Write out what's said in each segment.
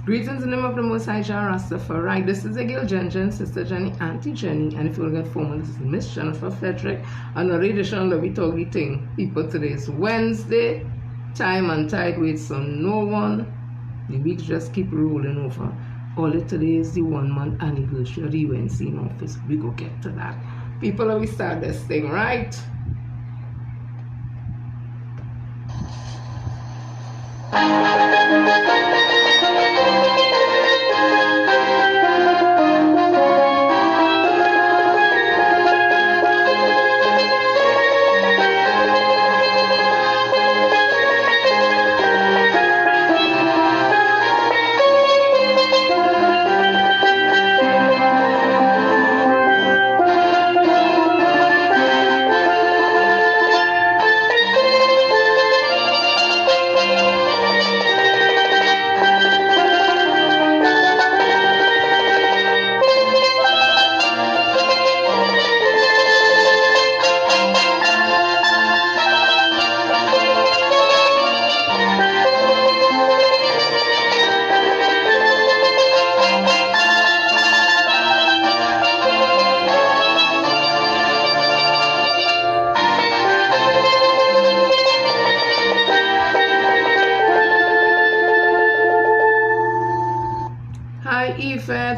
Greetings in the name of the Most High Jah Rastafari. This is Agil Jen, Sister Jenny, Auntie Jenny, and if you will get formal, this is Miss Jennifer Frederick. Another edition of Lovey Toggy Ting. People, today is Wednesday. Time and tide waits on no one. The weeks just keep rolling over. All it today is the 1 month anniversary of the UNC in office. We go get to that. People, we start this thing, right?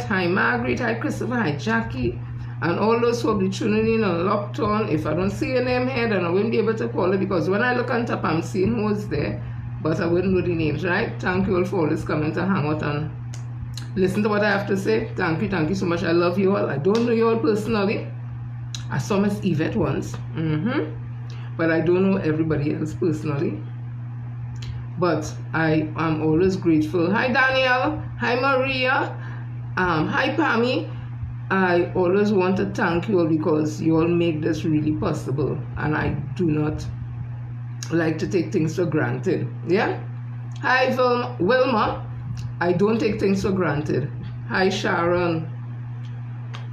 Hi Margaret, hi Christopher, hi Jackie, and all those who will be tuning in on Lockdown. If I don't see your name here, then I won't be able to call it, because when I look on top, I'm seeing who's there, but I wouldn't know the names, right? Thank you all for always coming to hang out and listen to what I have to say. Thank you so much. I love you all. I don't know you all personally. I saw Miss Yvette once, but I don't know everybody else personally. But I am always grateful. Hi Danielle, hi Maria, hi Pammy. I always want to thank you all because you all make this really possible, and I do not like to take things for granted. Yeah. Hi Wilma, I don't take things for granted. Hi Sharon,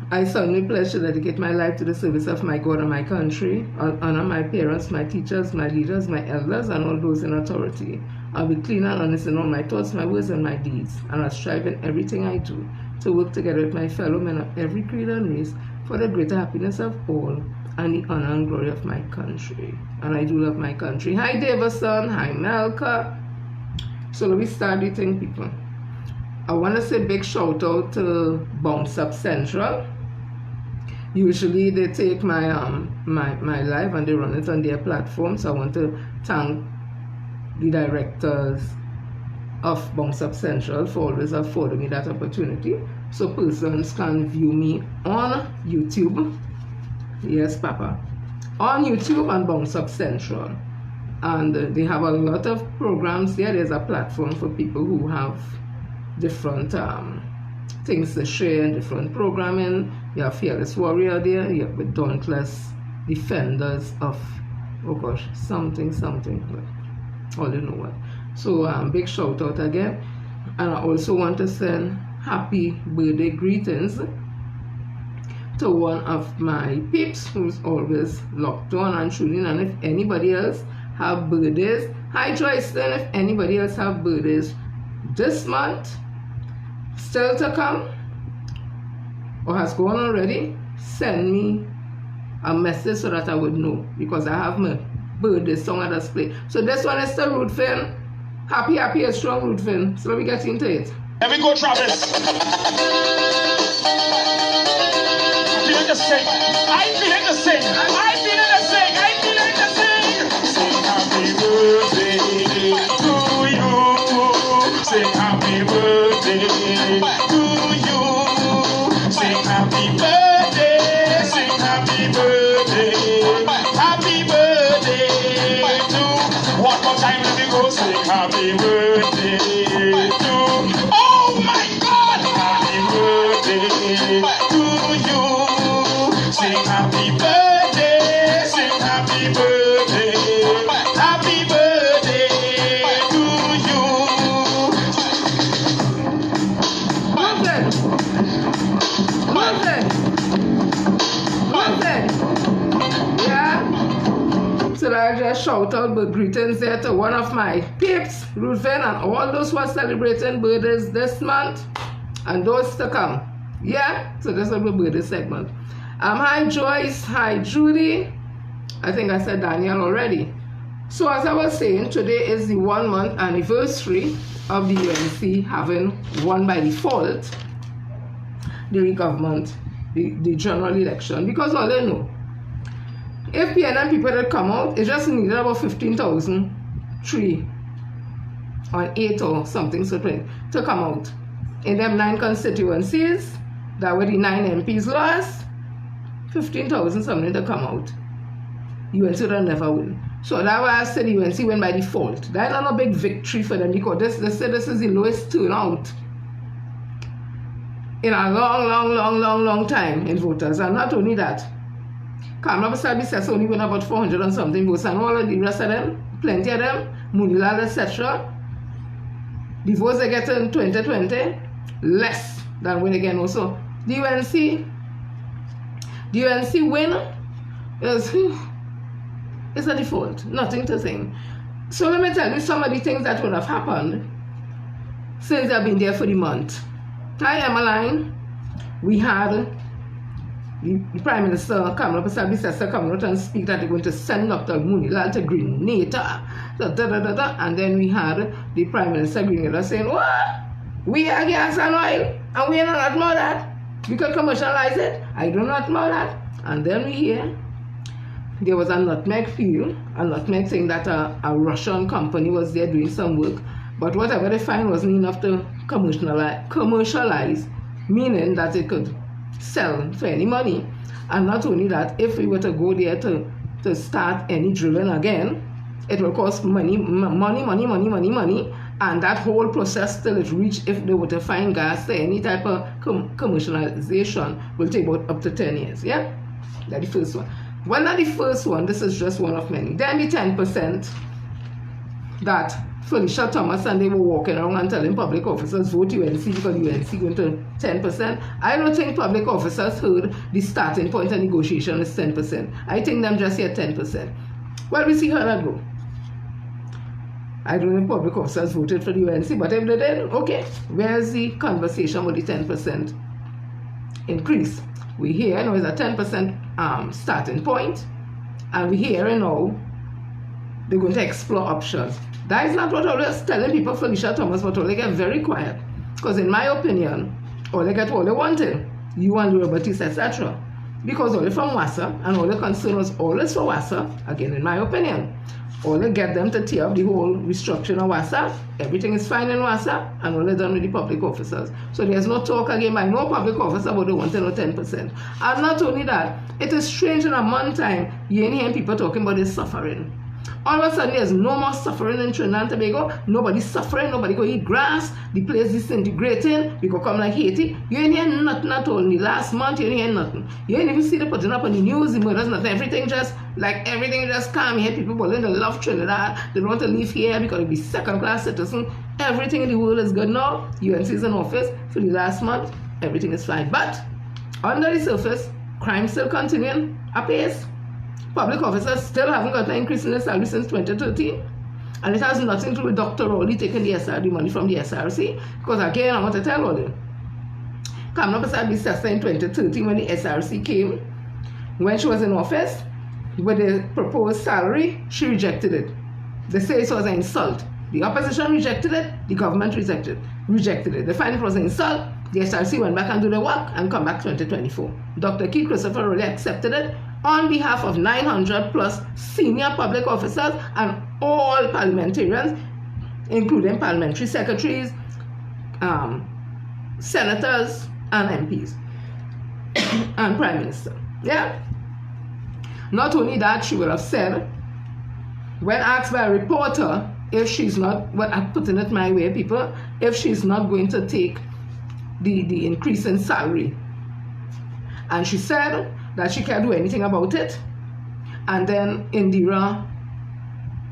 I suddenly pledge to dedicate my life to the service of my God and my country. I'll honor my parents, my teachers, my leaders, my elders, and all those in authority. I'll be clean and honest in all my thoughts, my words, and my deeds. And I'll strive in everything I do to work together with my fellow men of every creed and race for the greater happiness of all and the honor and glory of my country. And I do love my country. Hi Davison, hi Melka. So let me start the thing, people. I want to say big shout out to Bounce Up Central. Usually they take my my live and they run it on their platform. So I want to thank the directors of Bounce Up Central for always affording me that opportunity, so persons can view me on YouTube. Yes, Papa, on YouTube and Bounce Up Central, and they have a lot of programs there. There's a platform for people who have different things to share and different programming. You have Fearless Warrior there, you have the Dauntless Defenders of, oh gosh, something, but all you know what. So big shout out again. And I also want to send happy birthday greetings to one of my peeps who's always locked on and tuning in. And if anybody else have birthdays, hi Joycelyn, if anybody else have birthdays this month still to come or has gone already, send me a message so that I would know, because I have my birthday song at display. So this one is the Root Fin. Happy and strong Root Fin. So let me get into it. Let me go, Travis. Feeling the sing. I feeling the sing. I feeling the sing. I feeling the sing. Sing happy birthday to you. Sing happy birthday to you. Sing happy birthday. Sing happy birthday. Happy birthday to. One more time, let me go. Sing happy birthday to. Oh my God! Happy birthday to you. Sing happy birthday. Sing happy birthday. Happy birthday to you. shout out birth greetings there to one of my peeps, Ruthven, and all those who are celebrating birthdays this month and those to come. Yeah, so this is the birthday segment. Hi Joyce, hi Judy. I think I said Daniel already. So as I was saying, today is the 1 month anniversary of the UNC having won by default the government, the general election, because all they know, if PNM people had come out, it just needed about 15,003 or 8 or something so to come out. In them 9 constituencies, that were the 9 MPs lost, 15,000 something to come out. UNC would never win. So that's why I said UNC win by default. That's not a big victory for them because this is the lowest turnout in a long time in voters. And not only that, Kamala Basabi says only win about 400 and something votes, and all of the rest of them, plenty of them, Munilal, etc. The votes they get in 2020, less than when they get also. The UNC win is a default, nothing to sing. So let me tell you some of the things that would have happened since I've been there for the month. Hi Emmeline, we had the Prime Minister Kamala Basabi says to come out and speak that they're going to send Dr. Munilal to Grenada. And then we had the Prime Minister Grenada saying, what? We are gas and oil and we are not more that. We can commercialize it. I do not know that. And then we hear there was a nutmeg field, a nutmeg saying that a Russian company was there doing some work, but whatever they find wasn't enough to commercialize, meaning that it could sell for any money. And not only that, if we were to go there to start any drilling again, it will cost money, and that whole process till it reach, if they were to find gas to any type of commercialization, will take about up to 10 years. Yeah, that's the first one. Well, not the first one, this is just one of many. Then the 10% that Felicia Thomas and they were walking around and telling public officers vote UNC because UNC going to 10%. I don't think public officers heard the starting point of negotiation is 10%. I think them just here 10%. Well, we see how that go. I don't know if public officers voted for the UNC, but if they did, okay. Where's the conversation with the 10% increase? We hear now is a 10% starting point, and we hear now they're going to explore options. That is not what I was telling people, Felicia Thomas, but all they get very quiet. Because in my opinion, all they get all they wanted, you and Robertis, etc. Because all they from Wassa, and all the concern was always for Wassa, again in my opinion. All they get them to tear up the whole restructuring of Wassa, everything is fine in Wassa, and all they done with the public officers. So there's no talk again by no public officer about they wanted no 10%. And not only that, it is strange in a month time, you ain't hearing people talking about this suffering. All of a sudden, there's no more suffering in Trinidad and Tobago. Nobody's suffering. Nobody go eat grass. The place is disintegrating. We go come like Haiti. You ain't hear nothing at all. In the last month, you ain't hear nothing. You ain't even see them putting up on the news, the murders, nothing. Everything just calm. You hear people calling they love Trinidad. They don't want to live here because they be second-class citizens. Everything in the world is good now. UNC is in office for the last month. Everything is fine. But under the surface, crime still continuing apace. Public officers still haven't got an increase in their salary since 2013. And it has nothing to do with Dr. Rowley taking the money from the SRC. Because again, I want to tell all them. Kamala Basabi said in 2013 when the SRC came, when she was in office, with the proposed salary, she rejected it. They say it was an insult. The opposition rejected it, the government rejected it. They find it was an insult. The SRC went back and do the work and come back 2024. Dr. Keith Christopher Rowley accepted it on behalf of 900 plus senior public officers and all parliamentarians, including parliamentary secretaries, senators, and MPs, and Prime Minister. Yeah. Not only that, she would have said, when asked by a reporter if she's not, well, I'm putting it my way, people, if she's not going to take the increase in salary. And she said that she can't do anything about it. And then Indira,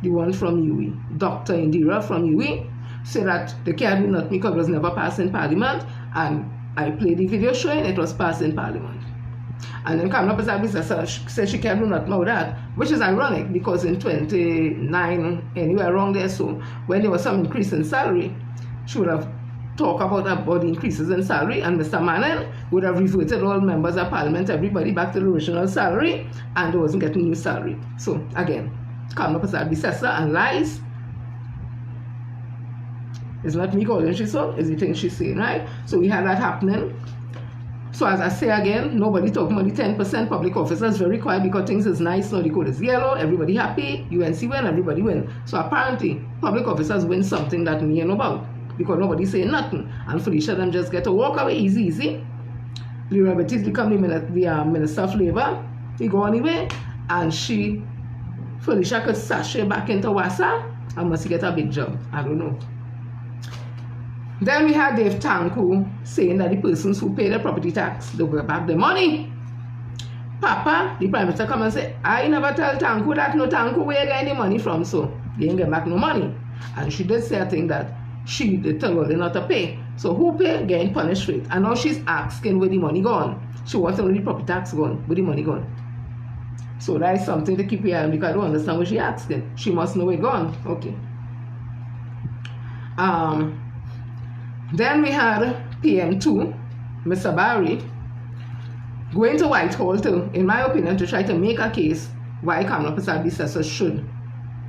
the one from UE, Dr. Indira from UE, said that they can't do nothing because it was never passed in Parliament. And I played the video showing it was passed in Parliament. And then Kamala Pasabisa said she can't do nothing about that, which is ironic because in 29, anywhere around there, so when there was some increase in salary, she would have talked about the increases in salary, and Mr. Manon would have reverted all members of parliament, everybody back to the original salary, and they wasn't getting new salary. So again, Kamala Pasabisa and lies. It's not me calling she so, it's the thing she's saying, right? So we had that happening. So as I say again, nobody talking about the 10%. Public officers very quiet because things is nice. Now the code is yellow, everybody happy, UNC win, everybody win. So apparently, public officers win something that me know about because nobody saying nothing. And Felicia them just get to walk away easy. Lyra Betis become the Minister of Labour. He go anyway, and Felicia could sashay back into Wassa and must get a big job. I don't know. Then we had Dave Tanku saying that the persons who pay the property tax, they will get back the money. Papa, the Prime Minister, come and say, I never tell Tanku that no Tanku where get any money from, so they ain't get back no money. And she did say a thing that she did tell her not to pay. So who pay, getting punished for it. And now she's asking where the money gone. She wants to know the property tax gone, where the money gone. So that is something to keep your eye on because I don't understand what she asking. She must know where it gone. Okay. Then we had PM2, Mr. Barry, going to Whitehall to, in my opinion, to try to make a case why Kamala Pasabisa should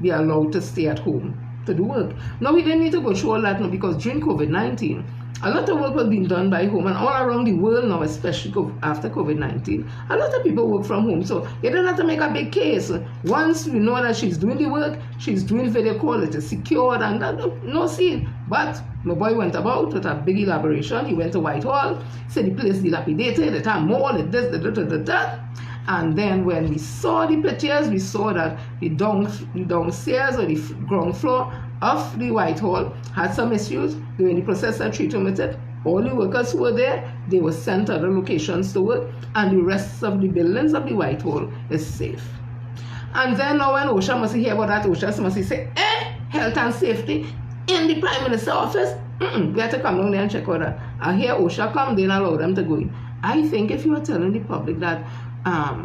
be allowed to stay at home to do work. No, we didn't need to go through all that now because during COVID-19, a lot of work was being done by home and all around the world now, especially after COVID-19, a lot of people work from home. So you don't have to make a big case. Once we know that she's doing the work, she's doing video call, it is secured and no see. But my boy went about with a big elaboration. He went to Whitehall, said the place dilapidated, the time mall, it this, that. And then when we saw the pictures, we saw that the downstairs or the ground floor of the Whitehall had some issues. They were in the process of treating with it. All the workers who were there, they were sent to other locations to work, and the rest of the buildings of the Whitehall is safe. And then now when OSHA must hear about that, OSHA must say, health and safety in the Prime Minister's office? We have to come down there and check out that. And here OSHA come, they don't allow them to go in. I think if you are telling the public that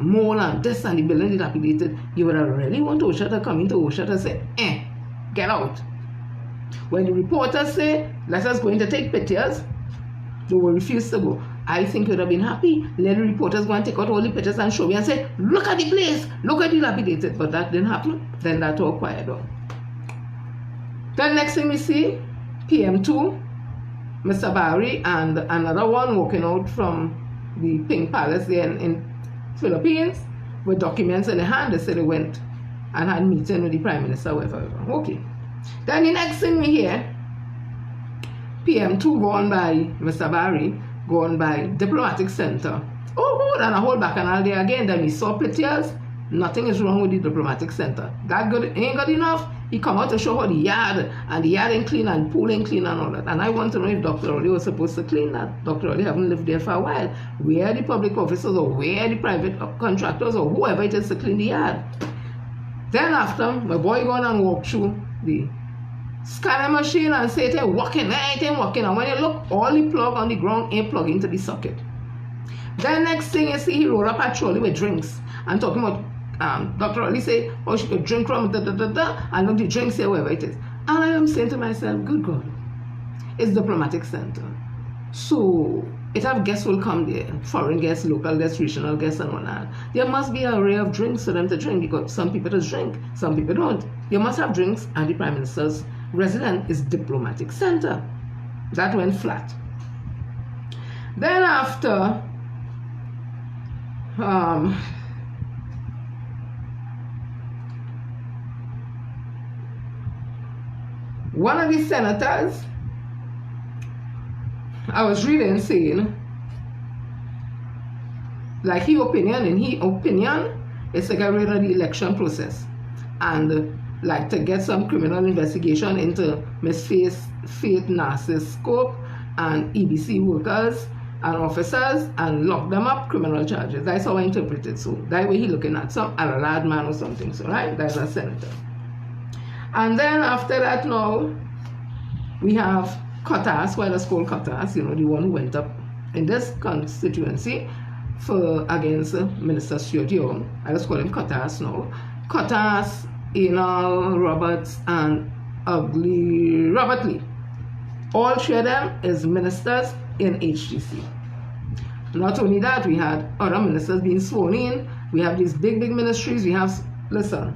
mall and this and the building dilapidated, you would really want OSHA to come into OSHA to say, get out. When the reporters say, let us go in to take pictures, they will refuse to go. I think you would have been happy. Let the reporters go and take out all the pictures and show me and say, look at the place, look at the dilapidated. But that didn't happen. Then that all quiet down. Then next thing we see, PM2, Mr. Barry and another one walking out from the Pink Palace there in Philippines with documents in their hand. They said they went and had meeting with the Prime Minister, whatever. Okay. Then the next thing we hear, PM2 gone by Mr. Barry, gone by Diplomatic Center. Oh, and a whole bacchanal there again. Then we saw pictures. Nothing is wrong with the Diplomatic Center. That good ain't good enough. He come out to show her the yard, and the yard ain't clean, and pool ain't clean, and all that. And I want to know if Dr. Oli was supposed to clean that. Dr. Oli haven't lived there for a while. Where are the public officers, or where are the private contractors, or whoever it is to clean the yard? Then after, my boy gone and walk through the scanner machine and say it ain't working, it ain't working. And when you look, all the plug on the ground ain't plugged into the socket. Then next thing you see, he roll up a trolley with drinks and talking about Dr. Ali say, oh, she could drink from and look the drinks here, wherever it is. And I am saying to myself, good God, it's Diplomatic Center. So it have guests will come there, foreign guests, local guests, regional guests, and whatnot. There must be an array of drinks for them to drink because some people just drink, some people don't. You must have drinks, and the Prime Minister's residence is Diplomatic Center. That went flat. Then after, one of the senators, I was reading saying, like his opinion is to get rid of the election process and like to get some criminal investigation into Miss Faith Narcis Scope and EBC workers and officers and lock them up, criminal charges. That's how I interpret it. So that way he looking at some lad man or something. So right, that's a senator. And then after that now, we have Cottas, well, it's called Cottas, you know, the one who went up in this constituency. for against Minister Stuart Young. I just call him Cuttass now. Cuttass, Anal Roberts, and Ugly Robert Lee. All three of them is ministers in HTC. Not only that, we had other ministers being sworn in. We have these big ministries. We have, listen,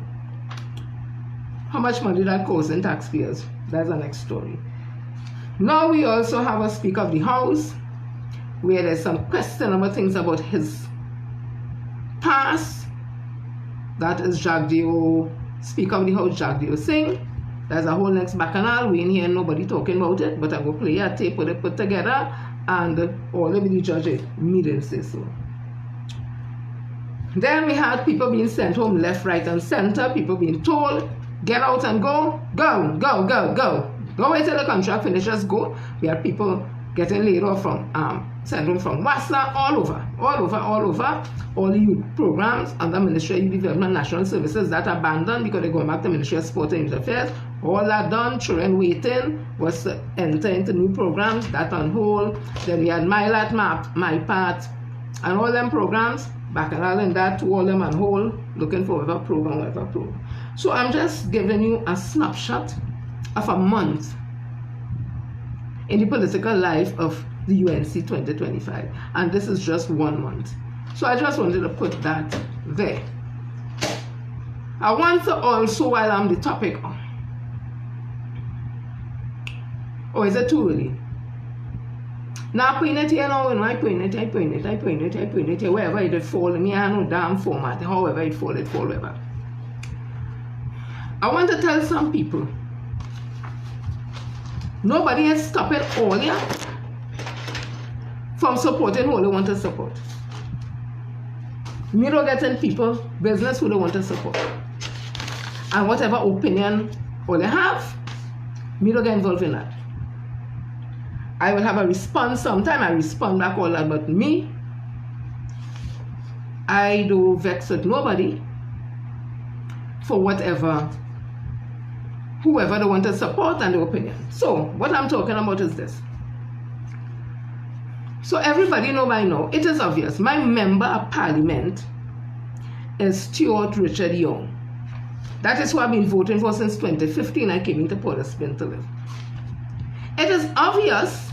how much money that costs in taxpayers? That's the next story. Now we also have a Speaker of the House, where there's some questionable things about his past. That is Jagdeo, Speaker of the House Jagdeo Singh. There's a whole next bacchanal. We ain't hear nobody talking about it, but I go play a tape with it put together, and all of the judges, me didn't say so. Then we had people being sent home left, right, and center, people being told, get out and go, go, go, go, go. Don't wait till the contract finishes, go. We had people getting laid off from, sent home from WASA, all over. All the youth programs under Ministry of Youth Development National Services that abandoned because they're going back to Ministry of Sport and Youth Affairs. All that done, children waiting was to enter into new programs, that on hold. Then we had MyLat, My Part, and all them programs, bacchanal and that, all them on hold, looking for whatever program. So I'm just giving you a snapshot of a month in the political life of the UNC 2025, and this is just 1 month. So I just wanted to put that there. I want to also, while I'm the topic, or is it too early? Now I point it here now, and I point it here, wherever it fall, me I no damn format, however it fall wherever. I want to tell some people, nobody is stopping all you from supporting who they want to support. Me don't get in people business who they want to support. And whatever opinion all they have, me don't get involved in that. I will have a response sometime, I respond back all that, but me, I do vex with nobody for whatever, whoever they want to support and their opinion. So, what I'm talking about is this. So everybody know by now, it is obvious, my member of parliament is Stuart Richard Young. That is who I've been voting for since 2015. I came into Port of Spain to live. It is obvious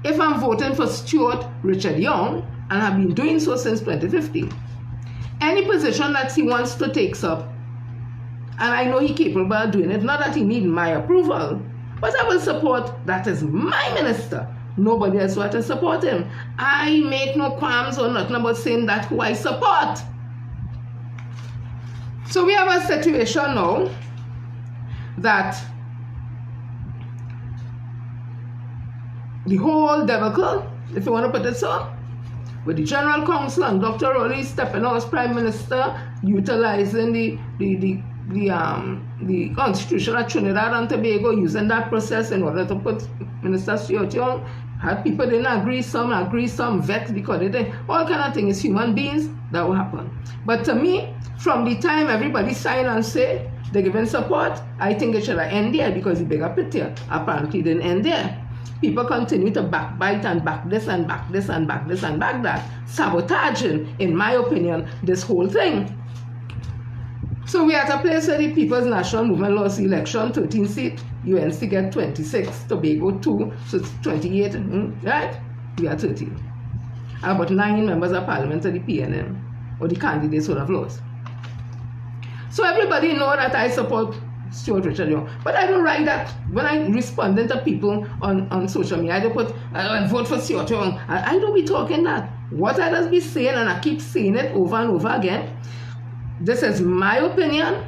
if I'm voting for Stuart Richard Young, and have been doing so since 2015, any position that he wants to take up, and I know he's capable of doing it, not that he needs my approval, but I will support, that is my minister. Nobody else will to support him. I make no qualms or nothing about saying that who I support. So we have a situation now that the whole debacle, if you want to put it so, with the General Council and Dr. Rowley stepping out as Prime Minister, utilizing the Constitution of Trinidad and Tobago, using that process in order to put Minister Stuart Young. Had people didn't agree, some vexed because they did. All kind of things, human beings, that will happen. But to me, from the time everybody sign and say they're giving support, I think it should have end there, because the bigger picture apparently didn't end there. People continue to backbite and back this and back this and back this and back that, sabotaging, in my opinion, this whole thing. So we are at a place where the People's National Movement lost the election, 13 seats, UNC get 26, Tobago 2, so it's 28, right? We are 13. And about 9 members of parliament of the PNM, or the candidates would have lost. So everybody know that I support Stuart Richard Young, but I don't write that. When I responding to people on social media, I don't put, I vote for Stuart Young. I don't be talking that. What I just be saying, and I keep saying it over and over again, this is my opinion,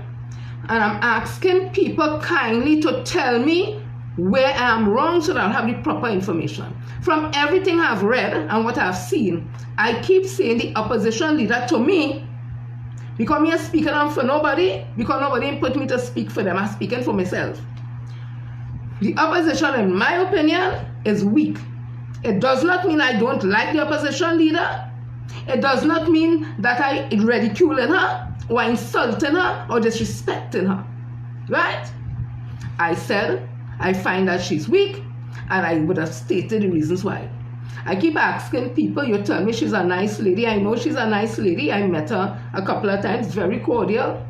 and I'm asking people kindly to tell me where I am wrong so that I'll have the proper information. From everything I've read and what I've seen, I keep saying the opposition leader to me, because me is speaking on for nobody, because nobody put me to speak for them, I'm speaking for myself. The opposition, in my opinion, is weak. It does not mean I don't like the opposition leader. It does not mean that I ridiculing her, or insulting her, or disrespecting her, right? I said I find that she's weak, and I would have stated the reasons why. I keep asking people, you tell me she's a nice lady. I know she's a nice lady. I met her a couple of times, very cordial,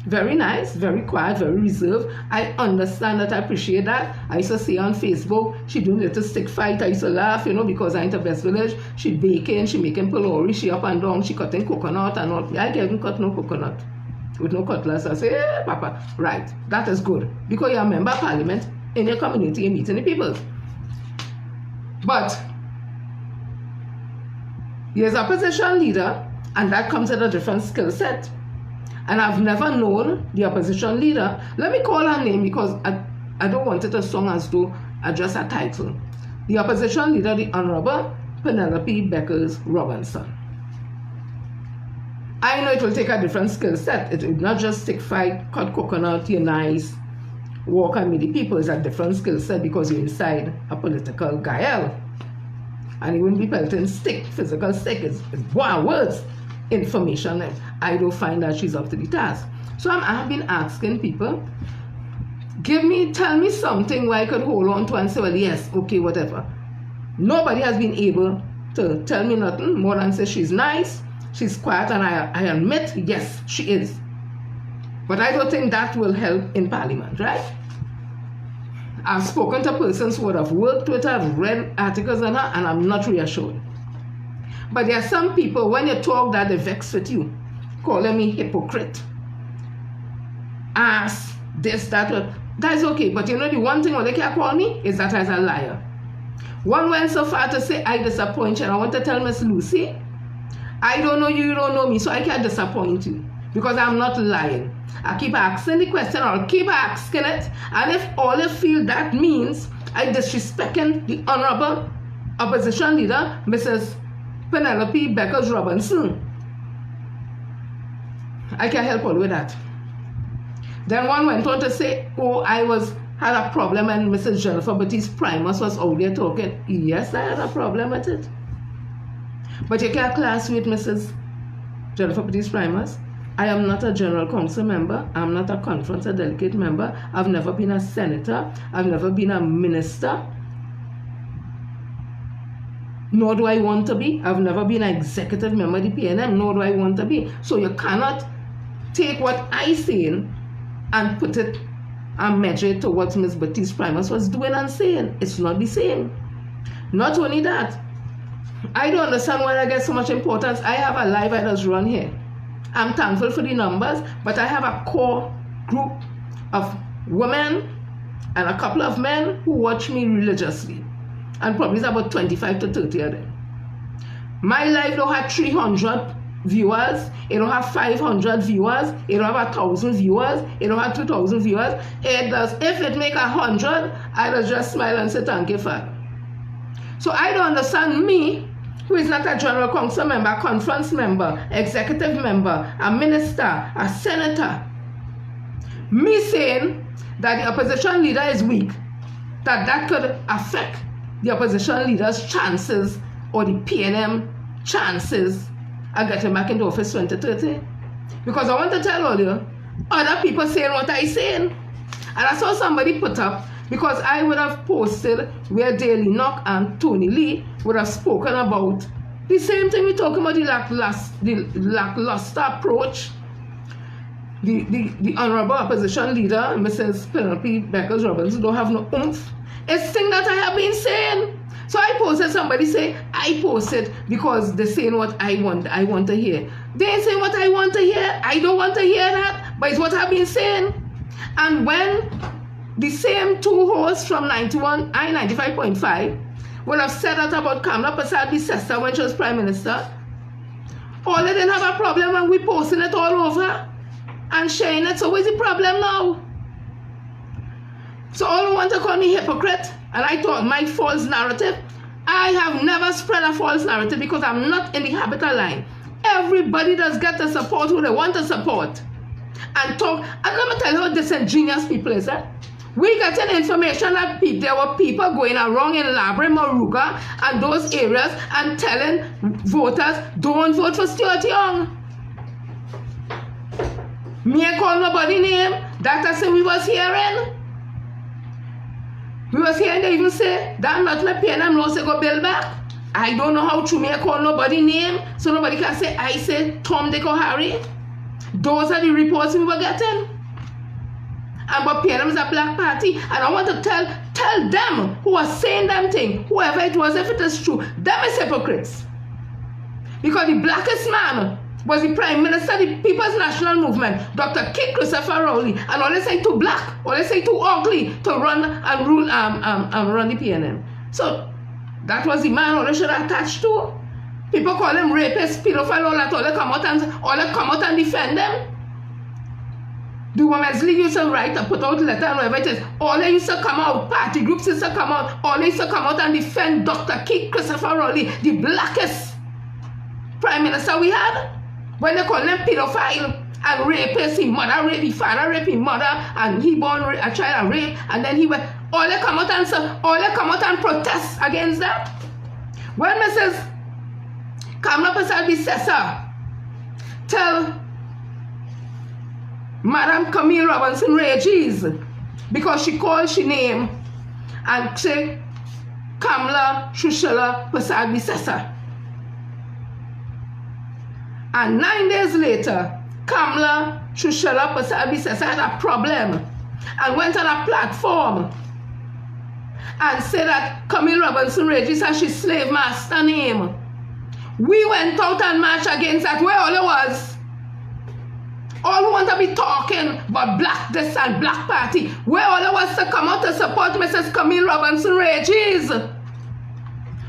very nice, very quiet, very reserved. I understand that, I appreciate that. I used to see her on Facebook, she doing little stick fight. I used to laugh, you know, because I ain't a best village. She baking, she making pulori, she up and down, she cutting coconut and all. I can't even cut no coconut with no cutlass. I say, hey, Papa, right, that is good. Because you're a member of parliament in your community, you're meeting the people. But he is a opposition leader, and that comes with a different skill set. And I've never known the opposition leader. Let me call her name because I don't want it to sound as though I just a title. The opposition leader, the Honorable Penelope Beckers Robinson. I know it will take a different skill set. It will not just stick fight, cut coconut, you're nice, walk and meet the people. It's a different skill set because you're inside a political guile. And you wouldn't be pelting stick, physical stick. It's words, information. I don't find that she's up to the task. So I've been asking people, tell me something where I could hold on to and say, well, yes, okay, whatever. Nobody has been able to tell me nothing more than say she's nice, she's quiet, and I admit, yes, she is. But I don't think that will help in Parliament, right? I've spoken to persons who would have worked with her, I've read articles on her, and I'm not reassured. But there are some people, when you talk that, they vex with you, calling me hypocrite, ass, this, that. That's okay, but you know the one thing what they can call me is that I'm a liar. One went so far to say, I disappoint you, and I want to tell Miss Lucy, I don't know you, you don't know me, so I can't disappoint you, because I'm not lying. I keep asking the question, I'll keep asking it, and if all you feel that means I disrespecting the Honorable Opposition Leader, Mrs. Penelope Beckers Robinson, I can't help all with that. Then one went on to say, oh, had a problem and Mrs. Jennifer Baptiste Primus was out there talking. Yes, I had a problem with it. But you can't class with Mrs. Jennifer Baptiste Primus. I am not a general council member. I'm not a conference or delegate member. I've never been a senator. I've never been a minister. Nor do I want to be. I've never been an executive member of the PNM, nor do I want to be. So you cannot take what I say and put it and measure it to what Ms. Baptiste Primus was doing and saying. It's not the same. Not only that, I don't understand why I get so much importance. I have a live I just run here. I'm thankful for the numbers, but I have a core group of women and a couple of men who watch me religiously. And probably it's about 25 to 30 of them. My live don't have 300 viewers, it don't have 500 viewers, it don't have 1,000 viewers, it don't have 2,000 viewers. It does. If it make 100, I just smile and say thank you, Father. So I don't understand me, who is not a general council member, a conference member, executive member, a minister, a senator, me saying that the opposition leader is weak, that could affect the opposition leader's chances or the PNM chances of getting back into office 2030. Because I want to tell all you, other people saying what I saying. And I saw somebody put up, because I would have posted where Daily Knock and Tony Lee would have spoken about the same thing we're talking about, the lackluster approach. The Honorable Opposition Leader, Mrs. Penelope Beckers Robinson, don't have no oomph. It's thing that I have been saying. So I posted, somebody say, I posted because they're saying what I want to hear. They ain't saying what I want to hear. I don't want to hear that, but it's what I've been saying. And when the same two hosts from 95.5 would have said that about Kamala Prasad's sister when she was Prime Minister, all they didn't have a problem when we posting it all over and sharing it. So what's the problem now? So all who want to call me hypocrite, and I thought my false narrative, I have never spread a false narrative because I'm not in the habitat line. Everybody does get the support who they want to support. And talk, and let me tell you how disingenuous people is. We getting information that there were people going around in Labre, Moruga, and those areas and telling voters, don't vote for Stuart Young. Me I call nobody name. That I say we was hearing. We was hearing they even say that not my PNM law say go build back. I don't know how true me I call nobody name, so nobody can say I say Tom, Dick or Harry. Those are the reports we were getting. And but PNM is a black party, and I want to tell them who are saying them thing, whoever it was, if it is true, them is hypocrites. Because the blackest man was the Prime Minister of the People's National Movement, Dr. King Christopher Rowley, and all they say too black, all they say too ugly to run and rule run the PNM. So that was the man all they should attach to. People call him rapist, pedophile, all that, all they come out and defend them. The Women's League used to write and put out a letter and whatever it is. All they used to come out, party groups used to come out, all they used to come out and defend Dr. King Christopher Rowley, the blackest Prime Minister we had. When they call him pedophile and rapist, his mother raped, his father raped his mother, and he born a child and rape, and then he went, all they come out and protest against that. When Mrs. Kamala Persad tell Madam Camille Robinson Regis, because she called she name and say Kamala Shushela Persad Bissessa. And 9 days later, Kamala Shushela Persad Bissessa had a problem and went on a platform and said that Camille Robinson Regis has she slave master name. We went out and marched against that. Where all it was? All who want to be talking about black this and black party, where all it was to come out to support Mrs. Camille Robinson Regis.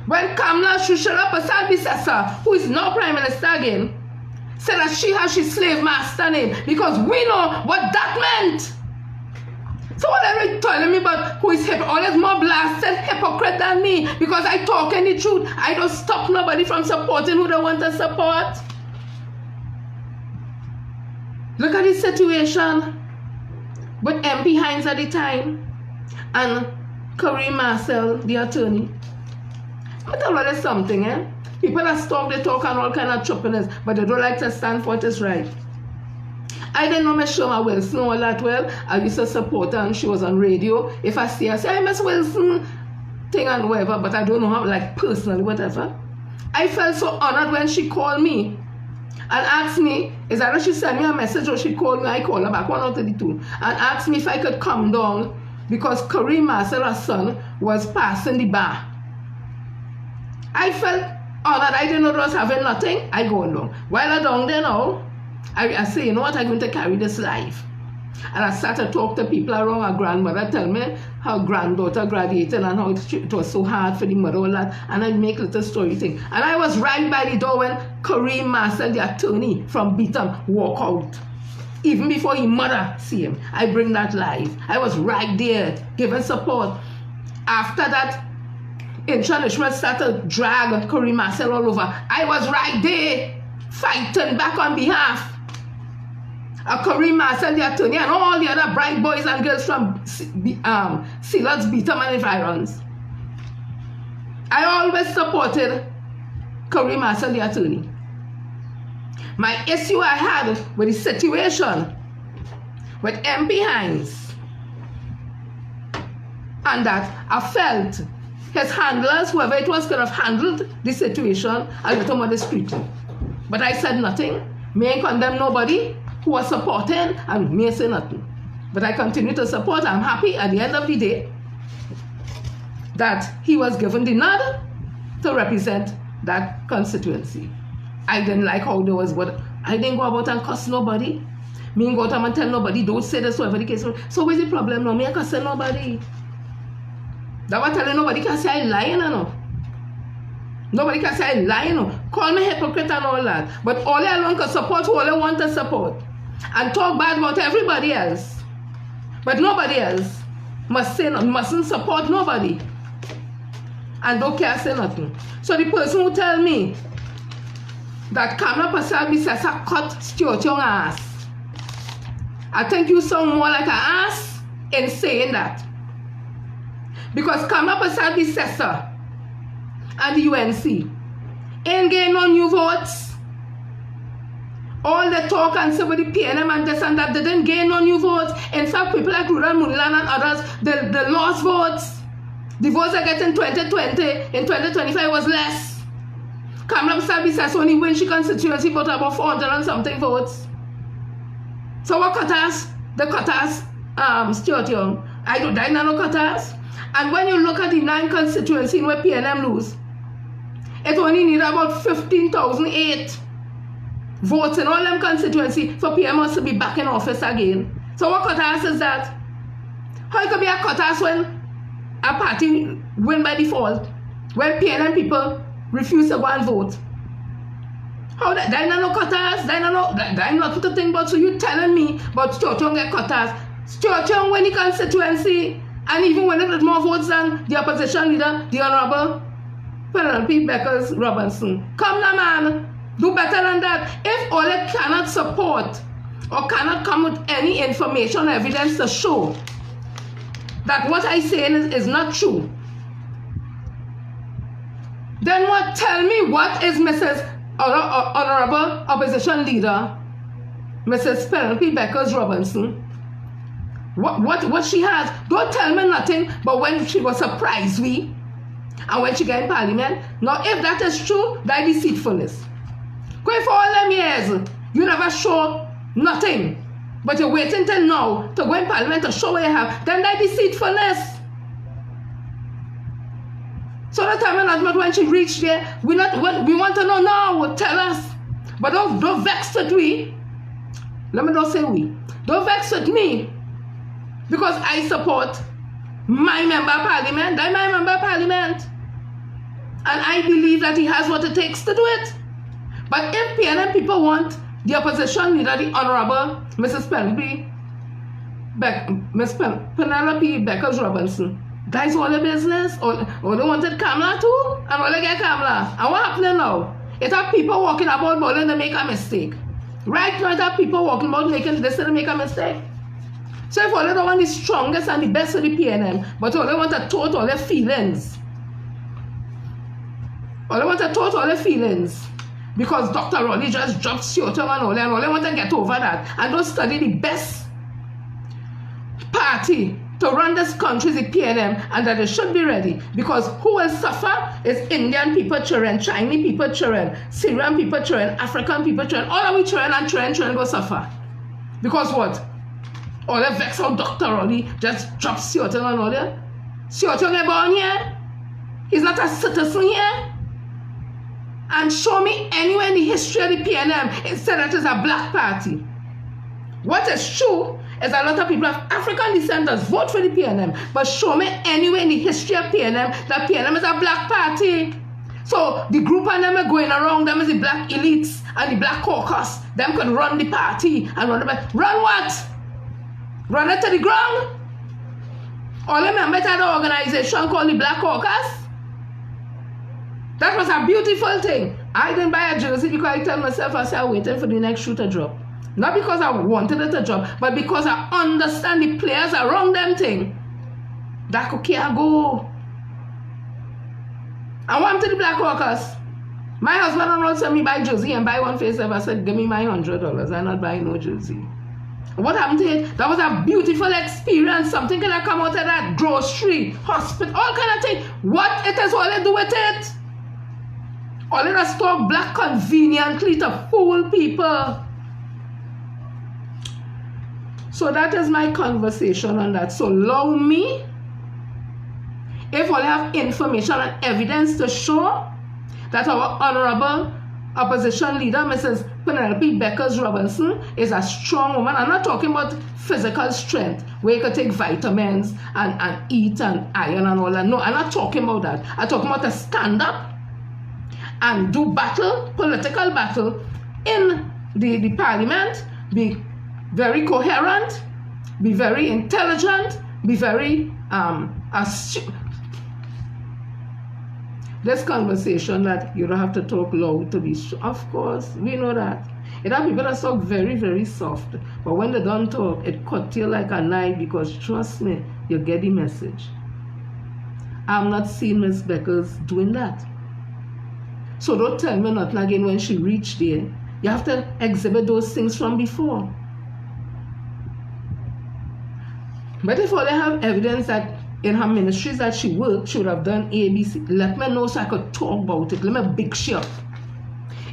When Kamala Shushela Persad Bissessa, who is now Prime Minister again, said that she has his slave master name, because we know what that meant. So what are you telling me about who is always more blasted hypocrite than me? Because I talking the truth. I don't stop nobody from supporting who they want to support. Look at the situation with MP Hines at the time and Kareem Marcel, the attorney. But tell you something, eh? People that talk, they talk and all kind of choppiness, but they don't like to stand for what is right. I didn't know Miss Shoma Wilson all that well. I used to support her and she was on radio. If I see her, I say, hey, Miss Wilson, thing and whatever, but I don't know how, like personally, whatever. I felt so honored when she called me and asked me, is that she sent me a message or she called me, I called her back, 1 out of the 2, and asked me if I could come down because Kareem Marcel, her son, was passing the bar. I felt honored. I didn't know I was having nothing. I go along. While I'm down there now, I say, you know what, I'm going to carry this life. And I started to talk to people around. Her grandmother tell me her granddaughter graduated and how it was so hard for the mother and that. And I make a little story thing. And I was right by the door when Kareem Marcel, the attorney from Beaton, walk out. Even before his mother see him. I bring that live. I was right there, giving support. After that, Ishmael started to drag Kareem Marcel all over. I was right there, fighting back on behalf Kareem Marcel, the attorney, and all the other bright boys and girls from Sealards, Beaton, and environs. I always supported Kareem Marcel, the attorney. My issue I had with the situation with MP Hines, and that I felt his handlers, whoever it was, could have handled the situation a little more discreetly. But I said nothing. Me ain't condemn nobody who was supporting, and me say nothing. But I continue to support. I'm happy at the end of the day that he was given the nod to represent that constituency. I didn't like how there was, but I didn't go about and cuss nobody. Me ain't go out and tell nobody, don't say this, whatever the case. So what's the problem now? Me ain't cussing nobody. That was telling nobody can say I'm lying, you know. Nobody can say I'm lying, you know. Call me hypocrite and all that. But all I alone can support who all I want to support. And talk bad about everybody else. But nobody else mustn't support nobody. And don't care say nothing. So the person who tell me that Kamala Persad Bissessa cut Stuart Young ass, I think you sound more like an ass in saying that. Because Kamala Persad Bissessa and the UNC ain't getting no new votes. All the talk and say with the PNM and this and that, they didn't gain no new votes. In fact, people like Rural Munilan and others, they lost votes. The votes they get in 2020, in 2025 was less. Kamala says only when she constituency got about 400 and something votes. So what cutters? The cutters, Stuart Young. I don't die no cutters. And when you look at the 9 constituency where PNM lose, it only need about 15,008 votes in all them constituency for PMS to be back in office again. So what cutters is that? How it could be a cutters when a party win by default? When PNM people refuse to go and vote? How that? They no cutters? They not put a thing about, so you telling me about Stuart Young get cutters? Stuart Young win the constituency and even when it had more votes than the opposition leader, the Honorable Penelope Beckers Robinson. Come now, man. Do better than that. If Ole cannot support or cannot come with any information or evidence to show that what I say is not true, then what? Tell me what is Mrs. Honorable Opposition Leader, Mrs. Penelope Beckers Robinson, what she has. Don't tell me nothing but when she was surprised we and when she got in Parliament. Now if that is true, that is deceitfulness. Going for all them years, you never show nothing, but you're waiting till now to go in Parliament to show what you have, then that is deceitfulness. So that time not when she reached there, we want to know now, tell us. But don't vex with we. Let me not say we. Don't vex with me. Because I support my member of Parliament. I'm my member of Parliament. And I believe that he has what it takes to do it. But if PNM people want the opposition leader, the Honorable Mrs. Penelope Beckers Robinson, that is all the business. Or they wanted Kamala too, and all they get Kamala. And what happening now? It have people walking about and they make a mistake. Right now, it have people walking about making this and make a mistake. So if all they don't want the strongest and the best of the PNM, but all they want to tote all their feelings. All they want to tote all their feelings. Because Dr. Ronnie just dropped Stuart Young and all they want to get over that. And don't study the best party to run this country is the PNM, and that they should be ready. Because who will suffer is Indian people children, Chinese people children, Syrian people children, African people children. All of we children and children will suffer. Because what? All the vex out Dr. Ronnie just dropped Stuart Young and all that. Stuart Young is born here. He's not a citizen here. And show me anywhere in the history of the PNM it said that it's a black party. What is true is a lot of people of African descendants vote for the PNM, but show me anywhere in the history of PNM that PNM is a black party. So the group of them are going around, them is the black elites and the black caucus. Them could run the party and run the run what? Run it to the ground? All the members had an organization called the Black Caucus. That was a beautiful thing. I didn't buy a jersey because I tell myself I said I'm waiting for the next shoe to drop. Not because I wanted it to drop, but because I understand the players around them thing. That could can't go. I went to the Black Caucus. My husband also me buy jersey and buy one face. I said, give me my $100. I'm not buying no jersey. What happened to it? That was a beautiful experience. Something can come out of that grocery, hospital, all kind of thing. What it is all they do with it? All in a store black conveniently to fool people. So that is my conversation on that. So allow me, if I have information and evidence to show that our honorable opposition leader, Mrs. Penelope Beckers Robinson, is a strong woman. I'm not talking about physical strength, where you can take vitamins and eat and iron and all that. No, I'm not talking about that. I'm talking about to stand up and do battle, political battle in the parliament, be very coherent, be very intelligent, be very this conversation that you don't have to talk loud to be sure. Of course, we know that. It have people that talk very, very soft, but when they don't talk, it cuts you like a knife, because trust me, you get the message. I'm not seeing Miss Beckers doing that. So don't tell me nothing again when she reached there. You have to exhibit those things from before. But if all they have evidence that in her ministries that she worked, she would have done ABC, let me know so I could talk about it. Let me big shit up.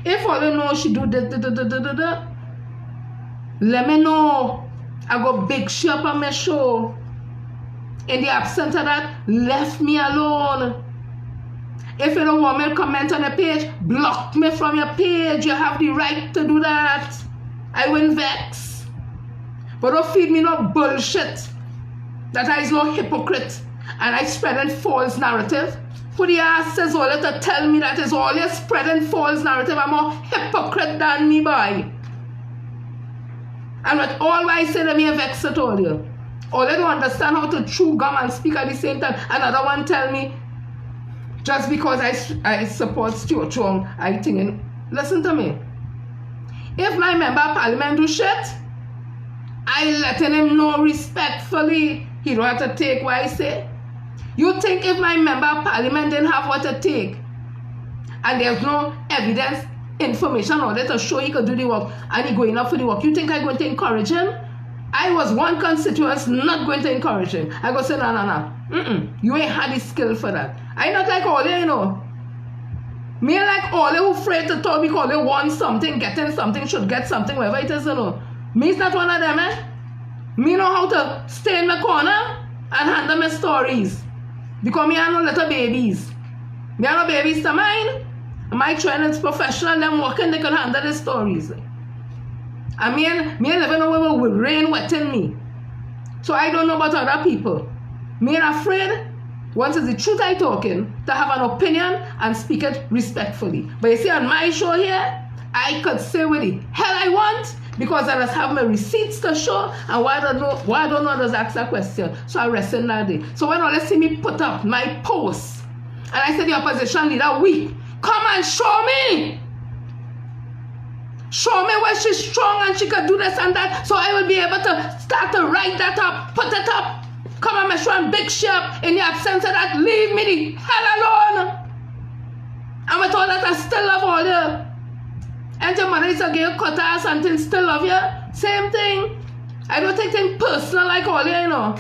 If all you know she do this, let me know. I go big she up on my show. In the absence of that, left me alone. If you don't want me to comment on your page, block me from your page. You have the right to do that. I won't vex. But don't feed me no bullshit. That I is no hypocrite. And I spreading false narrative. Who the ass says all to tell me that is all you spreading false narrative? I'm more hypocrite than me, boy. And with all I say, let me vex it all you. All you don't understand how to chew gum and speak at the same time. Another one tell me, just because I support Stuart Chung, I think, listen to me. If my member of parliament do shit, I letting him know respectfully. He don't have to take what I say. You think if my member of parliament didn't have what to take, and there's no evidence, information or that to show he could do the work, and he going up for the work, you think I'm going to encourage him? I was one constituent not going to encourage him. I go say, no. You ain't had the skill for that. I not like all you know. Me like all who afraid to talk because they want something, getting something, should get something, whatever it is, you know. Me is not one of them, eh? Me know how to stay in the corner and handle my stories. Because me are no little babies. Me are no babies to mine. My training is professional, them working, they can handle the stories. And me living over with rain wetting me. So I don't know about other people. Me ain't afraid, once it's the truth I talking, to have an opinion and speak it respectfully. But you see, on my show here, I could say what the hell I want because I just have my receipts to show, and why I don't know others ask that question. So I rest in that day. So when all they see me put up my post, and I said the opposition leader weak, come and show me. Show me where she's strong and she can do this and that, so I will be able to start to write that up, put it up. Come on, Miss Ron, big ship. In the absence of that, leave me the hell alone. And with all that, I still love all you. And your mother is a girl cut or something, still love you. Same thing. I don't take things personal like all you know.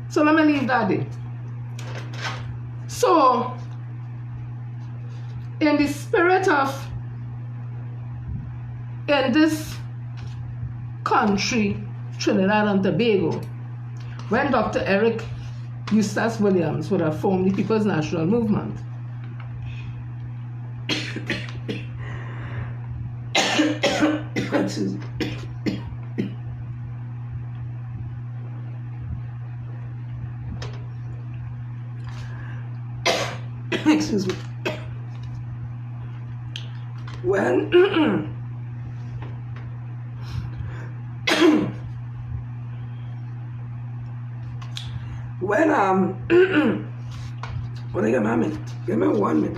So let me leave that there. So, in the spirit of, in this country, Trinidad and Tobago, when Dr. Eric Eustace Williams would have formed the People's National Movement, excuse me. Excuse me. When what I got my minute? Give me 1 minute.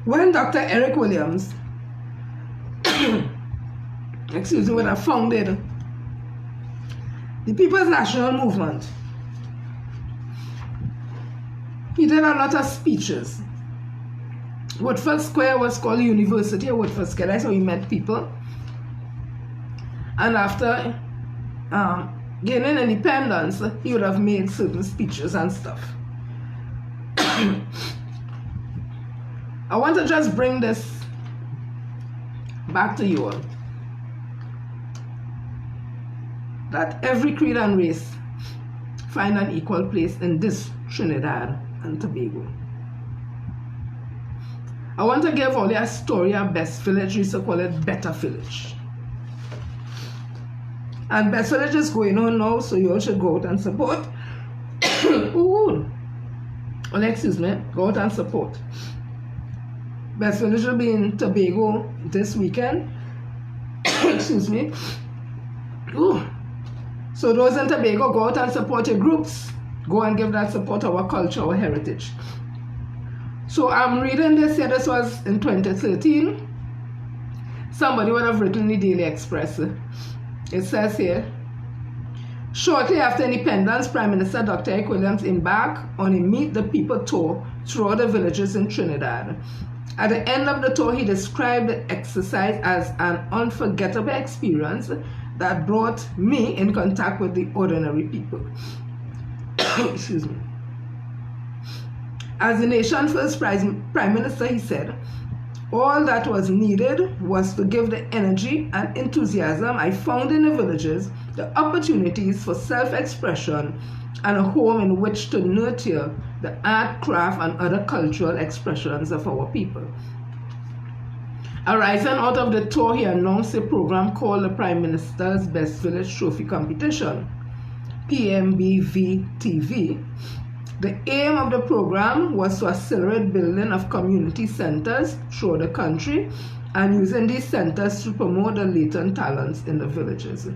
When Dr. Eric Williams, excuse me, when I founded the People's National Movement, he did a lot of speeches. Woodford Square was called the University of Woodford Square. That's how he met people. And after gaining independence, he would have made certain speeches and stuff. I want to just bring this back to you all. That every creed and race find an equal place in this Trinidad and Tobago. I want to give all you a story of Best Village. We used to call it Better Village. And Best Village is going on now, so you all should go out and support. Ooh. Oh, excuse me. Go out and support. Best Village will be in Tobago this weekend. Excuse me. Ooh. So those in Tobago, go out and support your groups. Go and give that support to our culture, our heritage. So I'm reading this here. This was in 2013. Somebody would have written the Daily Express. It says here, shortly after independence, Prime Minister Dr. Eric Williams embarked on a Meet the People tour throughout the villages in Trinidad. At the end of the tour, he described the exercise as an unforgettable experience that brought me in contact with the ordinary people. Excuse me. As the nation's first Prime Minister, he said, all that was needed was to give the energy and enthusiasm I found in the villages the opportunities for self-expression and a home in which to nurture the art, craft, and other cultural expressions of our people. Arising out of the tour, he announced a program called the Prime Minister's Best Village Trophy Competition, PMBVTV. The aim of the program was to accelerate building of community centers throughout the country and using these centers to promote the latent talents in the villages.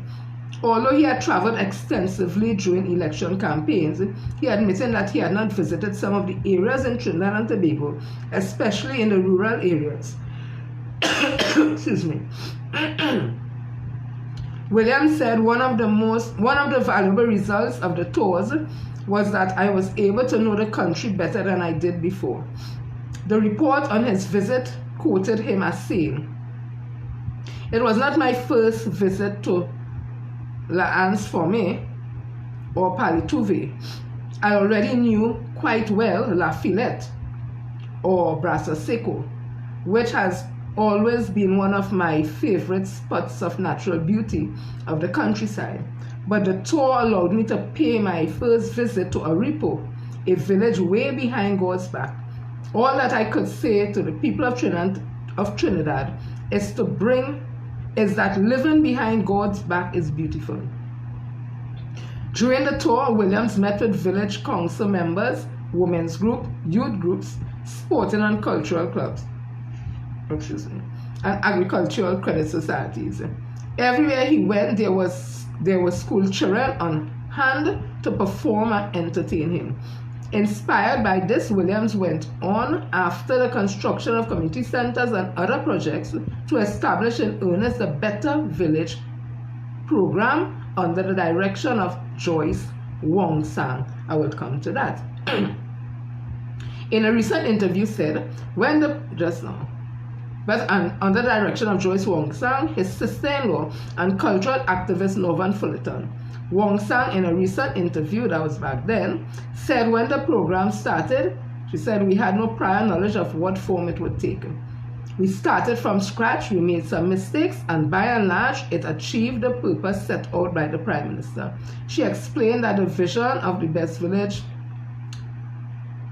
Although he had traveled extensively during election campaigns, he admitted that he had not visited some of the areas in Trinidad and Tobago, especially in the rural areas. Excuse me. Williams said one of the valuable results of the tours was that I was able to know the country better than I did before. The report on his visit quoted him as saying, "It was not my first visit to La Anse-Formée or Palituve. I already knew quite well La Filette or Brasso Seco, which has always been one of my favorite spots of natural beauty of the countryside. But the tour allowed me to pay my first visit to Aripo, a village way behind God's back. All that I could say to the people of Trinidad is that living behind God's back is beautiful." During the tour, Williams met with village council members, women's group, youth groups, sporting and cultural clubs, and agricultural credit societies. Everywhere he went, there were school children on hand to perform and entertain him. Inspired by this, Williams went on after the construction of community centers and other projects to establish in earnest the Better Village program under the direction of Joyce Wong Sang. I will come to that. In a recent interview said, under the direction of Joyce Wong Sang, his sister-in-law and cultural activist Norman Fullerton. Wong Sang, in a recent interview that was back then, said when the program started, she said, "We had no prior knowledge of what form it would take. We started from scratch, we made some mistakes, and by and large, it achieved the purpose set out by the Prime Minister." She explained that the vision of the Best Village,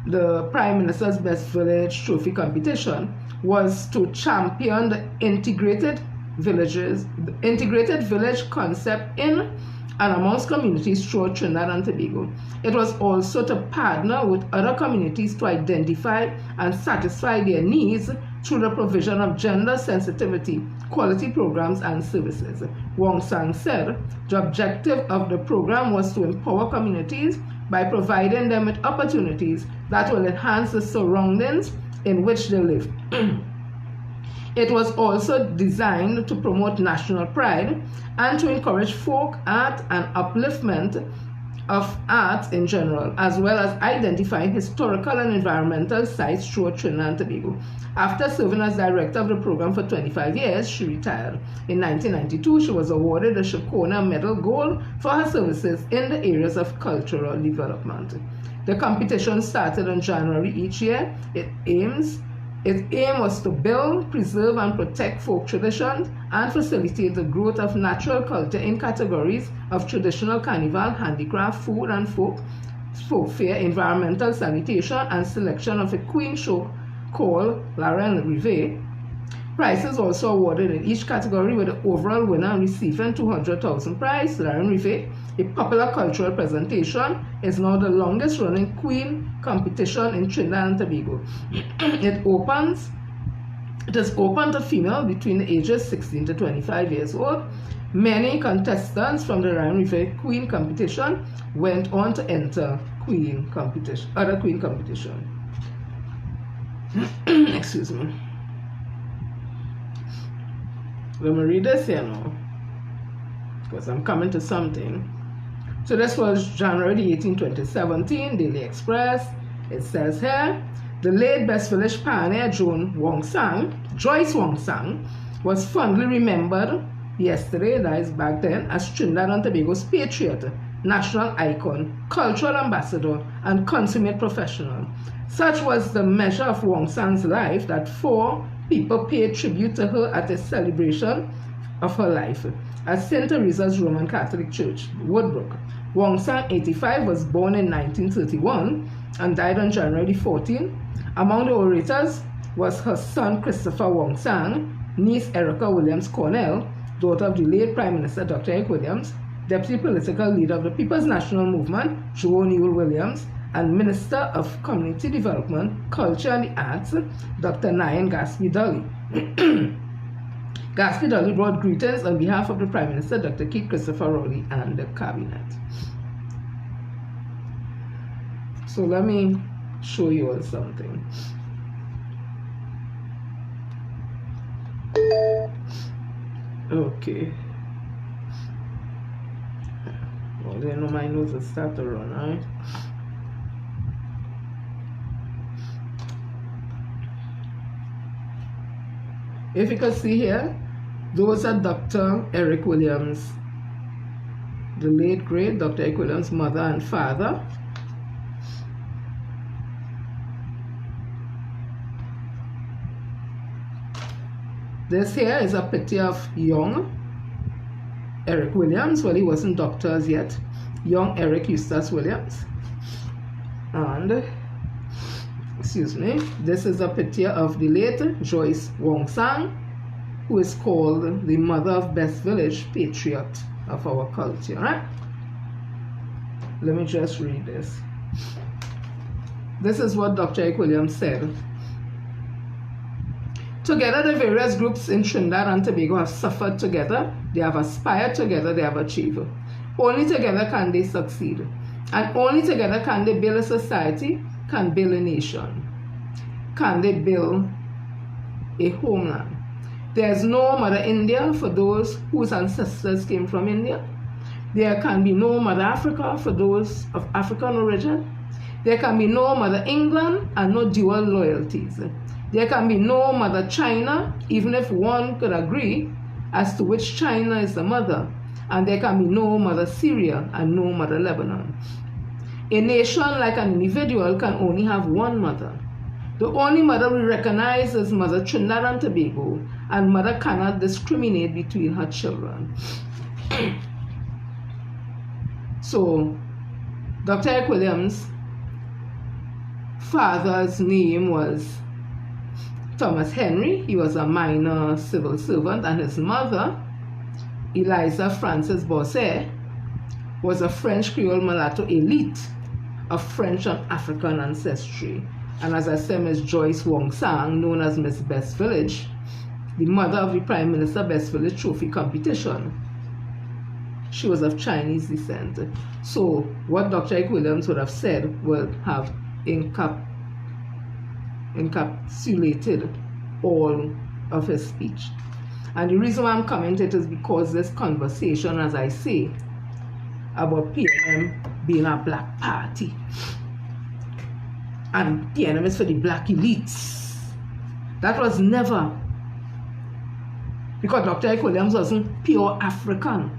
the Prime Minister's Best Village Trophy Competition, was to champion the integrated village concept in and amongst communities throughout Trinidad and Tobago. It was also to partner with other communities to identify and satisfy their needs through the provision of gender sensitivity, quality programs and services. Wong Sang said the objective of the program was to empower communities by providing them with opportunities that will enhance the surroundings in which they live. It was also designed to promote national pride and to encourage folk art and upliftment of art in general, as well as identifying historical and environmental sites throughout Trinidad and Tobago. After serving as director of the program for 25 years, she retired. In 1992, she was awarded the Shakona Medal Gold for her services in the areas of cultural development. The competition started in January each year. Its aim was to build, preserve, and protect folk traditions and facilitate the growth of natural culture in categories of traditional carnival, handicraft, food and folk fair, environmental sanitation, and selection of a queen show called La Reine Rivée. Prizes also awarded in each category, with the overall winner receiving 200,000 prize. La Reine Rivée, a popular cultural presentation, is now the longest running queen competition in Trinidad and Tobago. It is open to females between the ages 16 to 25 years old. Many contestants from the Reine Rivée Queen competition went on to enter other queen competition. Excuse me. Let me read this here now, because I'm coming to something. So this was January 18, 2017, Daily Express. It says here, the late Best Village pioneer Joyce Wong Sang was fondly remembered yesterday, that is back then, as Trinidad and Tobago's patriot, national icon, cultural ambassador, and consummate professional. Such was the measure of Wong San's life that 4 people paid tribute to her at a celebration of her life at St. Teresa's Roman Catholic Church, Woodbrook. Wong San, 85, was born in 1931 and died on January 14. Among the orators was her son Christopher Wong San, niece Erica Williams Cornell, daughter of the late Prime Minister Dr. Eric Williams, deputy political leader of the People's National Movement, Joe Neal Williams, and Minister of Community Development, Culture and the Arts, Dr. Nayan Gatsby-Dully. Gatsby-Dully brought greetings on behalf of the Prime Minister, Dr. Keith Christopher Rowley, and the Cabinet. So let me show you all something. Okay. Well, you know my nose will start to run, right? If you can see here, those are Dr. Eric Williams, the late great Dr. Eric Williams' mother and father. This here is a picture of young Eric Williams. Well, he wasn't doctors yet. Young Eric Eustace Williams. And, excuse me, this is a picture of the late Joyce Wong Sang, who is called the mother of Best Village, patriot of our culture. Right? Let me just read this. This is what Dr. Eric Williams said. Together, the various groups in Trinidad and Tobago have suffered together, they have aspired together, they have achieved. Only together can they succeed. And only together can they build a society, can build a nation. Can they build a homeland. There is no Mother India for those whose ancestors came from India. There can be no Mother Africa for those of African origin. There can be no Mother England and no dual loyalties. There can be no Mother China, even if one could agree as to which China is the mother. And there can be no Mother Syria and no Mother Lebanon. A nation, like an individual, can only have one mother. The only mother we recognize is Mother Trinidad and Tobago, and mother cannot discriminate between her children. So, Dr. Eric Williams' father's name was Thomas Henry. He was a minor civil servant, and his mother, Eliza Frances Bosset, was a French Creole mulatto elite of French and African ancestry. And as I said, Miss Joyce Wong Sang, known as Miss Best Village, the mother of the Prime Minister Best Village Trophy competition. She was of Chinese descent. So what Dr. Eric Williams would have said would have encapsulated all of his speech. And the reason why I'm coming to it is because this conversation, as I say, about PNM being a black party, and PNM is for the black elites, that was never, because Dr. Eric Williams wasn't pure African.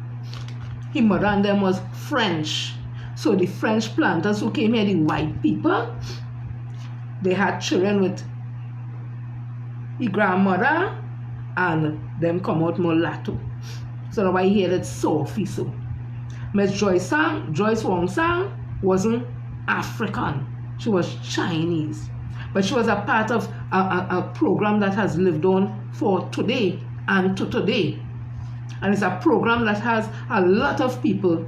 His mother and them was French. So the French planters who came here, the white people, they had children with the grandmother, and them come out mulatto. So that's why he had it Sophie. So Miss Joyce Wong Sang wasn't African. She was Chinese. But she was a part of a program that has lived on for today and to today. And it's a program that has a lot of people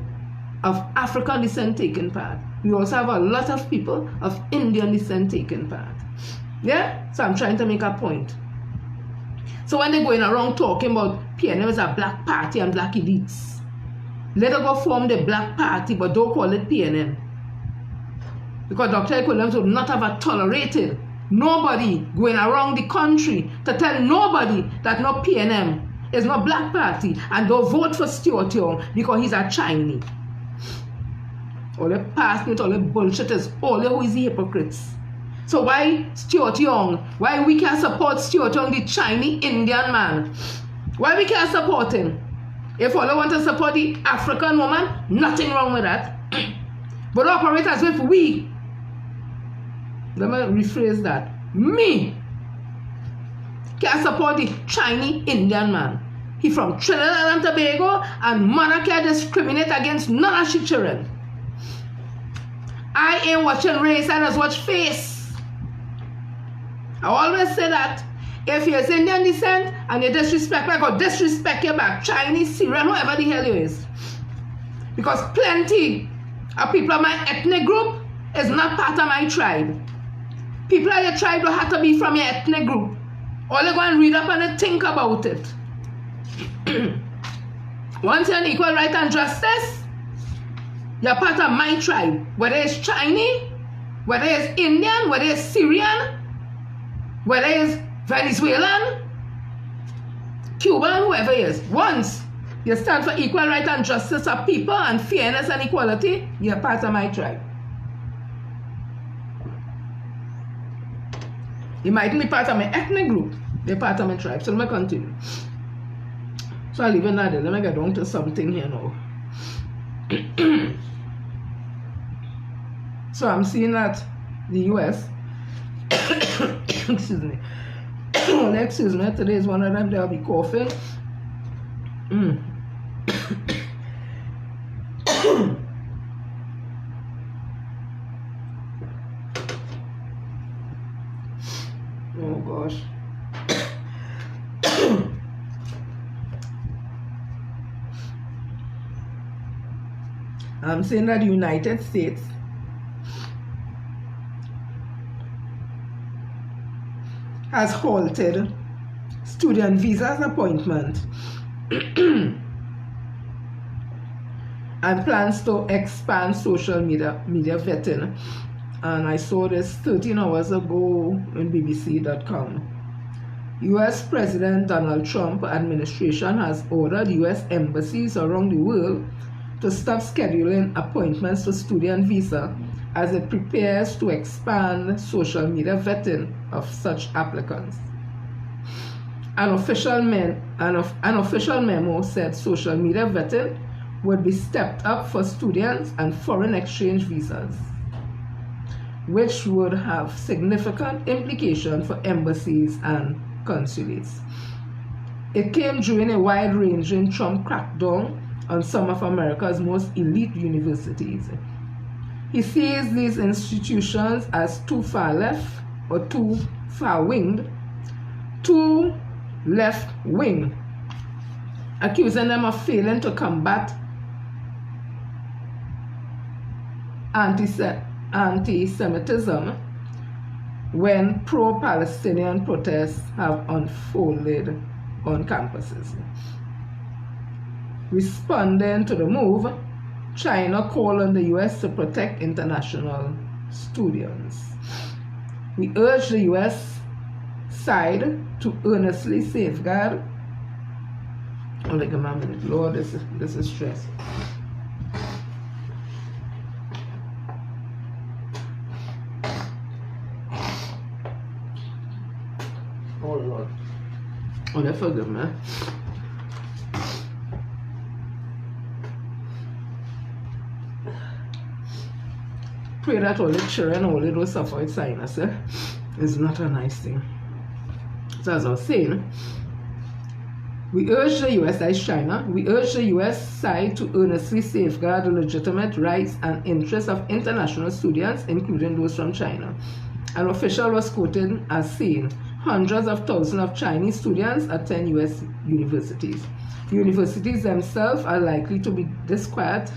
of African descent taking part. We also have a lot of people of Indian descent taking part. Yeah? So I'm trying to make a point. So when they're going around talking about PNM as a black party and black elites, let them go form the black party, but don't call it PNM. Because Dr. Eric Williams would not have tolerated nobody going around the country to tell nobody that no PNM is no black party and don't vote for Stuart Young because he's a Chinese. All the past all the bullshit is all the who is the hypocrites. So why Stuart Young? Why we can't support Stuart Young, the Chinese Indian man? Why we can't support him? If all I want to support the African woman, nothing wrong with that. But operate as if we, let me rephrase that, me can support the Chinese Indian man. He from Trinidad and Tobago, and mother can discriminate against none of his children. I ain't watching race, I just watch face. I always say that if you're Indian descent and you disrespect me, go disrespect you back. Chinese, Syrian, whoever the hell you is. Because plenty of people of my ethnic group is not part of my tribe. People of your tribe don't have to be from your ethnic group. All you go and read up and think about it. Once you're on equal right and justice, you're part of my tribe. Whether it's Chinese, whether it's Indian, whether it's Syrian, whether it's Venezuelan, Cuban, whoever it is. Once you stand for equal right and justice of people and fairness and equality, you're part of my tribe. You mightn't be part of my ethnic group, they're part of my tribe. So let me continue. So I'll leave it there. Let me get down to something here now. So I'm seeing that the US, excuse me, excuse me, today is one of them, they'll be coughing. Oh gosh. I'm saying that the United States has halted student visas appointment and plans to expand social media vetting. And I saw this 13 hours ago on BBC.com. US President Donald Trump administration has ordered US embassies around the world to stop scheduling appointments for student visa as it prepares to expand social media vetting of such applicants. An official memo said social media vetting would be stepped up for students and foreign exchange visas, which would have significant implications for embassies and consulates. It came during a wide-ranging Trump crackdown on some of America's most elite universities. He sees these institutions as too far left or too far winged, too left wing, accusing them of failing to combat anti-Semitism when pro-Palestinian protests have unfolded on campuses. Responding to the move, China called on the US to protect international students. We urge the US side to earnestly safeguard. Oh, like a minute. Lord, this is stress. Oh Lord. Oh, they forgive me. Pray that all the children only don't suffer with sinus. It's not a nice thing. So as I was saying, we urge the US, that is China, we urge the US side to earnestly safeguard the legitimate rights and interests of international students, including those from China. An official was quoted as saying, hundreds of thousands of Chinese students attend US universities. The universities themselves are likely to be disquiet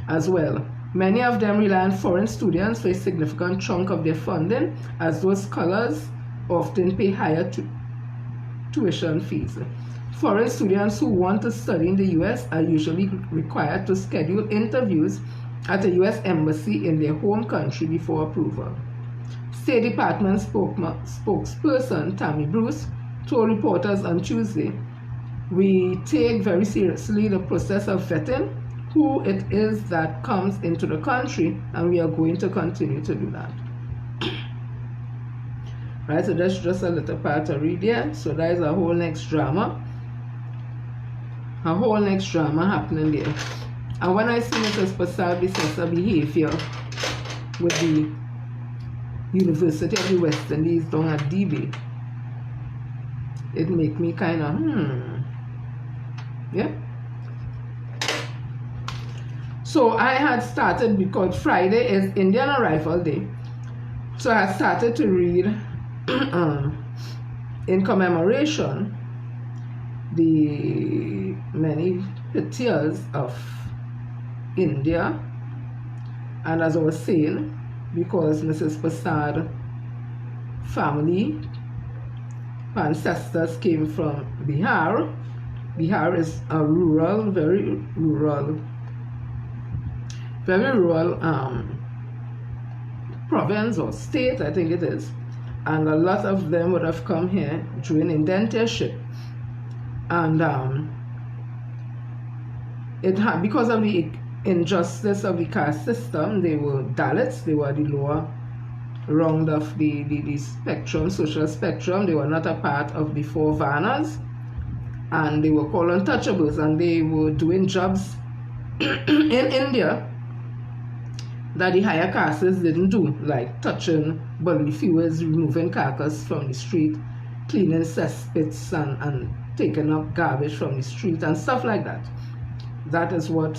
as well. Many of them rely on foreign students for a significant chunk of their funding, as those scholars often pay higher tuition fees. Foreign students who want to study in the US are usually required to schedule interviews at a US embassy in their home country before approval. State Department spokesperson Tammy Bruce told reporters on Tuesday, "We take very seriously the process of vetting who it is that comes into the country, and we are going to continue to do that." Right, so that's just a little part to read here. So that is a whole next drama. a whole next drama happening there. And when I see Mrs. Passar Bissessa behavior with the University of the West Indies down at DB, it make me kind of, yeah. So I had started, because Friday is Indian Arrival Day, so I started to read in commemoration the many pictures of India. And as I was saying, because Mrs. Passar family ancestors came from Bihar. Bihar is a rural, very rural province or state, I think it is. And a lot of them would have come here during indentureship. And it had, because of the injustice of the caste system, they were Dalits, they were the lower round of the spectrum, social spectrum. They were not a part of the four Varnas, and they were called untouchables, and they were doing jobs in India that the higher castes didn't do, like touching bodily fluids, removing carcass from the street, cleaning cesspits, and taking up garbage from the street and stuff like that. That is what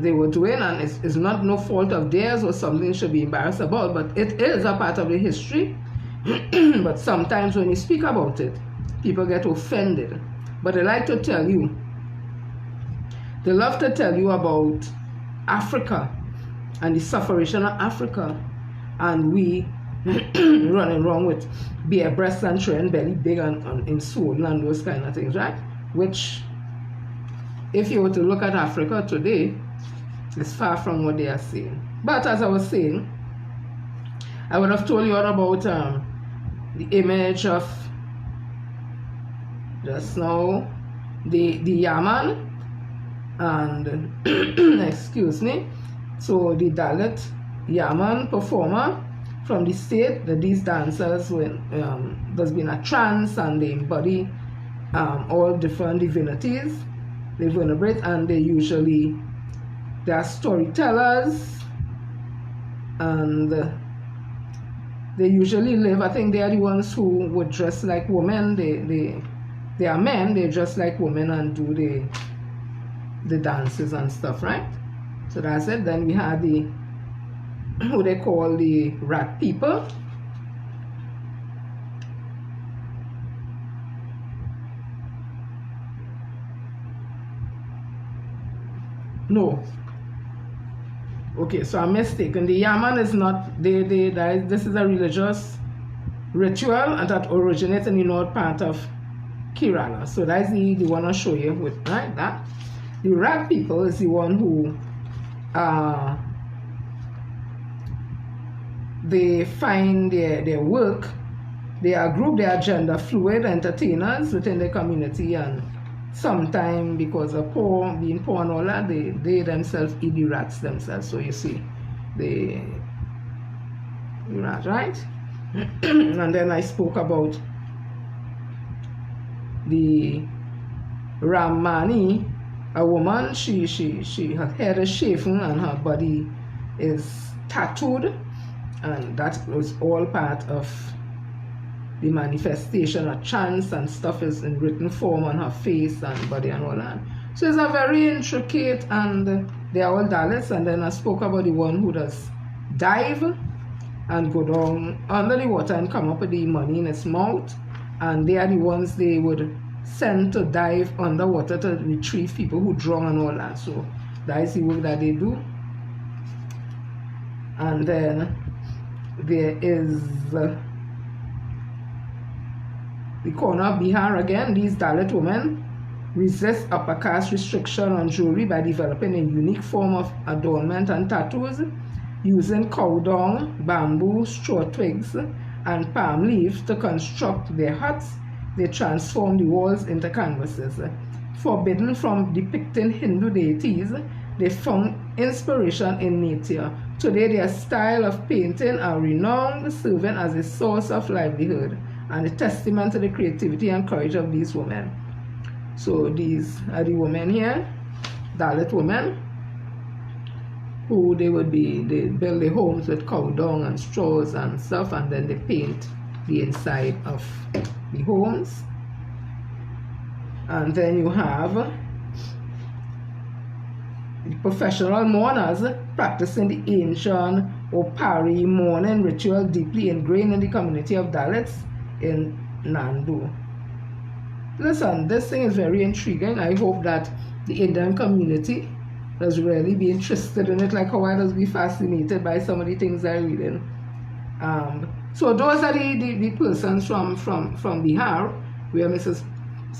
they were doing, and it's not no fault of theirs or something should be embarrassed about, but it is a part of the history. But sometimes when you speak about it, people get offended. But I like to tell you, they love to tell you about Africa and the suffering of Africa, and we running around with bare breasts and throwing belly big and in swollen and those kind of things, right? Which, if you were to look at Africa today, it's far from what they are saying. But as I was saying, I would have told you all about the image of just now the Yaman and excuse me. So the Dalit Yaman performer from the state, that these dancers, when there's been a trance and they embody all different divinities, they venerate, and they are storytellers, and they usually live, I think they are the ones who would dress like women. They are men, they dress like women and do the dances and stuff, right? So that's it. Then we had the, who they call the rat people. No. Okay, so I'm mistaken. The Yaman is not, this is a religious ritual and that originates in the north part of Kerala. So that's the one I'll show you with, right, that. The rat people is the one who they find their work. They are group, they are gender fluid entertainers within the community, and sometimes because of being poor and all that, they themselves eat the rats themselves. So you see, the rat, right? And then I spoke about the Ramani, a woman. Her hair is shaven and her body is tattooed, and that was all part of the manifestation of chants, and stuff is in written form on her face and body and all that. So it's a very intricate, and they are all Dalits. And then I spoke about the one who does dive and go down under the water and come up with the money in its mouth, and they are the ones they would send to dive underwater to retrieve people who drown and all that. So that is the work that they do. And then there is the corner of Bihar again. These Dalit women resist upper caste restriction on jewelry by developing a unique form of adornment and tattoos using cow dung, bamboo, straw twigs, and palm leaves to construct their huts. They transform the walls into canvases. Forbidden from depicting Hindu deities, they found inspiration in nature. Today, their style of painting are renowned, serving as a source of livelihood and a testament to the creativity and courage of these women. So these are the women here, Dalit women, who they build their homes with cow dung and straws and stuff, and then they paint the inside of the homes. And then you have the professional mourners practicing the ancient Opari mourning ritual deeply ingrained in the community of Dalits in Nandu. Listen, this thing is very intriguing. I hope that the Indian community does really be interested in it, like how I does be fascinated by some of the things I read in. So those are the persons from Bihar, where Mrs.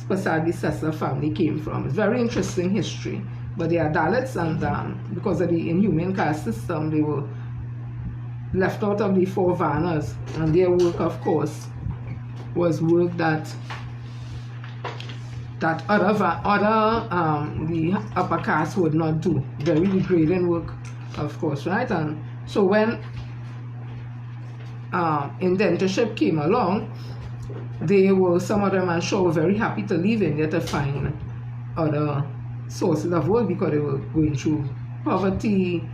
Prasad Sessa family came from. It's very interesting history. But they are Dalits, and because of the inhuman caste system, they were left out of the four Varnas, and their work, of course, was work that the upper caste would not do. Very degrading work, of course, right? And so when indentureship came along, some of them, I'm sure, were very happy to leave India to find other sources of work, because they were going through poverty,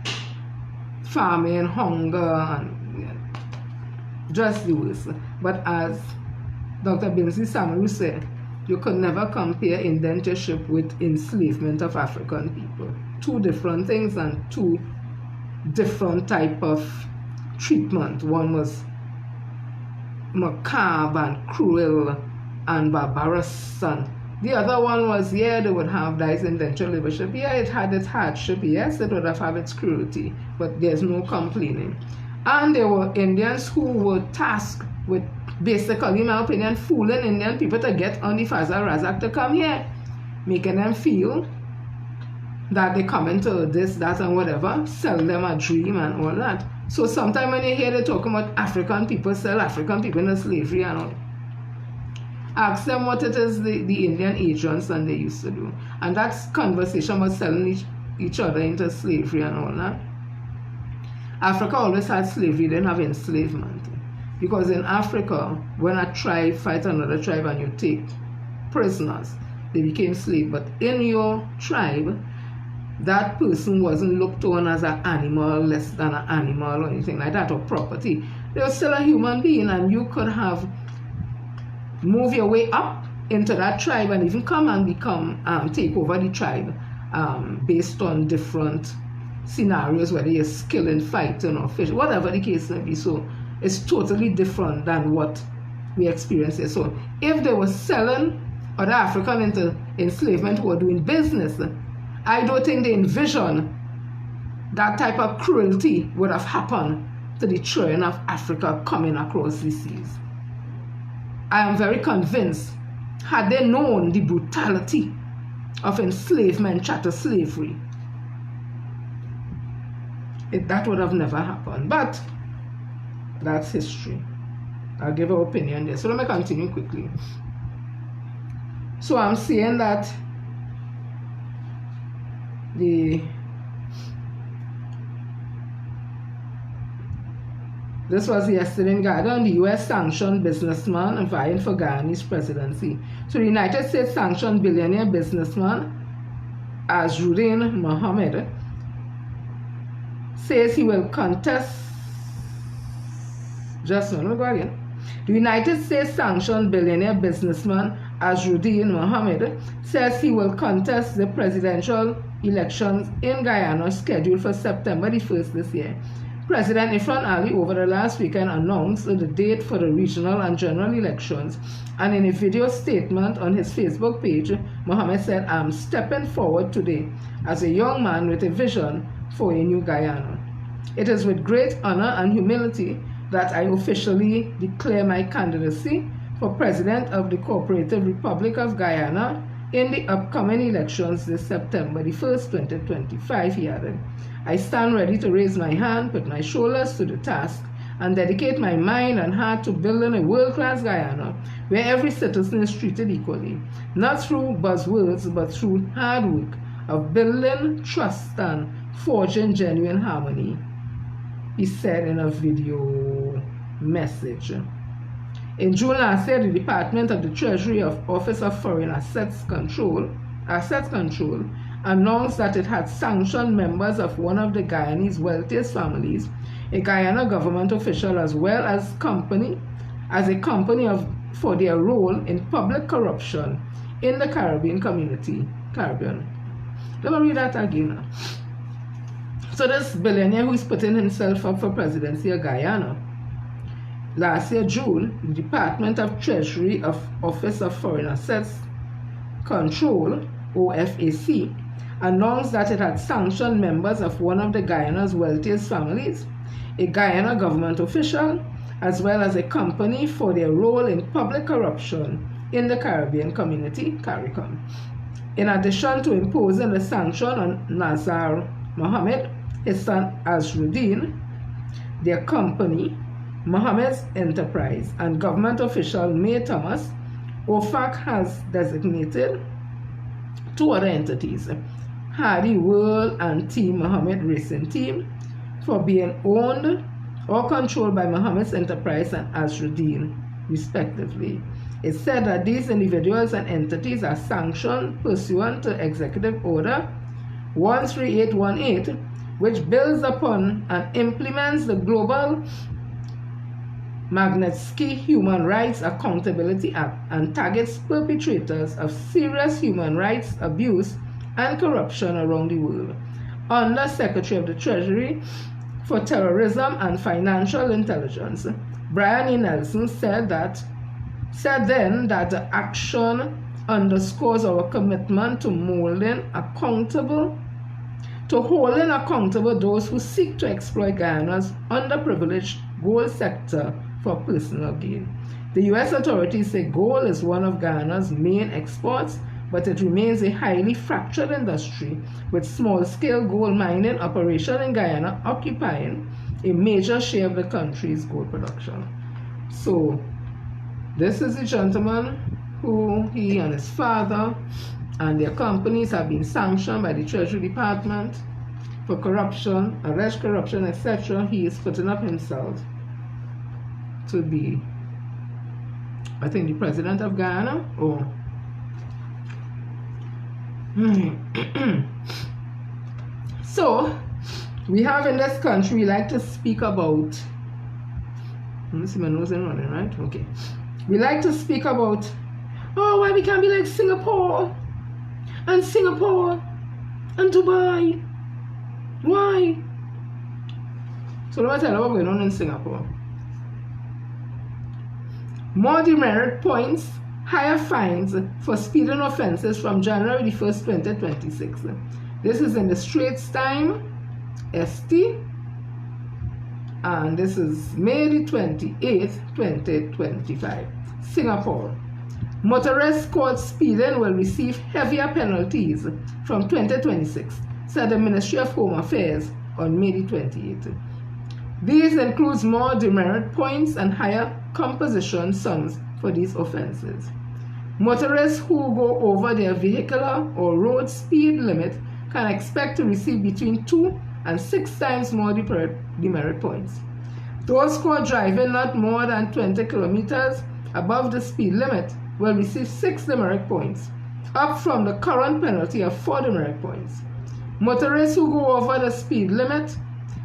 famine, hunger, and just the worst. But as Dr. Binsi Samaru said, you could never compare indentureship with enslavement of African people. Two different things and two different type of treatment. One was macabre and cruel and barbarous, and the other one was, yeah, they would have that indentured laborship. Yeah, it had its hardship. Yes, it would have had its cruelty, but there's no complaining. And there were Indians who were tasked with basically, in my opinion, fooling Indian people to get on the Fazal Razak to come here, making them feel that they come into this, that, and whatever, sell them a dream and all that. So sometimes when you hear they talking about African people sell African people into slavery and all, ask them what it is the Indian agents and they used to do. And that's conversation about selling each other into slavery and all that. Africa always had slavery, didn't have enslavement. Because in Africa, when a tribe fights another tribe and you take prisoners, they became slaves. But in your tribe, that person wasn't looked on as an animal, less than an animal or anything like that, or property. They were still a human being, and you could have moved your way up into that tribe and even come and take over the tribe based on different scenarios, whether you're skilled in fighting or fishing, whatever the case may be. So it's totally different than what we experience here. So if they were selling other African into enslavement who were doing business, I don't think they envision that type of cruelty would have happened to the children of Africa coming across the seas. I am very convinced, had they known the brutality of enslavement, chattel slavery, that would have never happened. But that's history. I'll give an opinion there. So let me continue quickly. So I'm saying that this was yesterday in Ghana. The US sanctioned businessman vying for Ghanai's presidency. So the United States sanctioned billionaire businessman Azruddin Mohammed says he will contest. The United States sanctioned billionaire businessman Azruddin Mohammed says he will contest the presidential elections in Guyana scheduled for September the 1st this year. President Ifran Ali over the last weekend announced the date for the regional and general elections, and in a video statement on his Facebook page, Mohammed said, "I'm stepping forward today as a young man with a vision for a new Guyana. It is with great honor and humility that I officially declare my candidacy for President of the Cooperative Republic of Guyana in the upcoming elections this September the 1st, 2025, he added. I stand ready to raise my hand, put my shoulders to the task, and dedicate my mind and heart to building a world-class Guyana where every citizen is treated equally, not through buzzwords, but through hard work of building trust and forging genuine harmony," he said in a video message. In June last year, the Department of the Treasury Office of Foreign Assets Control announced that it had sanctioned members of one of the Guyanese wealthiest families, a Guyana government official, as well as a company for their role in public corruption in the Caribbean. Let me read that again. So this billionaire who is putting himself up for presidency of Guyana, last year, June, the Department of Treasury Office of Foreign Assets Control, OFAC, announced that it had sanctioned members of one of the Guyana's wealthiest families, a Guyana government official, as well as a company for their role in public corruption in the Caribbean community, CARICOM. In addition to imposing the sanction on Nazar Mohammed, his son Azruddin, their company, Mohammed's Enterprise, and government official May Thomas, OFAC has designated two other entities, Hardy World and Team Mohammed Racing Team, for being owned or controlled by Mohammed's Enterprise and Azruddin, respectively. It said that these individuals and entities are sanctioned pursuant to Executive Order 13818, which builds upon and implements the Global Magnitsky Human Rights Accountability Act and targets perpetrators of serious human rights abuse and corruption around the world. Under Secretary of the Treasury for Terrorism and Financial Intelligence, Brian E. Nelson said then that the action underscores our commitment to holding accountable those who seek to exploit Guyana's underprivileged gold sector for personal gain. The U.S. authorities say gold is one of Guyana's main exports, but it remains a highly fractured industry, with small-scale gold mining operation in Guyana occupying a major share of the country's gold production. So, this is the gentleman who he and his father and their companies have been sanctioned by the Treasury Department for corruption, alleged corruption, etc. He is putting up himself to be, I think, the president of Guyana, or so we have in this country, we like to speak about, let me see, my nose ain't running, right? Okay. We like to speak about, oh, why we can't be like Singapore and Dubai. Why? So let me tell you what's going on in Singapore. More demerit points, higher fines for speeding offences from January 1st, 2026. This is in the Straits Time, ST, and this is May the 28th, 2025. Singapore. Motorists caught speeding will receive heavier penalties from 2026, said the Ministry of Home Affairs on May the 28th. These include more demerit points and higher composition sums for these offences. Motorists who go over their vehicular or road speed limit can expect to receive between 2 and 6 times more demerit points. Those caught driving not more than 20 kilometers above the speed limit will receive 6 demerit points, up from the current penalty of 4 demerit points. Motorists who go over the speed limit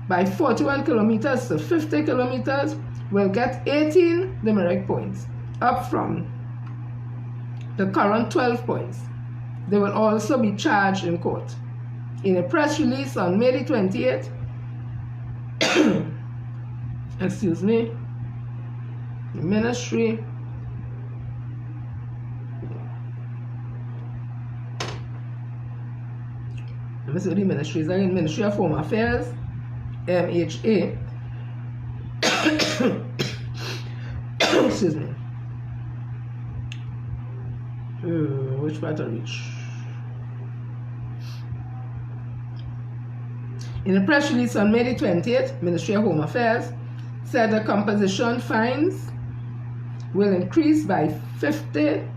by 41 kilometers to 50 kilometers will get 18 demerit points, up from the current 12 points. They will also be charged in court. In a press release on May the 28th, excuse me, the Ministry Ministry of Home Affairs, MHA, excuse me, which part I reach? In a press release on May the 20th, Ministry of Home Affairs said the composition fines will increase by $50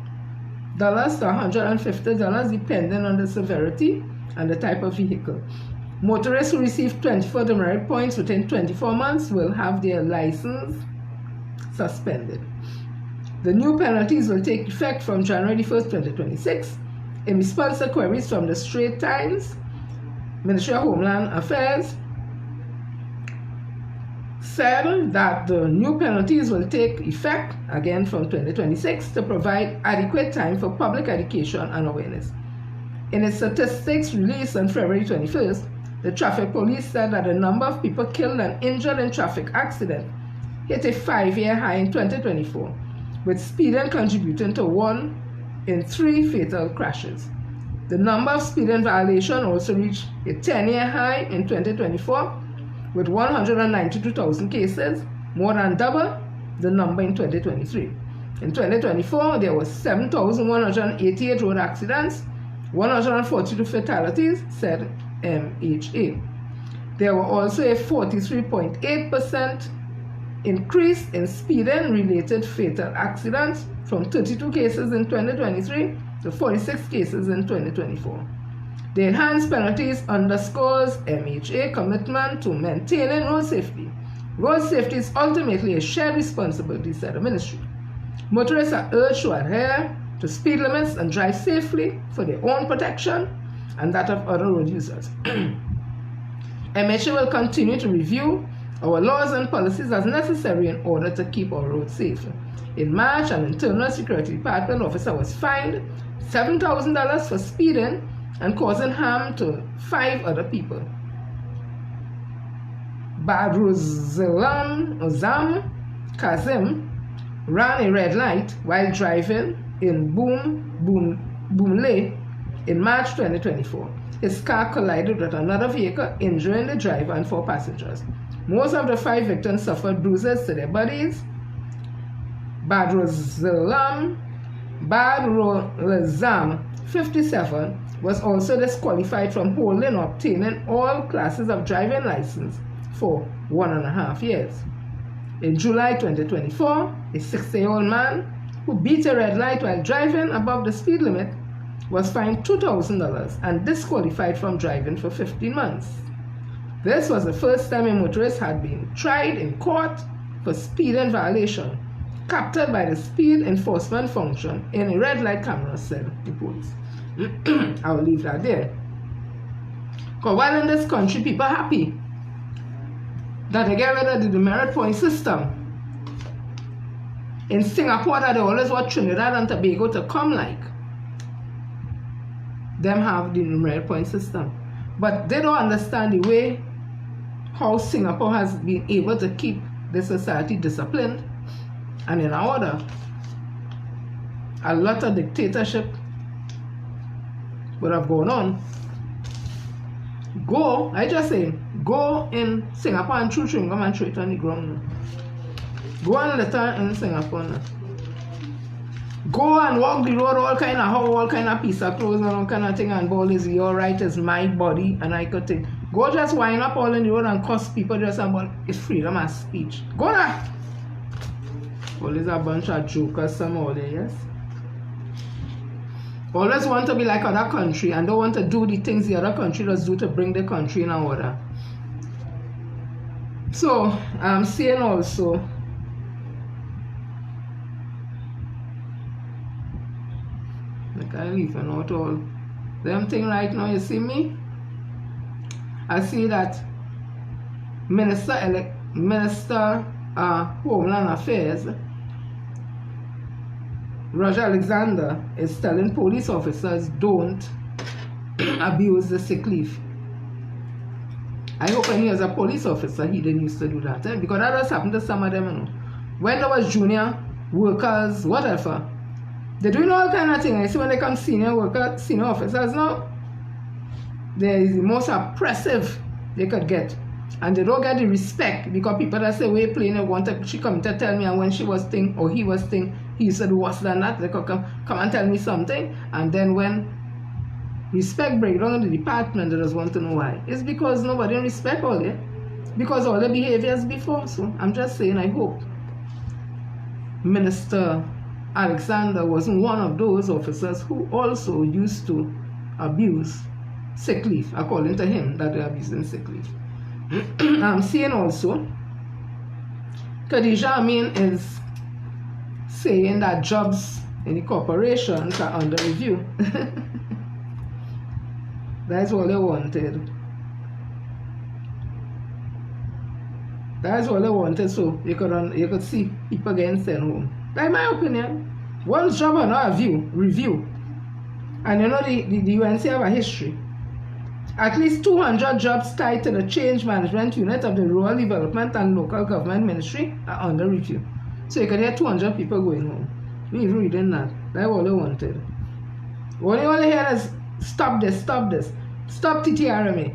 to $150 depending on the severity and the type of vehicle. Motorists who receive 24 demerit points within 24 months will have their license suspended. The new penalties will take effect from January 1st, 2026. In response to queries from the Straits Times, Ministry of Homeland Affairs said that the new penalties will take effect again from 2026 to provide adequate time for public education and awareness. In its statistics released on February 21st, the traffic police said that the number of people killed and injured in traffic accidents hit a 5-year high in 2024, with speeding contributing to 1 in 3 fatal crashes. The number of speeding violations also reached a 10-year high in 2024, with 192,000 cases, more than double the number in 2023. In 2024, there were 7,188 road accidents, 142 fatalities, said MHA. There were also a 43.8% increase in speeding-related fatal accidents from 32 cases in 2023 to 46 cases in 2024. The enhanced penalties underscores MHA commitment to maintaining road safety. Road safety is ultimately a shared responsibility, said the ministry. Motorists are urged to adhere to speed limits and drive safely for their own protection and that of other road users. MHA will continue to review our laws and policies as necessary in order to keep our roads safe. In March, an Internal Security Department officer was fined $7,000 for speeding and causing harm to 5 other people. Badruzzalam Kazim ran a red light while driving in Boomlay in March 2024. His car collided with another vehicle, injuring the driver and 4 passengers. Most of the 5 victims suffered bruises to their bodies. Badruzzalam, 57, was also disqualified from holding or obtaining all classes of driving license for 1.5 years. In July 2024, a 60-year-old man who beat a red light while driving above the speed limit was fined $2,000 and disqualified from driving for 15 months. This was the first time a motorist had been tried in court for speeding violation, captured by the speed enforcement function in a red light camera, said the police. I will leave that there. Because while in this country, people are happy that they get rid of the demerit point system. In Singapore, that they always want Trinidad and Tobago to come like. Them have the demerit point system. But they don't understand the way how Singapore has been able to keep the society disciplined and in order. A lot of dictatorship would have gone on. I just say, go in Singapore and chew chewing gum and throw it on the ground. Go and litter in Singapore now. Go and walk the road all kind of piece of clothes and all kind of thing, and ball is your right, is my body, and I could take. Go just wind up all in the road and cuss people just about it's freedom of speech. Go now. All is a bunch of jokers, some all there, yes. Always want to be like other country and don't want to do the things the other country does do to bring the country in order. So I'm saying also, like I leave and out all them thing right now, you see me? I see that Minister Homeland Affairs Roger Alexander is telling police officers don't abuse the sick leave. I hope when he was a police officer, he didn't used to do that. Because that has happened to some of them. You know. When there was junior workers, whatever, they're doing all kind of things. I see when they come senior workers, senior officers now, they're the most oppressive they could get. And they don't get the respect because people that say, we're playing, she come to tell me, and when she was thing or he was thing, he said worse than that. They could come and tell me something. And then when respect break down in the department, they just want to know why. It's because nobody respect all it. Because all the behaviors before. So I'm just saying, I hope Minister Alexander wasn't one of those officers who also used to abuse sick leave, according to him, that they're abusing sick leave. I'm seeing also Khadija Amin is saying that jobs in the corporations are under review. That's all they wanted. That's all they wanted, so you could see people getting sent home. That's my opinion. One's job under review. And you know the UNC have a history. At least 200 jobs tied to the change management unit of the Rural Development and Local Government Ministry are under review. So you can hear 200 people going home. Me even reading that. That's all they wanted. What you want to hear is stop this, stop TTRMA,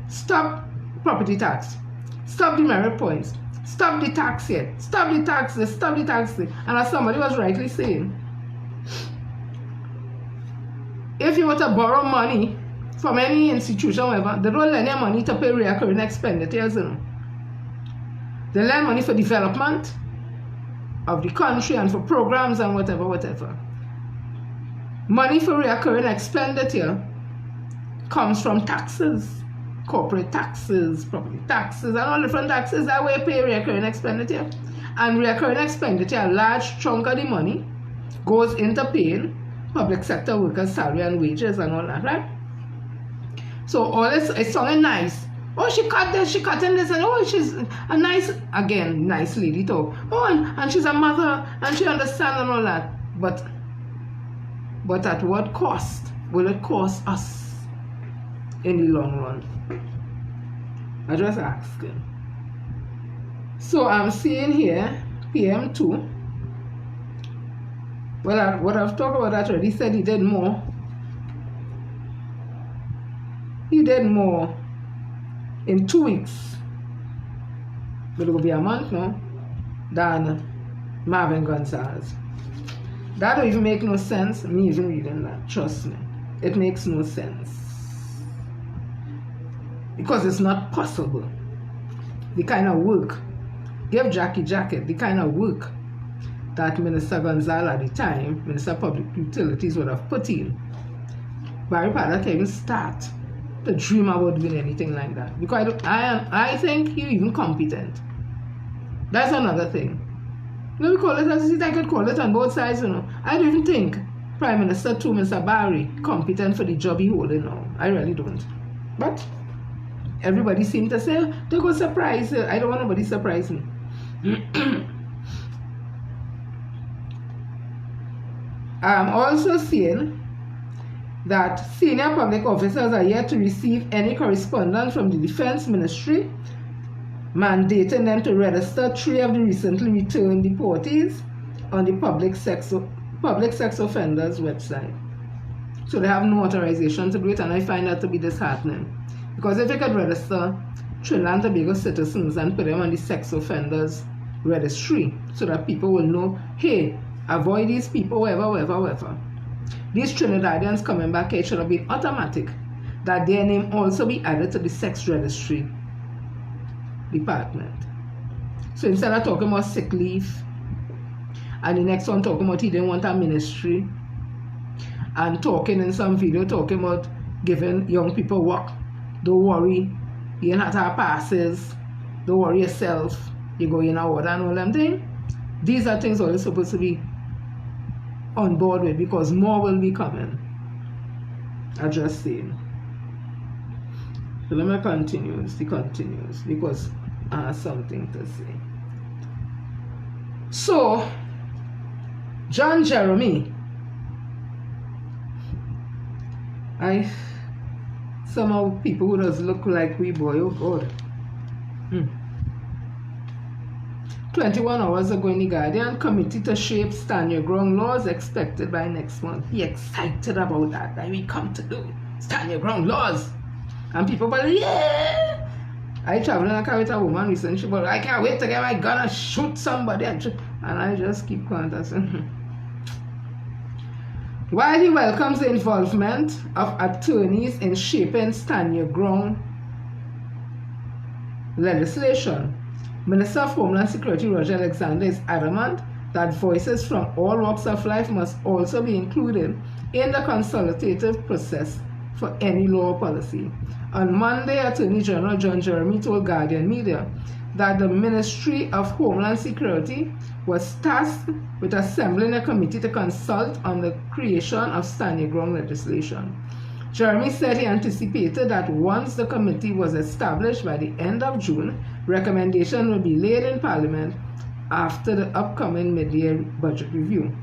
stop property tax, stop the merit points, stop the tax here, stop the taxes, stop the taxes. And as somebody was rightly saying, if you want to borrow money from any institution, whatever, they don't lend you money to pay recurring expenditures. You know. They lend money for development of the country and for programs and whatever. Money for recurring expenditure comes from taxes, corporate taxes, property taxes, and all different taxes. That way you pay recurring expenditure. And recurring expenditure, a large chunk of the money goes into paying public sector workers' salary and wages and all that, right? So all this, it's sounding nice. Oh, she cut this, she cut in this, and oh, she's a nice lady talk. Oh, and she's a mother, and she understands and all that. But at what cost will it cost us in the long run? I just asking. So I'm seeing here, PM2. Well, what I've talked about that already, said he did more. He did more in 2 weeks, but it will be a month now, than Marvin Gonzalez. That don't even make no sense, me even reading that, trust me. It makes no sense. Because it's not possible. The kind of work, give Jackie Jacket, the kind of work that Minister Gonzalez at the time, Minister of Public Utilities, would have put in. Barry Potter can't even start to dream about doing anything like that. Because I think he's even competent. That's another thing. Let me call it as I could call it on both sides, you know. I don't even think Prime Minister to Mr. Barry competent for the job he holding now. I really don't. But everybody seems to say, they're going to surprise you. I don't want nobody to surprise me. I'm also seeing that senior public officers are yet to receive any correspondence from the Defense Ministry mandating them to register 3 of the recently returned deportees on the public sex offenders website. So they have no authorization to do it, and I find that to be disheartening. Because if they could register Trinidad and Tobago citizens and put them on the sex offenders registry so that people will know, hey, avoid these people, whatever. These Trinidadians coming back here should have been automatic that their name also be added to the sex registry department. So instead of talking about sick leave, and the next one talking about he didn't want a ministry, and talking in some video talking about giving young people work, don't worry, you don't have to have passes, don't worry yourself, you go in a order and all them things. These are things always supposed to be on board with, because more will be coming. I'm just saying. So let me continues because I have something to say. So John Jeremy, somehow people who does look like we boy, oh God. 21 hours ago in the Guardian, committee to shape stand your ground laws expected by next month. He excited about that we come to do stand your ground laws. And people were like, yeah. I traveled in a car with a woman recently, but I can't wait to get my gun and shoot somebody. And I just keep contacting. While he welcomes the involvement of attorneys in shaping stand your ground legislation, Minister of Homeland Security Roger Alexander is adamant that voices from all walks of life must also be included in the consultative process for any law or policy. On Monday, Attorney General John Jeremy told Guardian Media that the Ministry of Homeland Security was tasked with assembling a committee to consult on the creation of stand your ground legislation. Jeremy said he anticipated that once the committee was established by the end of June, recommendation would be laid in Parliament after the upcoming mid-year budget review.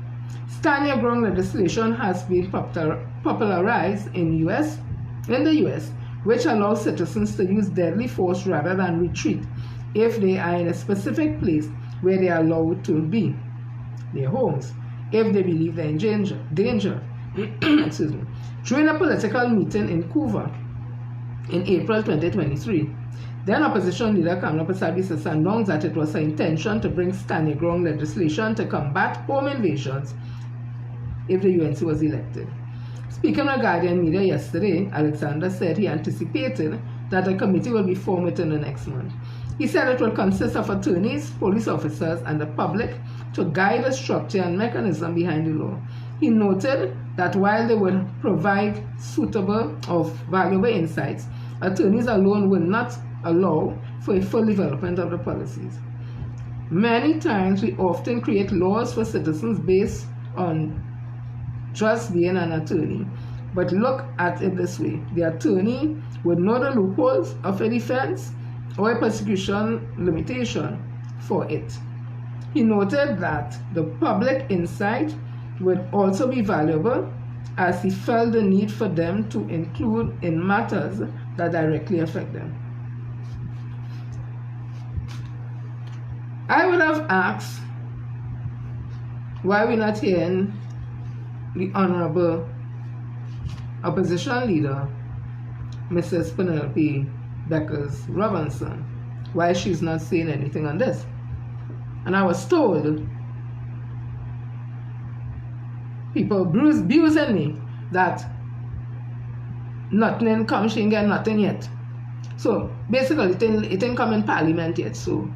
Stand your ground legislation has been popularized in the US, which allows citizens to use deadly force rather than retreat if they are in a specific place where they are allowed to be, their homes, if they believe they're in danger. Excuse me. During a political meeting in Cuba in April 2023, then opposition leader Kamala Persaud announced that it was her intention to bring stand your ground legislation to combat home invasions if the UNC was elected. Speaking on Guardian Media yesterday, Alexander said he anticipated that the committee will be formed within the next month. He said it will consist of attorneys, police officers, and the public to guide the structure and mechanism behind the law. He noted that while they will provide suitable or valuable insights, attorneys alone will not allow for a full development of the policies. Many times we often create laws for citizens based on just being an attorney. But look at it this way. The attorney would know the loopholes of a defense or a prosecution limitation for it. He noted that the public insight would also be valuable, as he felt the need for them to include in matters that directly affect them. I would have asked why we're not hearing the Honorable Opposition Leader, Mrs. Penelope Beckers-Robinson, why she's not saying anything on this. And I was told, people abusing me, that nothing come, she ain't get nothing yet. So basically it didn't come in Parliament yet. So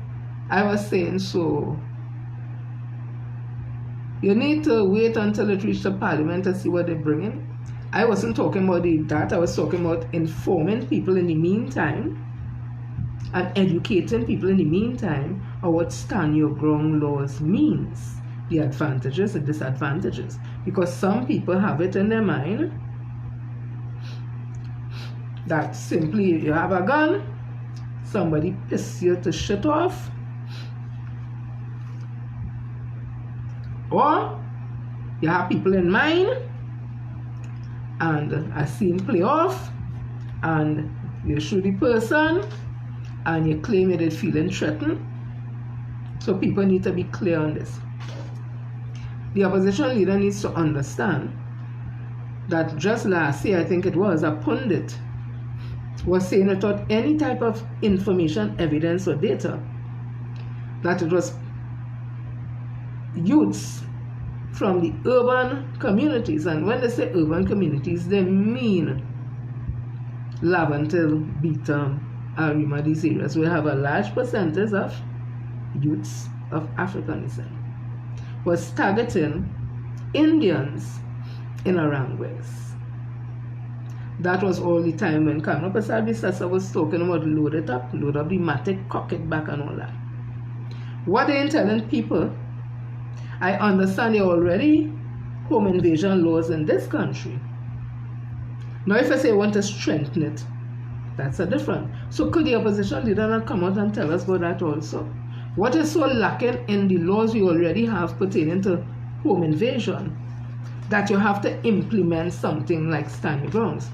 I was saying, so you need to wait until it reaches the Parliament to see what they bring in. I wasn't talking about that. I was talking about informing people in the meantime and educating people in the meantime on what stand your ground laws means, the advantages and disadvantages. Because some people have it in their mind that simply if you have a gun, somebody pisses you to shit off, or you have people in mind and a scene play off and you shoot the person and you claim you did feeling threatened. So people need to be clear on this. The opposition leader needs to understand that just last year, I think it was, a pundit was saying without any type of information, evidence or data that it was youths from the urban communities, and when they say urban communities, they mean Laventille, Beetham, Arima, these areas will have a large percentage of youths of African descent, was targeting Indians in Arangwes. That was all the time when Kamala Persaud was talking about load up the matic, cock it back and all that. What they ain't telling people, I understand there are already home invasion laws in this country. Now if I say I want to strengthen it, that's a different. So could the opposition leader not come out and tell us about that also? What is so lacking in the laws we already have pertaining to home invasion that you have to implement something like stand your grounds?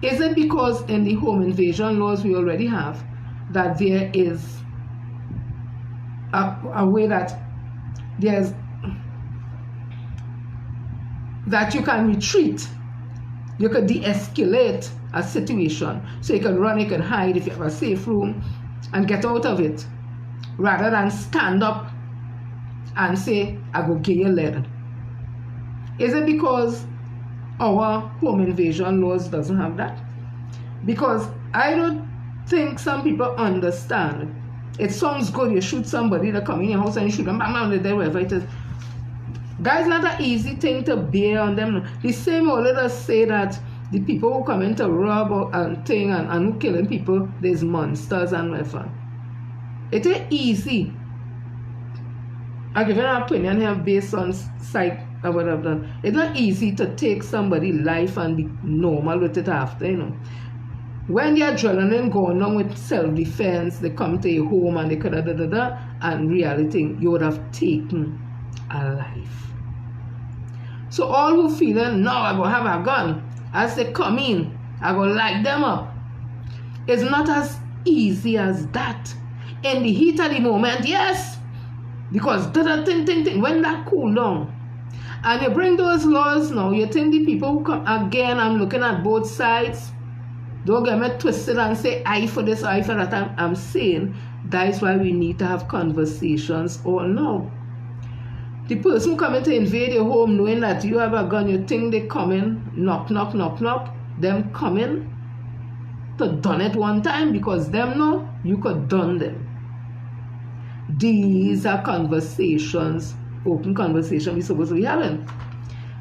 Is it because in the home invasion laws we already have that there is a way that you can retreat, you could de-escalate a situation, so you can run, you can hide if you have a safe room and get out of it, rather than stand up and say, I go give you lead? Is it because our home invasion laws doesn't have that? Because I don't think some people understand. It sounds good, you shoot somebody that come in your house and you shoot them, bam, bam, they're there, wherever it is. That's not an easy thing to bear on them. The same way let us say that the people who come in to rob and Ting and who killing people, there's monsters and whatever. It ain't easy. I give an opinion here based on sight of what I've done. It's not easy to take somebody's life and be normal with it after, you know. When the adrenaline going on with self-defense, they come to your home and they could and reality, you would have taken a life. So all who feeling, no, I go have a gun, as they come in, I go light them up. It's not as easy as that. In the heat of the moment, yes, because ting, when that cool down, and you bring those laws now, you think the people who come, again, I'm looking at both sides. Don't get me twisted and say I for this, I for that. I'm saying that is why we need to have conversations all now. The person coming to invade your home knowing that you have a gun, you think they come in, knock, them coming to done it one time because them know you could done them. These are conversations, open conversation we're supposed to be having.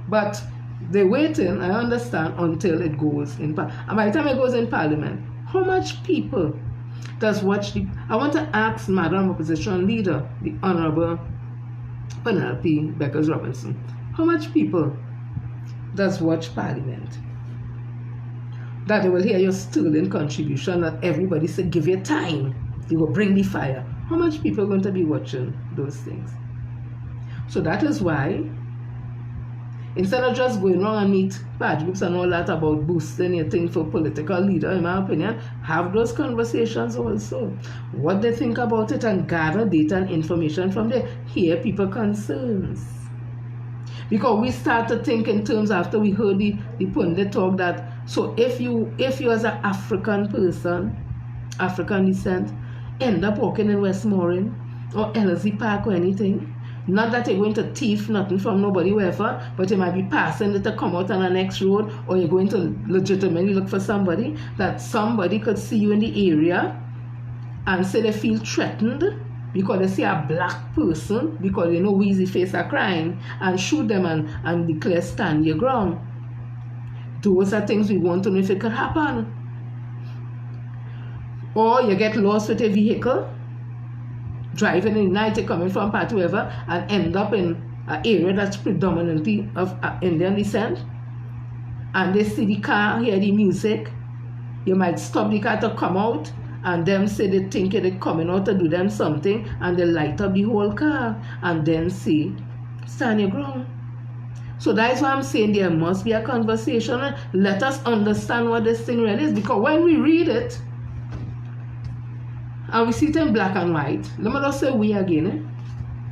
But they're waiting, I understand, until it goes in Parliament. And by the time it goes in Parliament, how much people does watch the... I want to ask Madam Opposition Leader, the Honourable Penelope Beckers-Robinson, how much people does watch Parliament? That they will hear your sterling contribution, that everybody said, give you time, you will bring the fire. How much people are going to be watching those things? So that is why, instead of just going around and meet party groups and all that about boosting your thing for political leader, in my opinion, have those conversations also. What they think about it and gather data and information from there. Hear people concerns. Because we start to think in terms after we heard the pundit talk that, so if you as an African person, African descent, end up walking in Westmoreland or Ellerslie Park or anything, not that you're going to thief nothing from nobody, wherever, but you might be passing it to come out on the next road, or you're going to legitimately look for somebody, that somebody could see you in the area and say they feel threatened because they see a black person, because they know Weezy face a crime, and shoot them and declare stand your ground. Those are things we want to know if it could happen. Or you get lost with a vehicle, driving in the night, coming from part wherever, and end up in an area that's predominantly of Indian descent, and they see the car, hear the music, you might stop the car to come out, and them say they think they're coming out to do them something, and they light up the whole car, and then say, stand your ground. So that's why I'm saying there must be a conversation. Let us understand what this thing really is, because when we read it, and we see it in black and white, let me just say we again.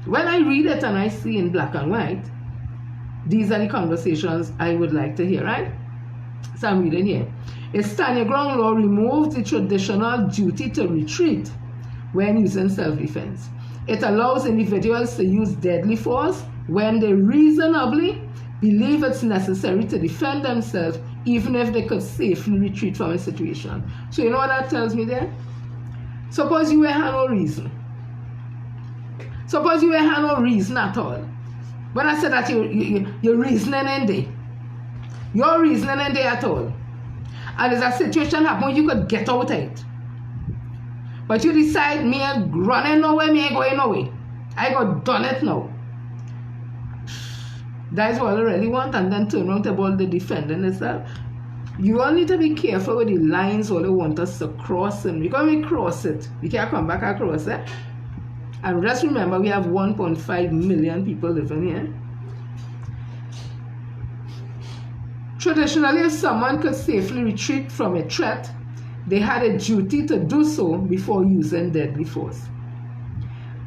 When I read it and I see in black and white, these are the conversations I would like to hear, right? So I'm reading here. A stand your ground law removes the traditional duty to retreat when using self-defense. It allows individuals to use deadly force when they reasonably believe it's necessary to defend themselves, even if they could safely retreat from a situation. So you know what that tells me there? Suppose you had no reason. Suppose you had no reason at all. When I said that you're reasoning in there. You're reasoning in there at all. And there's a situation happen, you could get out of it. But you decide, me ain't running nowhere, me ain't going nowhere. I got done it now. That's what I really want, and then turn around about the defending itself. You all need to be careful with the lines all they want us to cross, and because we cross it, we can't come back across it. And just remember, we have 1.5 million people living here. Traditionally, if someone could safely retreat from a threat, they had a duty to do so before using deadly force.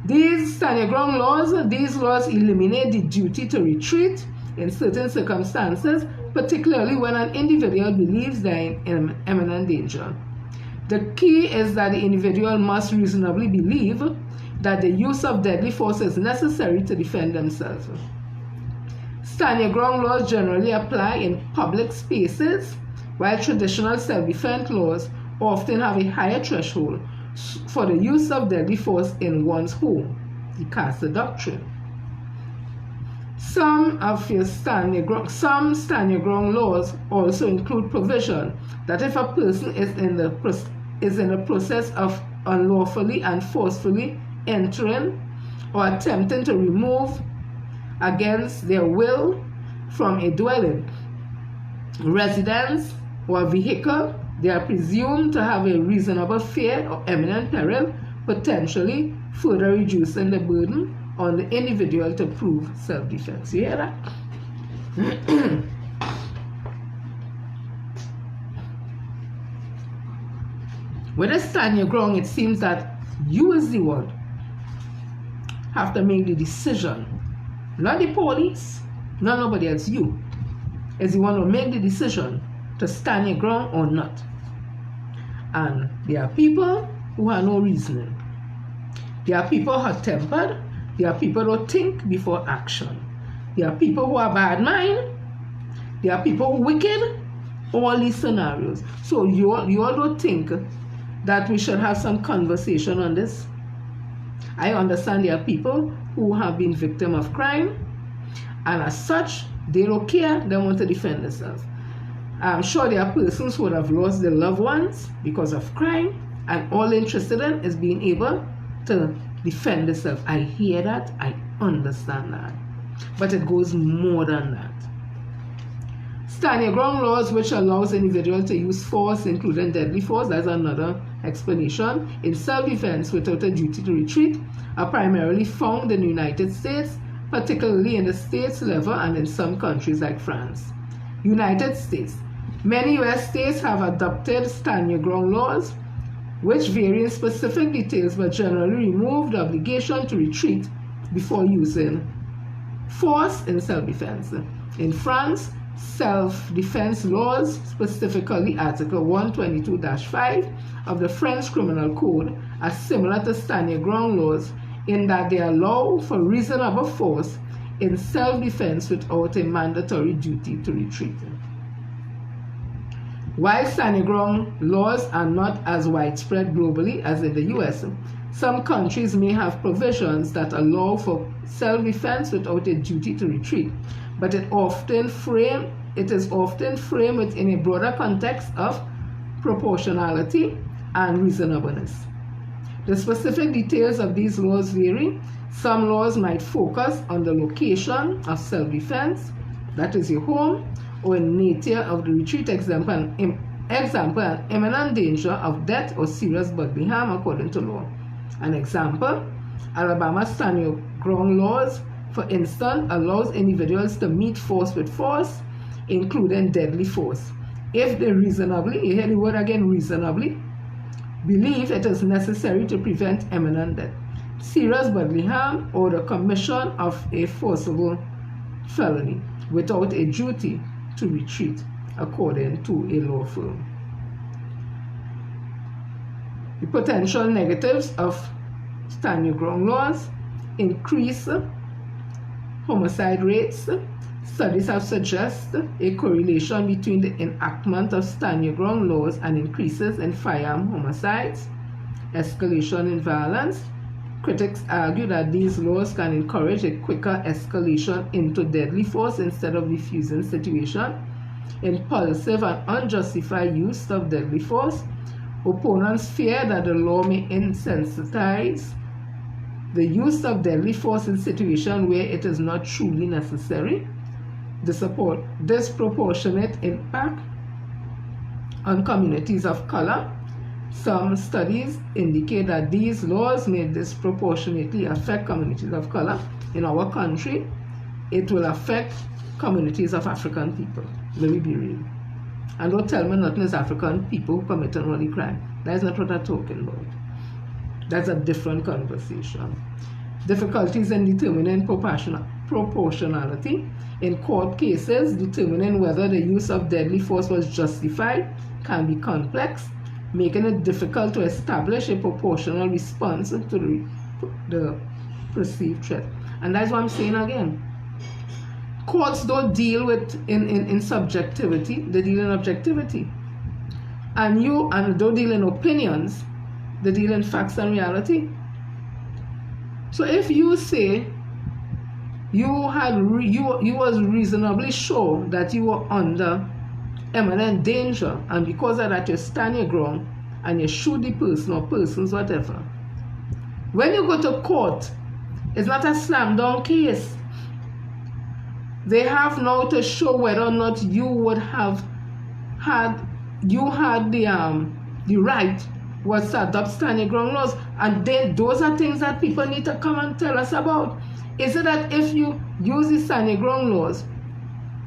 These stand your ground laws, these laws eliminate the duty to retreat in certain circumstances, particularly when an individual believes they're in imminent danger. The key is that the individual must reasonably believe that the use of deadly force is necessary to defend themselves. Stand your ground laws generally apply in public spaces, while traditional self-defense laws often have a higher threshold for the use of deadly force in one's home, the Castle Doctrine. Some stand your ground laws also include provision that if a person is in the process of unlawfully and forcefully entering or attempting to remove against their will from a dwelling, residence, or vehicle, they are presumed to have a reasonable fear of imminent peril, potentially further reducing the burden on the individual to prove self-defense. You hear that? When I stand your ground, it seems that you as the one have to make the decision. Not the police, not nobody else. You is the one who make the decision to stand your ground or not. And there are people who have no reasoning. There are people who are tempered. There are people who think before action. There are people who are bad mind. There are people who are wicked. All these scenarios. So you all don't think that we should have some conversation on this? I understand there are people who have been victim of crime, and as such, they don't care, they want to defend themselves. I'm sure there are persons who would have lost their loved ones because of crime, and all they're interested in is being able to defend themselves. I hear that, I understand that. But it goes more than that. Stand your ground laws, which allows individuals to use force, including deadly force, that's another explanation, in self-defense without a duty to retreat, are primarily found in the United States, particularly in the states level and in some countries like France. United States. Many US states have adopted stand your ground laws, which vary in specific details but generally remove the obligation to retreat before using force in self-defense. In France, self-defense laws, specifically Article 122-5 of the French Criminal Code, are similar to stand your ground laws in that they allow for reasonable force in self-defense without a mandatory duty to retreat. While stand your ground laws are not as widespread globally as in the US, some countries may have provisions that allow for self-defense without a duty to retreat, but it is often framed within a broader context of proportionality and reasonableness. The specific details of these laws vary. Some laws might focus on the location of self-defense, that is your home, or nature of the retreat, example, an imminent danger of death or serious bodily harm according to law. An example, Alabama stand your ground laws, for instance, allows individuals to meet force with force, including deadly force, if they reasonably, you hear the word again, reasonably, believe it is necessary to prevent imminent death, serious bodily harm, or the commission of a forcible felony without a duty to retreat according to a law firm. The potential negatives of stand your ground laws: increase homicide rates. Studies have suggested a correlation between the enactment of stand your ground laws and increases in firearm homicides, escalation in violence. Critics argue that these laws can encourage a quicker escalation into deadly force instead of diffusing situation, impulsive and unjustified use of deadly force. Opponents fear that the law may insensitize the use of deadly force in situations where it is not truly necessary. The disproportionate impact on communities of color. Some studies indicate that these laws may disproportionately affect communities of color. In our country, it will affect communities of African people. Let me be real. And don't tell me nothing is African people who commit an only crime. That is not what I'm talking about. That's a different conversation. Difficulties in determining proportionality. In court cases, determining whether the use of deadly force was justified can be complex, making it difficult to establish a proportional response to the perceived threat. And that's what I'm saying again. Courts don't deal with in subjectivity, they deal in objectivity. And don't deal in opinions, they deal in facts and reality. So if you say you was reasonably sure that you were under imminent danger, and because of that you stand your ground and you shoot the person or persons, whatever. When you go to court, it's not a slam dunk case. They have now to show whether or not you would have had the right was to adopt stand your ground laws, and then those are things that people need to come and tell us about. Is it that if you use the stand your ground laws,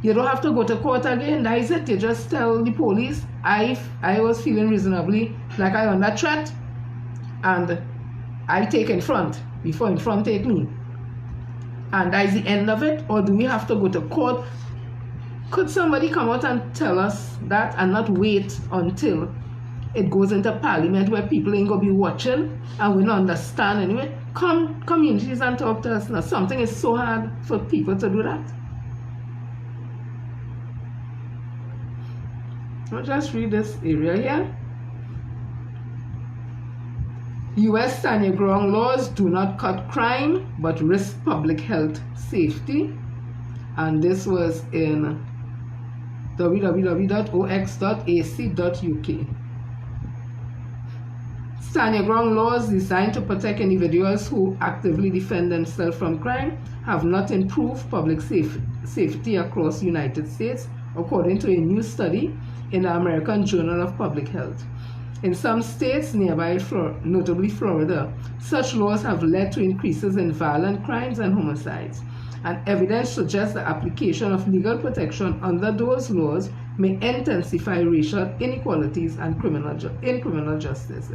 you don't have to go to court again? That is it. You just tell the police, I was feeling reasonably like I under threat, and I take in front before in front take me, and that is the end of it? Or do we have to go to court? Could somebody come out and tell us that, and not wait until it goes into parliament where people ain't gonna be watching and we don't understand anyway? Come communities and talk to us now. Something is so hard for people to do that. I'll just read this area here. U.S. stand your ground laws do not cut crime but risk public health safety. And this was in www.ox.ac.uk. Stand your ground laws designed to protect individuals who actively defend themselves from crime have not improved public safety across the United States, according to a new study in the American Journal of Public Health. In some states nearby, notably Florida, such laws have led to increases in violent crimes and homicides, and evidence suggests the application of legal protection under those laws may intensify racial inequalities and criminal justice.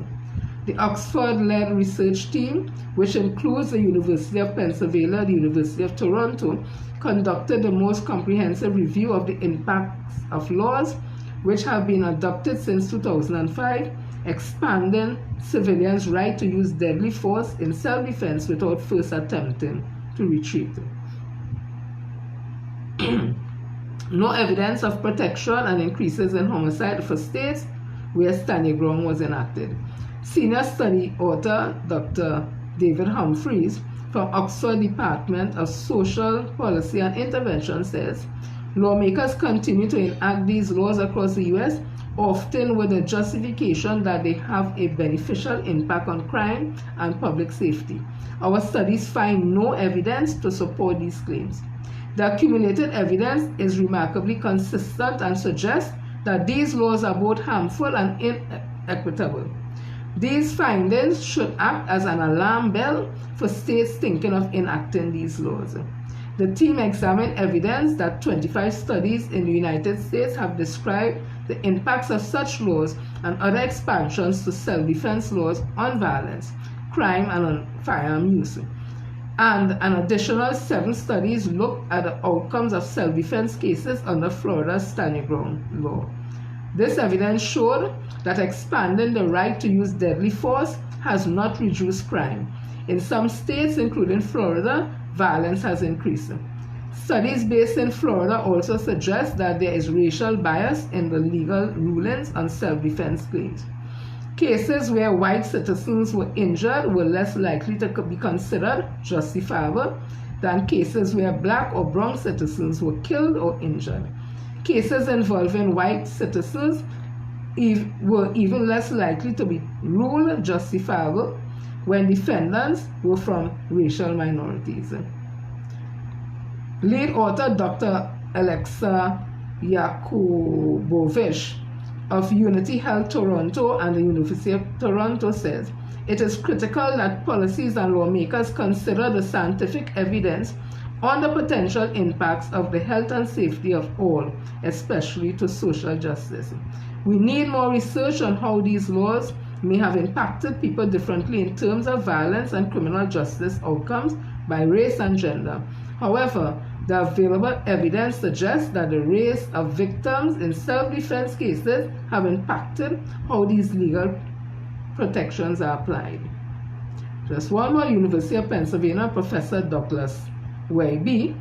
The Oxford-led research team, which includes the University of Pennsylvania, the University of Toronto, conducted the most comprehensive review of the impacts of laws which have been adopted since 2005, expanding civilians' right to use deadly force in self-defense without first attempting to retreat. No evidence of protection and increases in homicide for states where stand your ground was enacted. Senior study author Dr. David Humphreys from Oxford Department of Social Policy and Intervention says, lawmakers continue to enact these laws across the U.S., often with the justification that they have a beneficial impact on crime and public safety. Our studies find no evidence to support these claims. The accumulated evidence is remarkably consistent and suggests that these laws are both harmful and inequitable. These findings should act as an alarm bell for states thinking of enacting these laws. The team examined evidence that 25 studies in the United States have described the impacts of such laws and other expansions to self-defense laws on violence, crime, and on firearm use. And an additional 7 studies looked at the outcomes of self-defense cases under Florida's stand your ground law. This evidence showed that expanding the right to use deadly force has not reduced crime. In some states, including Florida, violence has increased. Studies based in Florida also suggest that there is racial bias in the legal rulings on self-defense claims. Cases where white citizens were injured were less likely to be considered justifiable than cases where black or brown citizens were killed or injured. Cases involving white citizens were even less likely to be ruled justifiable when defendants were from racial minorities. Lead author Dr. Alexa Yakubovich of Unity Health Toronto and the University of Toronto says, it is critical that policies and lawmakers consider the scientific evidence on the potential impacts of the health and safety of all, especially to social justice. We need more research on how these laws may have impacted people differently in terms of violence and criminal justice outcomes by race and gender. However, the available evidence suggests that the race of victims in self-defense cases have impacted how these legal protections are applied. Just one more. University of Pennsylvania Professor Douglas Weiby,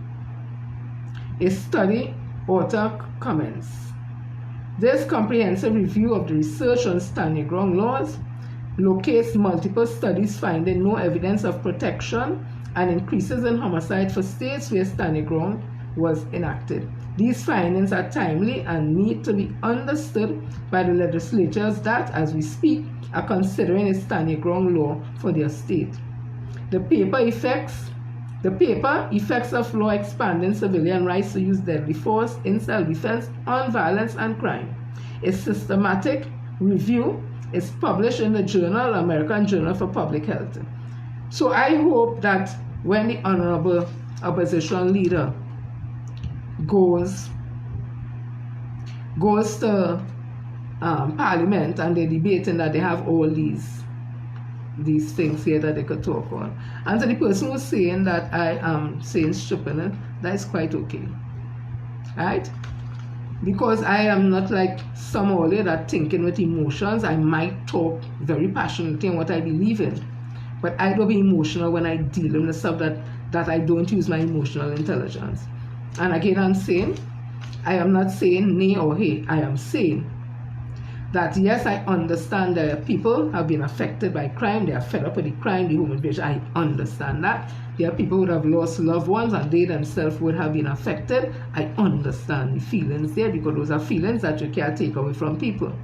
a study author, comments. This comprehensive review of the research on stand your ground laws locates multiple studies finding no evidence of protection and increases in homicide for states where standing ground was enacted. These findings are timely and need to be understood by the legislatures that, as we speak, are considering a standing ground law for their state. The paper effects of law expanding civilian rights to use deadly force in self-defense on violence and crime. A systematic review is published in the journal, American Journal for Public Health. So I hope that when the Honorable Opposition Leader goes to Parliament and they're debating, that they have all these things here that they could talk on. And to the person who's saying that I am saying stupid, that is quite okay. Right? Because I am not like some older that thinking with emotions. I might talk very passionately in what I believe in, but I don't be emotional when I deal in the stuff that I don't use my emotional intelligence. And again, I'm saying, I am not saying nay or hey. I am saying that yes, I understand that people have been affected by crime. They are fed up with the crime, the home invasion. I understand that. There are people who have lost loved ones and they themselves would have been affected. I understand the feelings there, because those are feelings that you can't take away from people.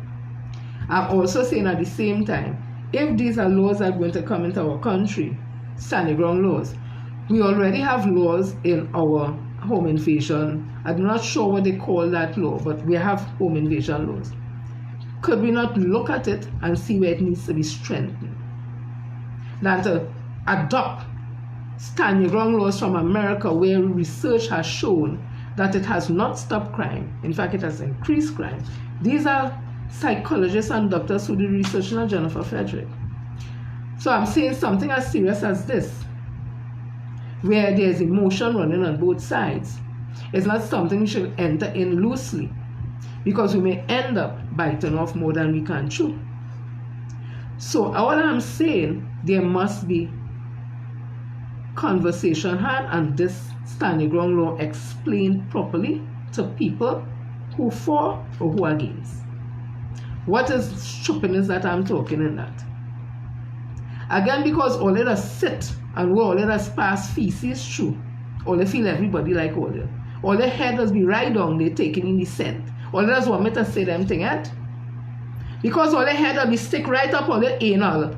I'm also saying at the same time, if these are laws that are going to come into our country, standing ground laws, we already have laws in our home invasion. I'm not sure what they call that law, but we have home invasion laws. Could we not look at it and see where it needs to be strengthened? Than to adopt standing ground laws from America, where research has shown that it has not stopped crime. In fact, it has increased crime. These are psychologists and doctors who did research in Jennifer Frederick. So I'm saying something as serious as this, where there's emotion running on both sides, it's not something we should enter in loosely, because we may end up biting off more than we can chew. So all I'm saying, there must be conversation had, and this standing ground law explained properly to people who for or who against. What is stupidness that I'm talking in that? Again, because all let us sit and we all let us pass feces through, all they feel everybody like all their head does be right down, they taking in the scent. All let us want me to say them thing at. Because all their head will be stick right up all their anal,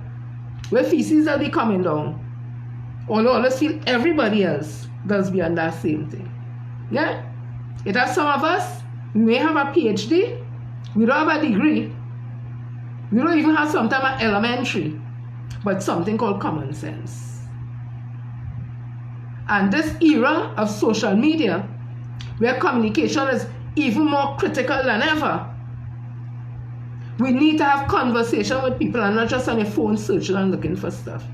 where feces will be coming down. All us feel everybody else does be on that same thing. Yeah? It has some of us, we may have a PhD, we don't have a degree, we don't even have sometimes an elementary, but something called common sense. And this era of social media, where communication is even more critical than ever, we need to have conversation with people and not just on your phone searching and looking for stuff.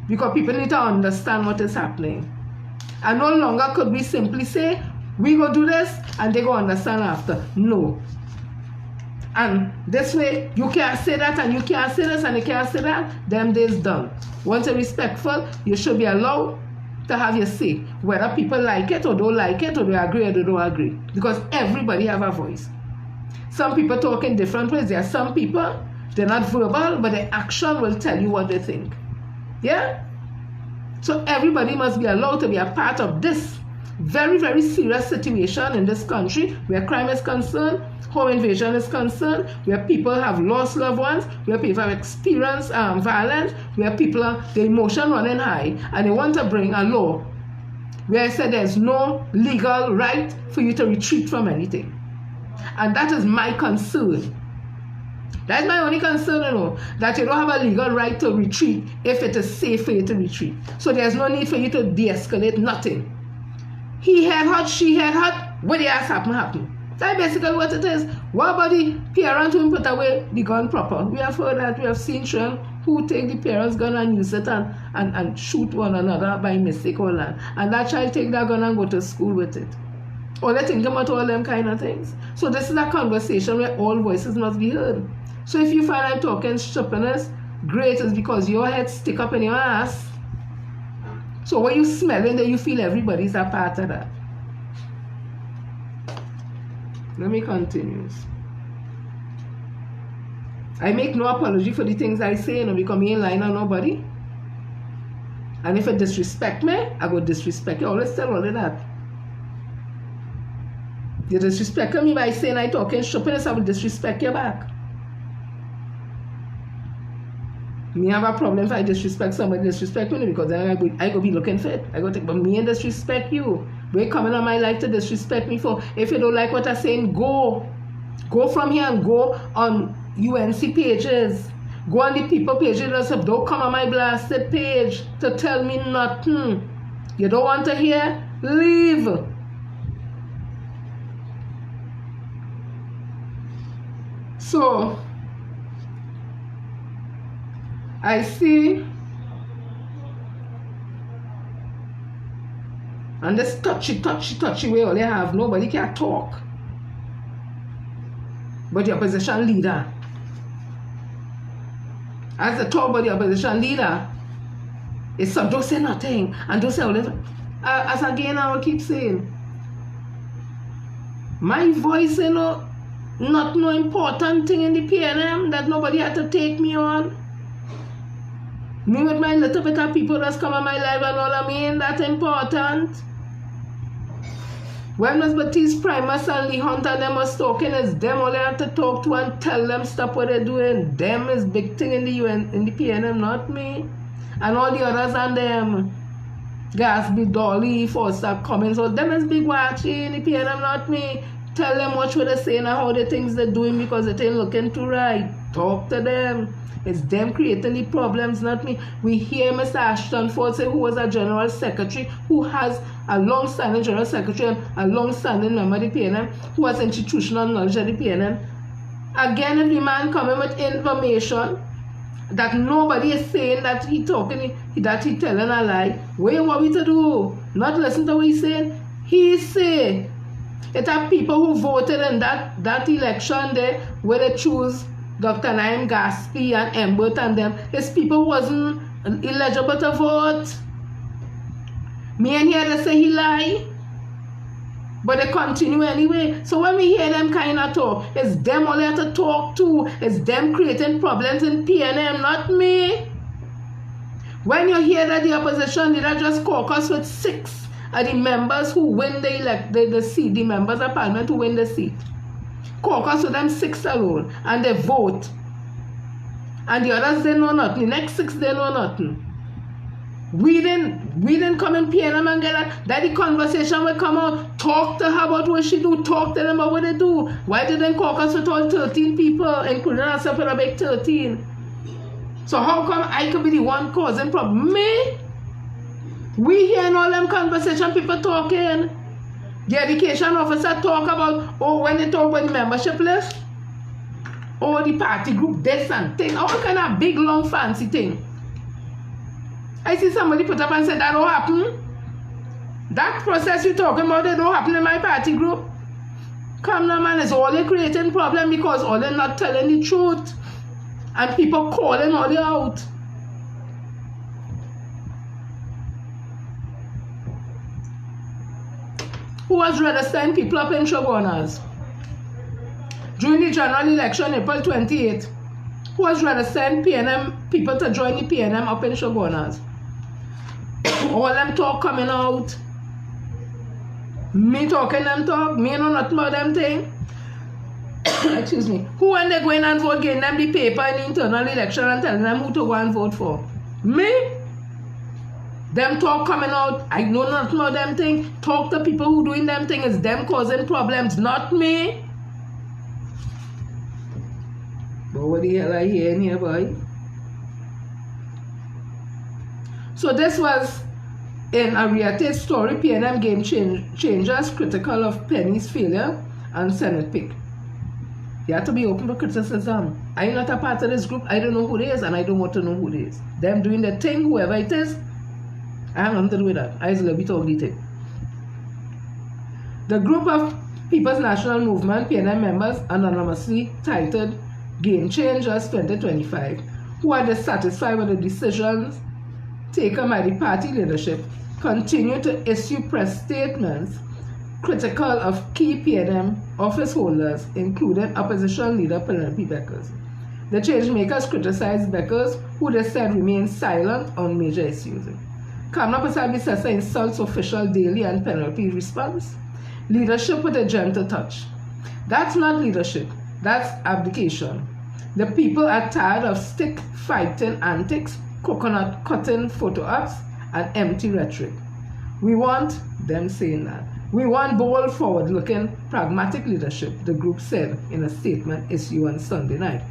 Because people need to understand what is happening. And no longer could we simply say, we go do this and they go understand after. No. And this way, you can't say that and you can't say this and you can't say that, them days done. Once you're respectful, you should be allowed to have your say, whether people like it or don't like it, or they agree or they don't agree. Because everybody have a voice. Some people talk in different ways. There are some people, they're not verbal, but their action will tell you what they think. Yeah? So everybody must be allowed to be a part of this very, very serious situation in this country, where crime is concerned, home invasion is concerned, where people have lost loved ones, where people have experienced violence, where people are, the emotion running high, and they want to bring a law where I said there's no legal right for you to retreat from anything. And that is my concern. That's my only concern, you know, that you don't have a legal right to retreat if it is safe for you to retreat. So there's no need for you to de-escalate nothing. He had hurt, she had hurt, what the ass happen. That's basically what it is. What about the parent who put away the gun proper? We have heard that, we have seen children who take the parent's gun and use it and shoot one another by mistake or that. And that child take that gun and go to school with it. Or they think about all them kind of things. So this is a conversation where all voices must be heard. So if you find I'm talking stupidness, great, is because your head stick up in your ass. So when you smell it, then you feel everybody's a part of that. Let me continue. I make no apology for the things I say, you know, because me ain't lying on nobody. And if you disrespect me, I go disrespect you. I always tell all of that. You disrespect me by saying I talking stupidness, I will disrespect you back. Me have a problem if I disrespect somebody, disrespect me, because then I go be looking fit. I go take, but me and disrespect you. We're coming on my life to disrespect me for. If you don't like what I'm saying, go. Go from here and go on UNC pages. Go on the people pages. Don't come on my blasted page to tell me nothing. You don't want to hear? Leave. So, I see, and this touchy way all they have, nobody can talk. But the opposition leader, as they talk about the opposition leader, it's some don't say nothing, and don't say all this. As again, I will keep saying, my voice, you know, not no important thing in the PNM that nobody had to take me on. Me with my little bit of people that's come on my life and all I mean, that's important. When Miss Baptiste Primus and Lee Hunter them was talking, it's them all they have to talk to and tell them stop what they're doing. Them is big thing in the UN, in the PNM, not me. And all the others and them. Gatsby, Dolly, Foster, Cummins, all them is big watching in the PNM, not me. Tell them what they're saying and how the things they're doing because it ain't looking too right. Talk to them. It's them creating the problems, not me. We hear Mr. Ashton Ford say, who was a general secretary, who has a long-standing general secretary and a long-standing member of the PNM, who has institutional knowledge of the PNM. Again, if the man coming with information that nobody is saying that he talking, that he telling a lie, what you want me to do? Not listen to what he's saying? He say, it are people who voted in that election there where they choose Dr. Naim Gatsby and Embert and them. It's people who wasn't eligible to vote. Me and here they say he lie. But they continue anyway. So when we hear them kind of talk, it's them all they have to talk to. It's them creating problems in PNM, not me. When you hear that the opposition leader just caucus with 6 of the members who win the seat, the members of parliament who win the seat. Caucus with them 6 alone, and they vote. And the others, they know nothing. The next 6, they know nothing. We didn't come in PNM and get that. That the conversation will come out. Talk to her about what she do. Talk to them about what they do. Why didn't caucus with all 13 people, including ourselves with a big 13? So how come I could be the one causing problem? Me? We hearing all them conversation, people talking. The education officer talk about, oh, when they talk about the membership list, oh, the party group, this and thing, all kind of big, long, fancy thing. I see somebody put up and said that don't happen. That process you're talking about, it don't happen in my party group. Come now, man, it's all they creating problem because all they're not telling the truth. And people calling all they out. Who was registering people up in Shogunas? During the general election, April 28th, who was registering PNM people to join the PNM up in Shogunas? All them talk coming out. Me talking them talk. Me know nothing about them thing. Excuse me. Who when they go in and vote, getting them the paper in the internal election and telling them who to go and vote for? Me? Them talk coming out. I know nothing about them thing. Talk to people who doing them thing. It's them causing problems, not me. But what the hell I hearing here, boy? So this was in Ariate's story, PNM game changers critical of Penny's failure and Senate pick. You have to be open for criticism. I'm not a part of this group. I don't know who it is and I don't want to know who it is. Them doing the thing, whoever it is, I have nothing to do with that. I just love it all the thing. The group of People's National Movement, PNM members, anonymously titled Game Changers 2025, who are dissatisfied with the decisions taken by the party leadership, continue to issue press statements critical of key PNM office holders, including opposition leader Penelope Beckers. The changemakers criticized Beckers, who they said remained silent on major issues. Kamna Pasabi Sessa insults official daily and Penelope responds. Leadership with a gentle touch. That's not leadership, that's abdication. The people are tired of stick fighting antics, coconut cutting photo ops, and empty rhetoric. We want them saying that. We want bold, forward-looking, pragmatic leadership, the group said in a statement issued on Sunday night.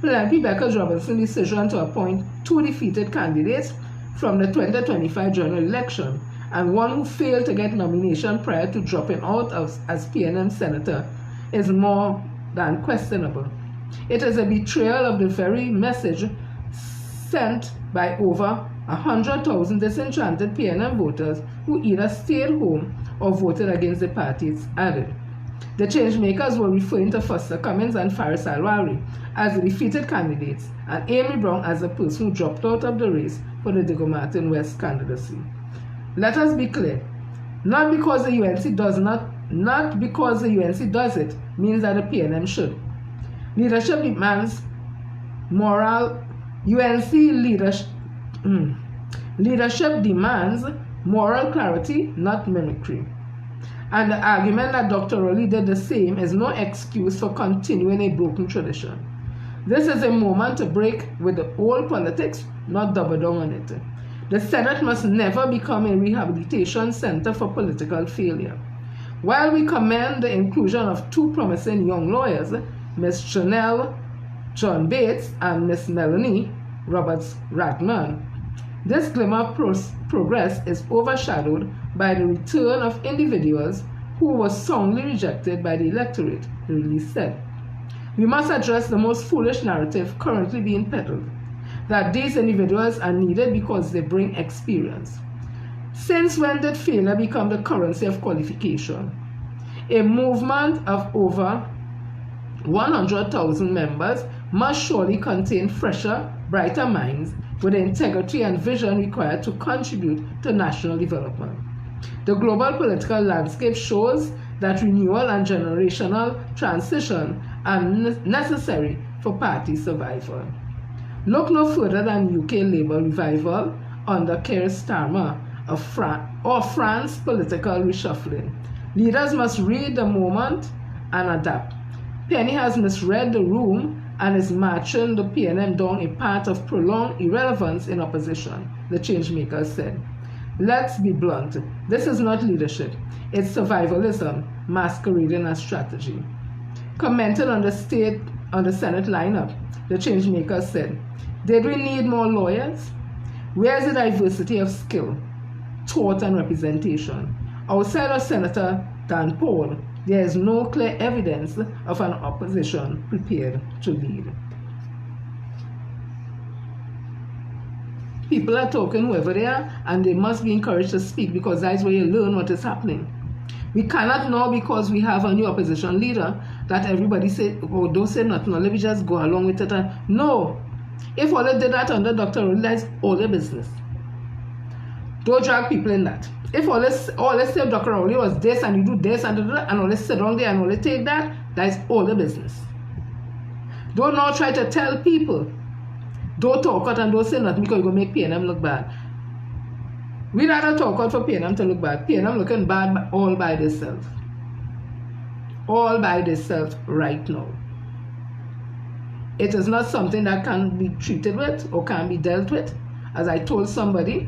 Penelope Beckers-Robinson's decision to appoint 2 defeated candidates from the 2025 general election and one who failed to get nomination prior to dropping out as PNM senator is more than questionable. It is a betrayal of the very message sent by over 100,000 disenchanted PNM voters who either stayed home or voted against the party, it's added. The changemakers were referring to Foster Cummings and Faris Alwari as the defeated candidates and Amy Brown as the person who dropped out of the race for the Diego Martin West candidacy. Let us be clear, not because the UNC does it means that the PNM should. Leadership demands leadership demands moral clarity, not mimicry. And the argument that Dr. Rowley did the same is no excuse for continuing a broken tradition. This is a moment to break with the old politics, not double down on it. The Senate must never become a rehabilitation center for political failure. While we commend the inclusion of 2 promising young lawyers, Ms. Janelle John Bates and Ms. Melanie Roberts-Ragman, this glimmer of progress is overshadowed by the return of individuals who were soundly rejected by the electorate, the release said. We must address the most foolish narrative currently being peddled, that these individuals are needed because they bring experience. Since when did failure become the currency of qualification? A movement of over 100,000 members must surely contain fresher, brighter minds with the integrity and vision required to contribute to national development. The global political landscape shows that renewal and generational transition are necessary for party survival. Look no further than UK Labour revival under Keir Starmer or France political reshuffling. Leaders must read the moment and adapt. Penny has misread the room and is marching the PNM down a path of prolonged irrelevance in opposition, the changemakers said. Let's be blunt, this is not leadership, it's survivalism masquerading as strategy. Commenting on the Senate lineup, the changemakers said, did we need more lawyers? Where's the diversity of skill, thought and representation? Outside of Senator Dan Paul, there is no clear evidence of an opposition prepared to lead. People are talking whoever they are, and they must be encouraged to speak because that's where you learn what is happening. We cannot know because we have a new opposition leader that everybody say, oh, don't say nothing, let me just go along with it. No. If all they did that under Dr. Rowley, that's all their business. Don't drag people in that. If all they say Dr. Rowley was this and you do this and all they sit down there and all they take that, that's all their business. Don't now try to tell people, don't talk out and don't say nothing because you're going to make PNM look bad. We'd rather talk out for PNM to look bad. PNM looking bad all by themselves. All by themselves right now. It is not something that can be treated with or can be dealt with. As I told somebody,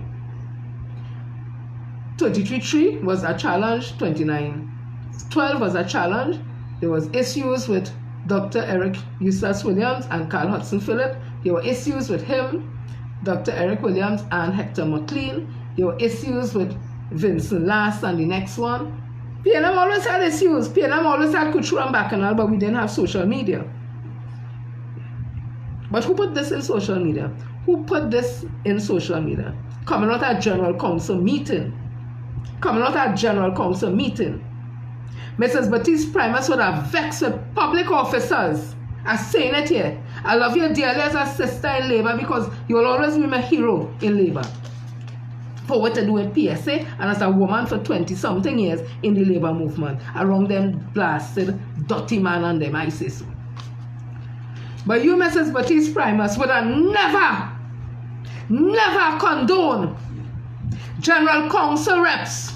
33-3 was a challenge, 29-12 was a challenge. There was issues with Dr. Eric Eustace Williams and Carl Hudson Phillip. There were issues with him, Dr. Eric Williams and Hector McLean. There were issues with Vincent Last and the next one. PNM always had issues. PNM always had Kuchura and Bacchanal, but we didn't have social media. But who put this in social media? Who put this in social media? Coming out at General Council meeting. Coming out at General Council meeting. Mrs. Baptiste Primus would have vexed with public officers. I'm saying it here. I love you dearly as a sister in Labour because you'll always be my hero in Labour. For what to do with PSA and as a woman for 20-something years in the Labour movement. Around them blasted Dutty man and them, I say so. But you, Mrs. Baptiste Primus, would have never condone general council reps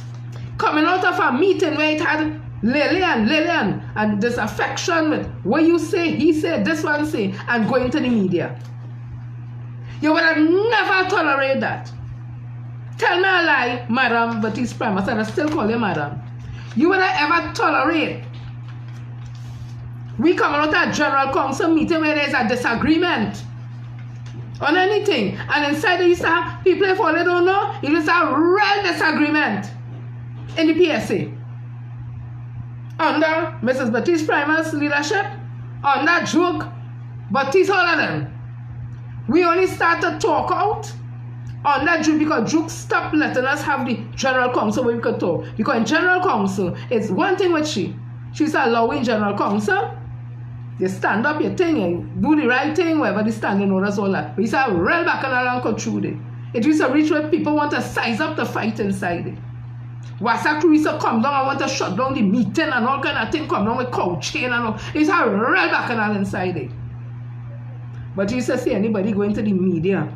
coming out of a meeting where it had Lillian, and disaffection with what you say, he said, this one say, and going to the media. You would have never tolerate that. Tell me a lie, Madam Baptiste Primus, and I still call you Madam. You would have ever tolerate we come out at a general council meeting where there's a disagreement on anything, and inside there you have people, if all they don't know, it is a real disagreement in the PSA. Under Mrs. Baptiste Primus' leadership, under Duke, Baptiste, all of them. We only start to talk out under Duke because Duke stopped letting us have the general council where we could talk. Because in general council, it's one thing with she's allowing general council. You stand up, you think, you do the right thing, whatever the standing orders, all that. But you say, real back and along go through it. It is a reach where people want to size up the fight inside it. Wasa Teresa come down and want to shut down the meeting and all kind of thing, come down with cow chain and all. It's a real back and all inside it. But you used to see anybody going to the media.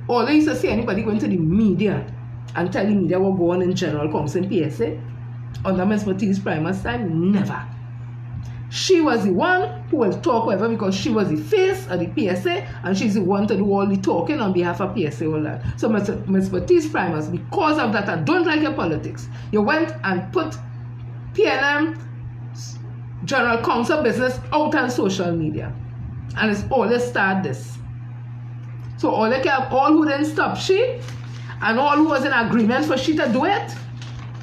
All they used to see anybody going to the media and tell the media what go on in general council in PSA. Under Ms. Baptiste Primus' time, never. She was the one who will talk whatever because she was the face of the PSA and she's the one to do all the talking on behalf of PSA, all that. So Ms. Baptiste Primus, because of that, I don't like your politics. You went and put PNM General Council business out on social media. And it's all they start this. So all who didn't stop she and all who was in agreement for she to do it,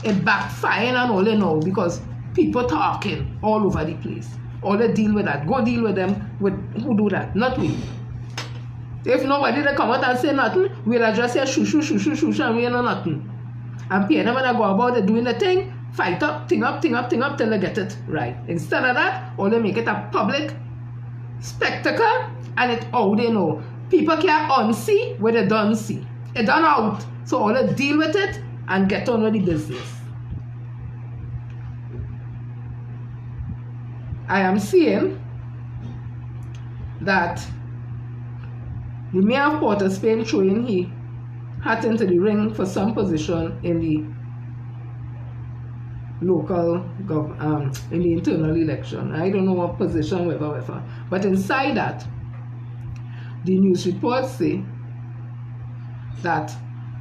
it backfired and all they know because people talking all over the place. All they deal with that. Go deal with them with who do that, not we. If nobody they come out and say nothing, we'll just say shoo, and we know nothing. And PNM when I go about it doing the thing, fight up, ting up till they get it right. Instead of that, all they make it a public spectacle and it all they know. People can't unsee what they don't see. It done out. So all they deal with it and get on with the business. I am seeing that the mayor of Port of Spain throwing his hat into the ring for some position in the local in the internal election. I don't know what position, whatever. But inside that, the news reports say that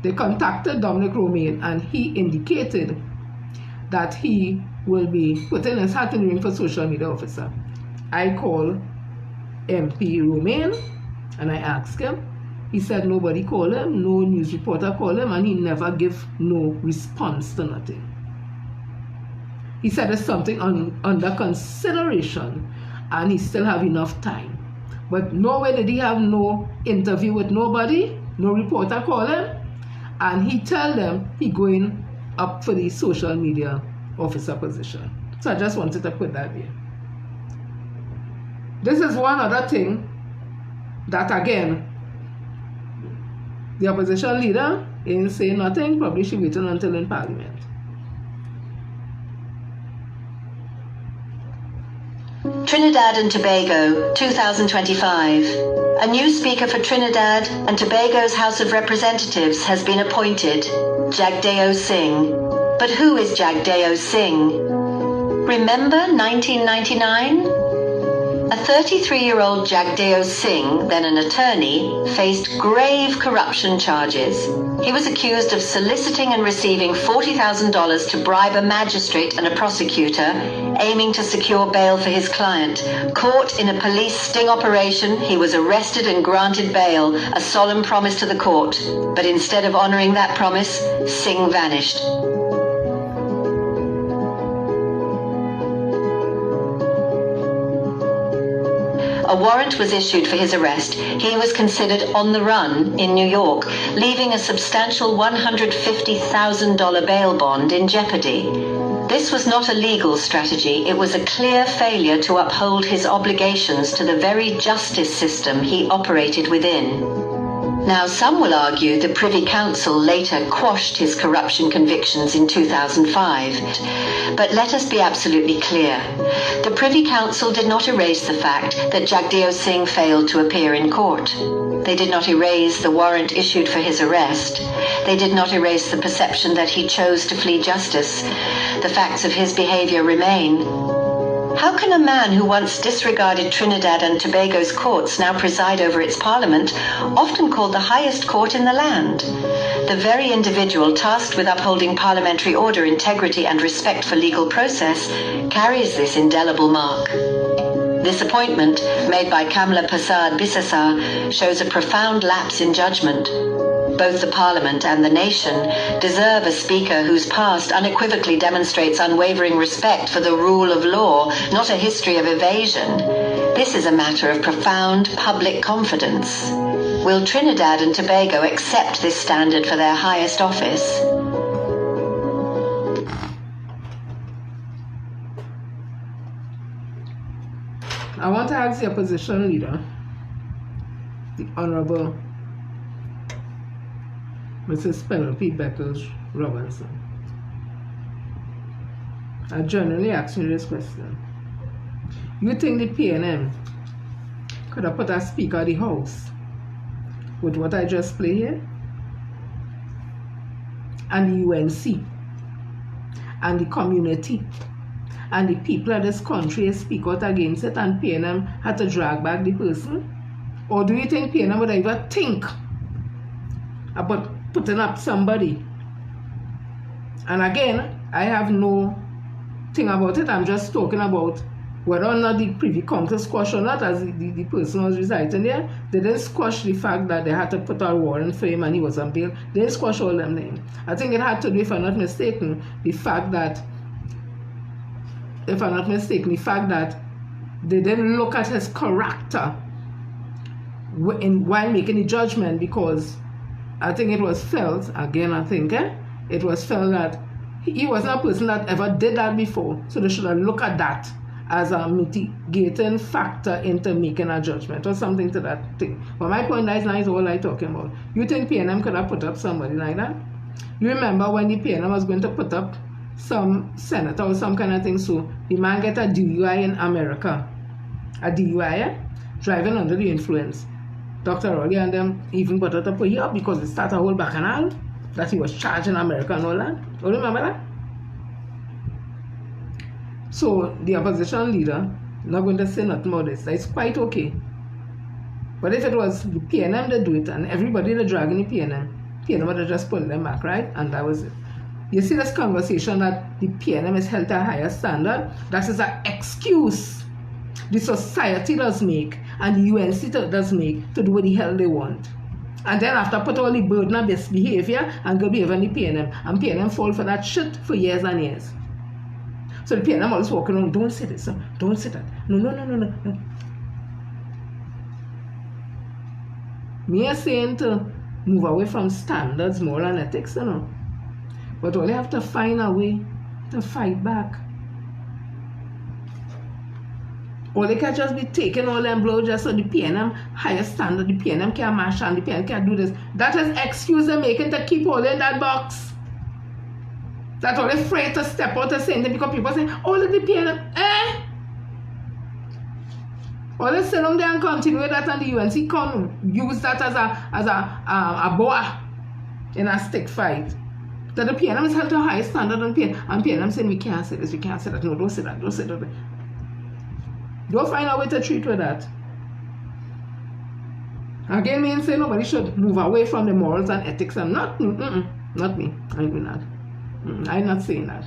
they contacted Dominic Romaine and he indicated that he will be putting his hat in the ring for social media officer. I call MP Romaine and I asked him. He said nobody called him, no news reporter called him, and he never give no response to nothing. He said it's something under consideration and he still have enough time. But no way did he have no interview with nobody, no reporter call him, and he tell them he going up for the social media officer position. So I just wanted to put that there. This is one other thing that again, the opposition leader ain't saying nothing, probably she waiting until in Parliament. Trinidad and Tobago, 2025. A new speaker for Trinidad and Tobago's House of Representatives has been appointed, Jagdeo Singh. But who is Jagdeo Singh? Remember 1999? A 33-year-old Jagdeo Singh, then an attorney, faced grave corruption charges. He was accused of soliciting and receiving $40,000 to bribe a magistrate and a prosecutor, aiming to secure bail for his client. Caught in a police sting operation, he was arrested and granted bail, a solemn promise to the court. But instead of honoring that promise, Singh vanished. A warrant was issued for his arrest. He was considered on the run in New York, leaving a substantial $150,000 bail bond in jeopardy. This was not a legal strategy. It was a clear failure to uphold his obligations to the very justice system he operated within. Now, some will argue the Privy Council later quashed his corruption convictions in 2005. But let us be absolutely clear. The Privy Council did not erase the fact that Jagdeo Singh failed to appear in court. They did not erase the warrant issued for his arrest. They did not erase the perception that he chose to flee justice. The facts of his behavior remain. How can a man who once disregarded Trinidad and Tobago's courts now preside over its parliament, often called the highest court in the land? The very individual tasked with upholding parliamentary order, integrity, and respect for legal process carries this indelible mark. This appointment, made by Kamla Prasad Bisesar, shows a profound lapse in judgment. Both the Parliament and the nation deserve a speaker whose past unequivocally demonstrates unwavering respect for the rule of law, not a history of evasion. This is a matter of profound public confidence. Will Trinidad and Tobago accept this standard for their highest office? I want to ask the opposition leader, the Honourable Mrs. Penelope Beckles Robinson. I generally ask you this question. You think the PNM could have put a speaker of the House with what I just played here? And the UNC and the community and the people of this country speak out against it, and PNM had to drag back the person? Or do you think PNM would ever think about putting up somebody? And again, I have no thing about it. I'm just talking about whether or not the Privy Council squash or not, as the person was residing there. They didn't squash the fact that they had to put a warrant for him and he was on bail. They didn't squash all them things. I think it had to do, if I'm not mistaken, the fact that they didn't look at his character while making the judgment, because I think it was felt, it was felt that he wasn't a person that ever did that before. So they should have looked at that as a mitigating factor into making a judgment or something to that thing. But my point is not all I'm talking about. You think PNM could have put up somebody like that? You remember when the PNM was going to put up some senator or some kind of thing, so the man get a DUI in America. A DUI, driving under the influence. Dr. Rowley and them even put it up a year because they started a whole bacchanal that he was charged in America and all that. You remember that? So the opposition leader not going to say nothing about this. It's quite okay. But if it was the PNM that do it and everybody that dragging the PNM would have just put them back, right? And that was it. You see this conversation that the PNM is held to a higher standard? That is an excuse the society does make and the UNC does make to do what the hell they want. And then after put all the burden of this behavior and go behave in the PNM, and PNM fall for that shit for years and years. So the PNM always walking around, don't say this, don't say that. No. Me are saying to move away from standards, moral and ethics, But all you have to find a way to fight back. Or they can just be taking all them blows just so the PNM higher standard, the PNM can mash and the PNM can do this. That is excuse they're making to keep all in that box. That's all afraid to step out and saying that, because people say, all of the PNM, All they sit down there and continue with that, and the UNC can use that as a boa in a stick fight. That the PNM is held to a high standard and PNM saying we can't say this, we can't say that. No, don't say that, don't say that. Don't find a way to treat with that. Again, me and say nobody should move away from the morals and ethics, and not me. I ain't doing that. I'm not saying that.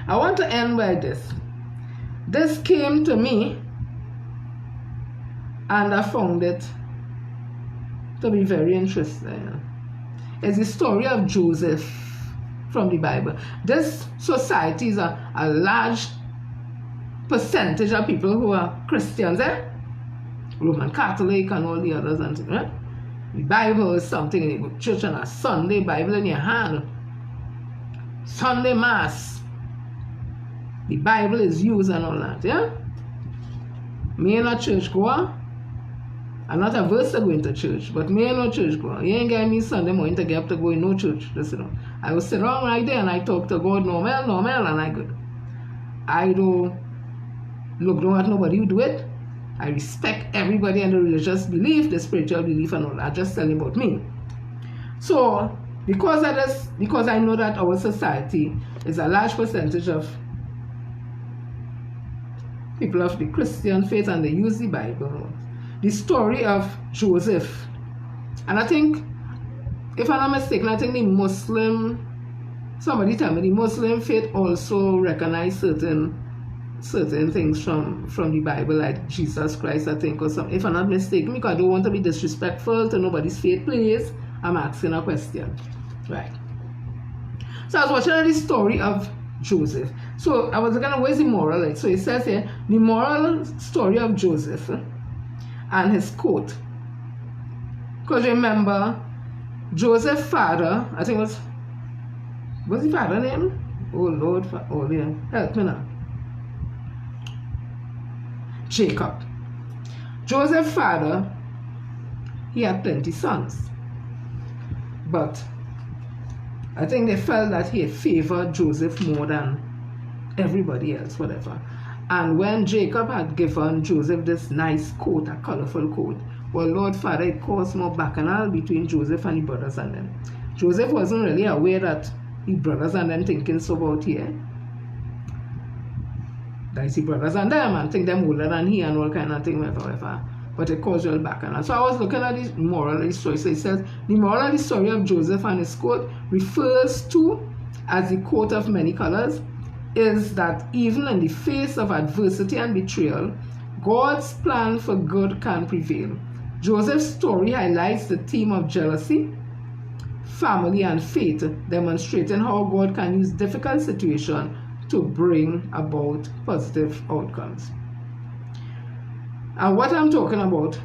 I want to end by this. This came to me, and I found it to be very interesting. It's the story of Joseph from the Bible. This society is a large percentage of people who are Christians, Roman Catholic and all the others. And the Bible is something, and you go to church on a Sunday, Bible in your hand. Sunday Mass. The Bible is used and all that, Me and a church goer, I'm not averse to going to church, but me ain't no church go. You ain't getting me Sunday morning to get up to go in no church. Listen, I will sit down right there and I talk to God normal, and I good. I don't look down at nobody who do it. I respect everybody and the religious belief, the spiritual belief and all. I just tell you about me. So, because I know that our society is a large percentage of people of the Christian faith and they use the Bible. The story of Joseph, and I think, if I'm not mistaken, I think somebody tell me the Muslim faith also recognize certain things from the Bible, like Jesus Christ, I think, or something. If I'm not mistaken, because I don't want to be disrespectful to nobody's faith, please, I'm asking a question. Right. So I was watching the story of Joseph. So I was looking at where's the moral like. So it says here, the moral story of Joseph and his coat. Because remember, Joseph's father, I think what's the father name? Oh Lord, oh yeah, help me now. Jacob. Joseph's father, he had plenty sons. But I think they felt that he had favored Joseph more than everybody else, whatever. And when Jacob had given Joseph this nice coat, a colorful coat, well, Lord Father, it caused more bacchanal between Joseph and the brothers and them. Joseph wasn't really aware that the brothers and them thinking so about here. That's the brothers and them, and think them older than he and all kind of thing, whatever. But it caused real bacchanal. So I was looking at the moral of the story. So it says, the moral of the story of Joseph and his coat refers to, as the coat of many colors, is that even in the face of adversity and betrayal, God's plan for good can prevail. Joseph's story highlights the theme of jealousy, family, and faith, demonstrating how God can use difficult situations to bring about positive outcomes. And what I'm talking about,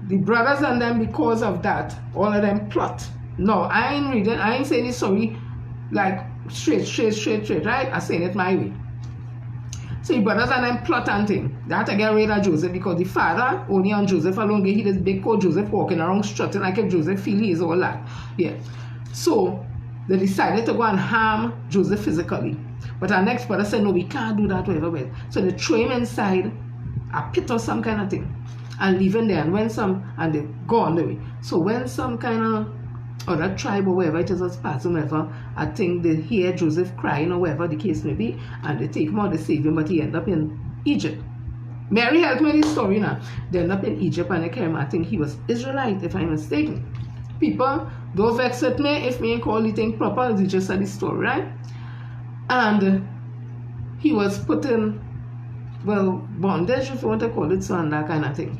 the brothers and them, because of that, all of them plot. No, I ain't saying this story like straight, right? I'm saying it my way. So the brothers and them plot and thing. They had to get rid of Joseph because the father, only on Joseph alone, gave this big coat, Joseph walking around strutting like if Joseph feel he is all that. Yeah. So they decided to go and harm Joseph physically. But our next brother said, no, we can't do that, whatever. So they throw him inside a pit or some kind of thing and leave him there. And and they go on the way. So when some kind of other tribe or wherever it is was passing, whatever, I think they hear Joseph crying or whatever the case may be, and they take him out, they save him, but he end up in Egypt. Mary helped me with this story now. They end up in Egypt and they carry him. I think he was Israelite, if I'm mistaken. People, don't vex with me if me ain't call the thing proper, it's just the story, right? And he was put in, well, bondage, if you want to call it so, and that kind of thing.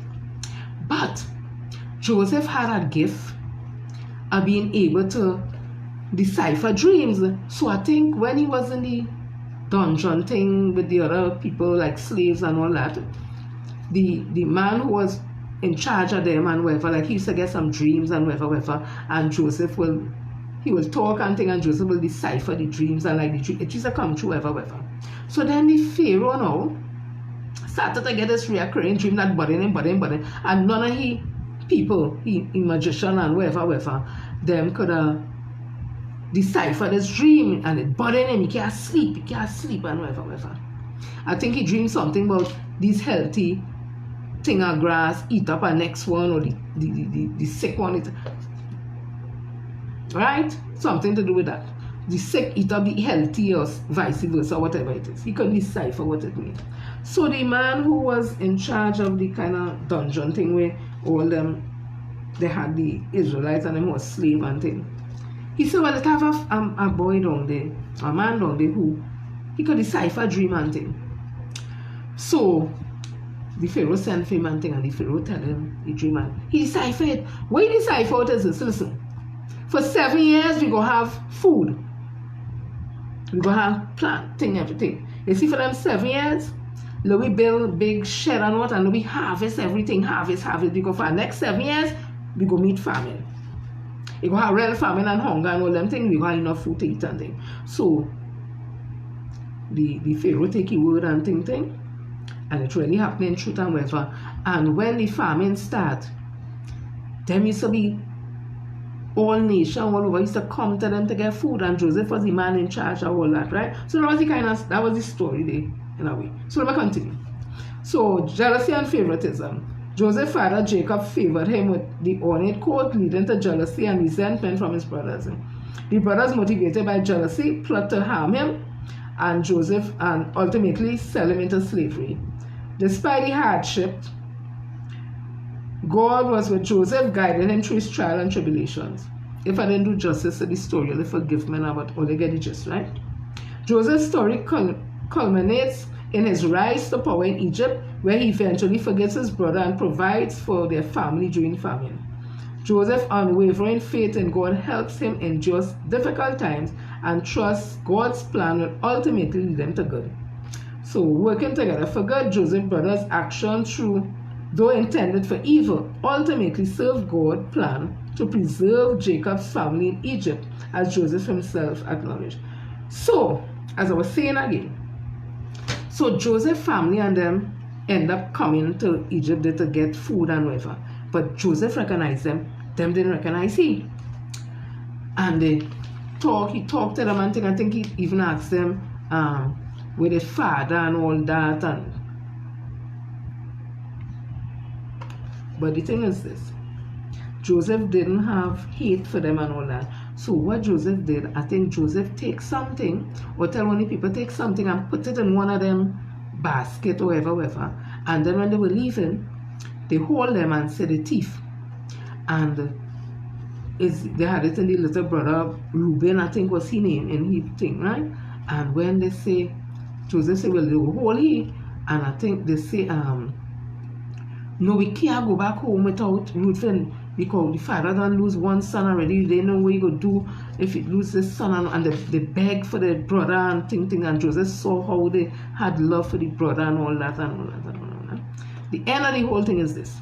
But Joseph had a gift of being able to decipher dreams. So I think when he was in the dungeon thing with the other people, like slaves and all that, the man who was in charge of them and whatever, like he used to get some dreams and whatever, and Joseph will talk and thing, and Joseph will decipher the dreams, and like the dream, it used to come true, whatever. So then the Pharaoh now started to get this recurring dream that bothering him, and none of he people, he magician and whatever, them could decipher this dream, and it bothering him, he can't sleep and whatever. I think he dreamed something about these healthy thing of grass eat up our next one, or the sick one, right? Something to do with that. The sick eat up the healthy, or vice versa, whatever it is. He couldn't decipher what it means. So the man who was in charge of the kind of dungeon thing where all them, they had the Israelites and them was slave and thing, he said, well, let's have a boy down there, a man down there who he could decipher dream and thing. So the Pharaoh sent for him and thing, and the Pharaoh tell him the dream, and he deciphered it. What he deciphered is this: listen, for 7 years we gonna have food, we gonna have plant thing, everything. You see, for them 7 years, we build big shed and what, and we harvest everything, harvest, because for the next 7 years we go meet famine. We go have real famine and hunger and all them things, we go have enough food to eat and thing. So the Pharaoh take his word and thing, and it's really happening truth and whatever. And when the famine start, them used to be all nation all over used to come to them to get food, and Joseph was the man in charge of all that, right? So that was the story there in a way. So let me continue. So jealousy and favoritism. Joseph's father Jacob favored him with the ornate coat, leading to jealousy and resentment from his brothers. The brothers, motivated by jealousy, plot to harm him and Joseph and ultimately sell him into slavery. Despite the hardship, God was with Joseph, guiding him through his trial and tribulations. If I didn't do justice to the story, you'll forgive me now, but all you get the gist, right? Joseph's story culminates in his rise to power in Egypt, where he eventually forgets his brother and provides for their family during famine. Joseph's unwavering faith in God helps him endure difficult times and trusts God's plan will ultimately lead them to good. So, working together for good, Joseph's brother's action, though intended for evil, ultimately served God's plan to preserve Jacob's family in Egypt, as Joseph himself acknowledged. So, as I was saying again, so Joseph's family and them end up coming to Egypt to get food and whatever. But Joseph recognized them didn't recognize he. And he talked to them and I think he even asked them with his father and all that. But the thing is this, Joseph didn't have hate for them and all that. So what Joseph did, I think Joseph takes something, or tell one of the people take something and put it in one of them basket or whatever. And then when they were leaving, they hold them and say the thief. And they had it in the little brother Reuben, I think was his name in his thing, right? And when they say, Joseph said, well, they will hold he. And I think they say, no, we can't go back home without Ruth, because the father don't lose one son already. They know what he could do if he loses his son, and they beg for the brother and thing. And Joseph saw how they had love for the brother and all that and all that and all that. The end of the whole thing is this.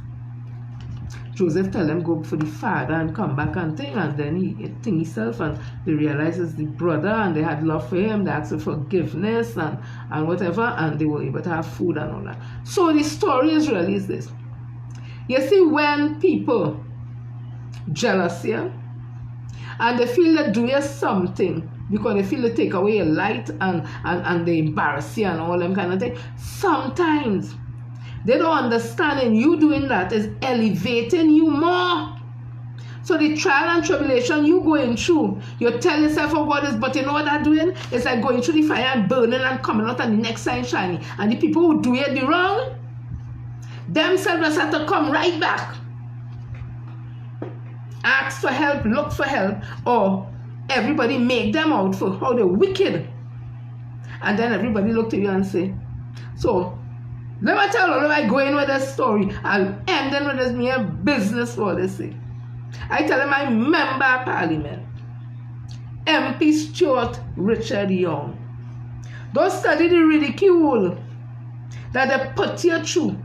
Joseph tell them go for the father and come back and thing, and then he think himself, and they realize it's the brother and they had love for him, they asked for forgiveness and whatever, and they were able to have food and all that. So the story is really is this. You see, when people jealous, yeah, and they feel they do you something because they feel they take away your light and they embarrass you and all them kind of thing, sometimes they don't understand, and you doing that is elevating you more. So the trial and tribulation you going through, you tell yourself, oh God, but you know what they're doing? It's like going through the fire and burning and coming out and the next sign shining. And the people who do it the wrong, themselves just have to come right back. Ask for help, look for help, or everybody make them out for how they're wicked. And then everybody look to you and say, so, let me tell you, I go in with this story, I'll end in with this mere business for this thing. I tell him I member of Parliament, MP Stuart Richard Young. Don't study the ridicule that they put you through.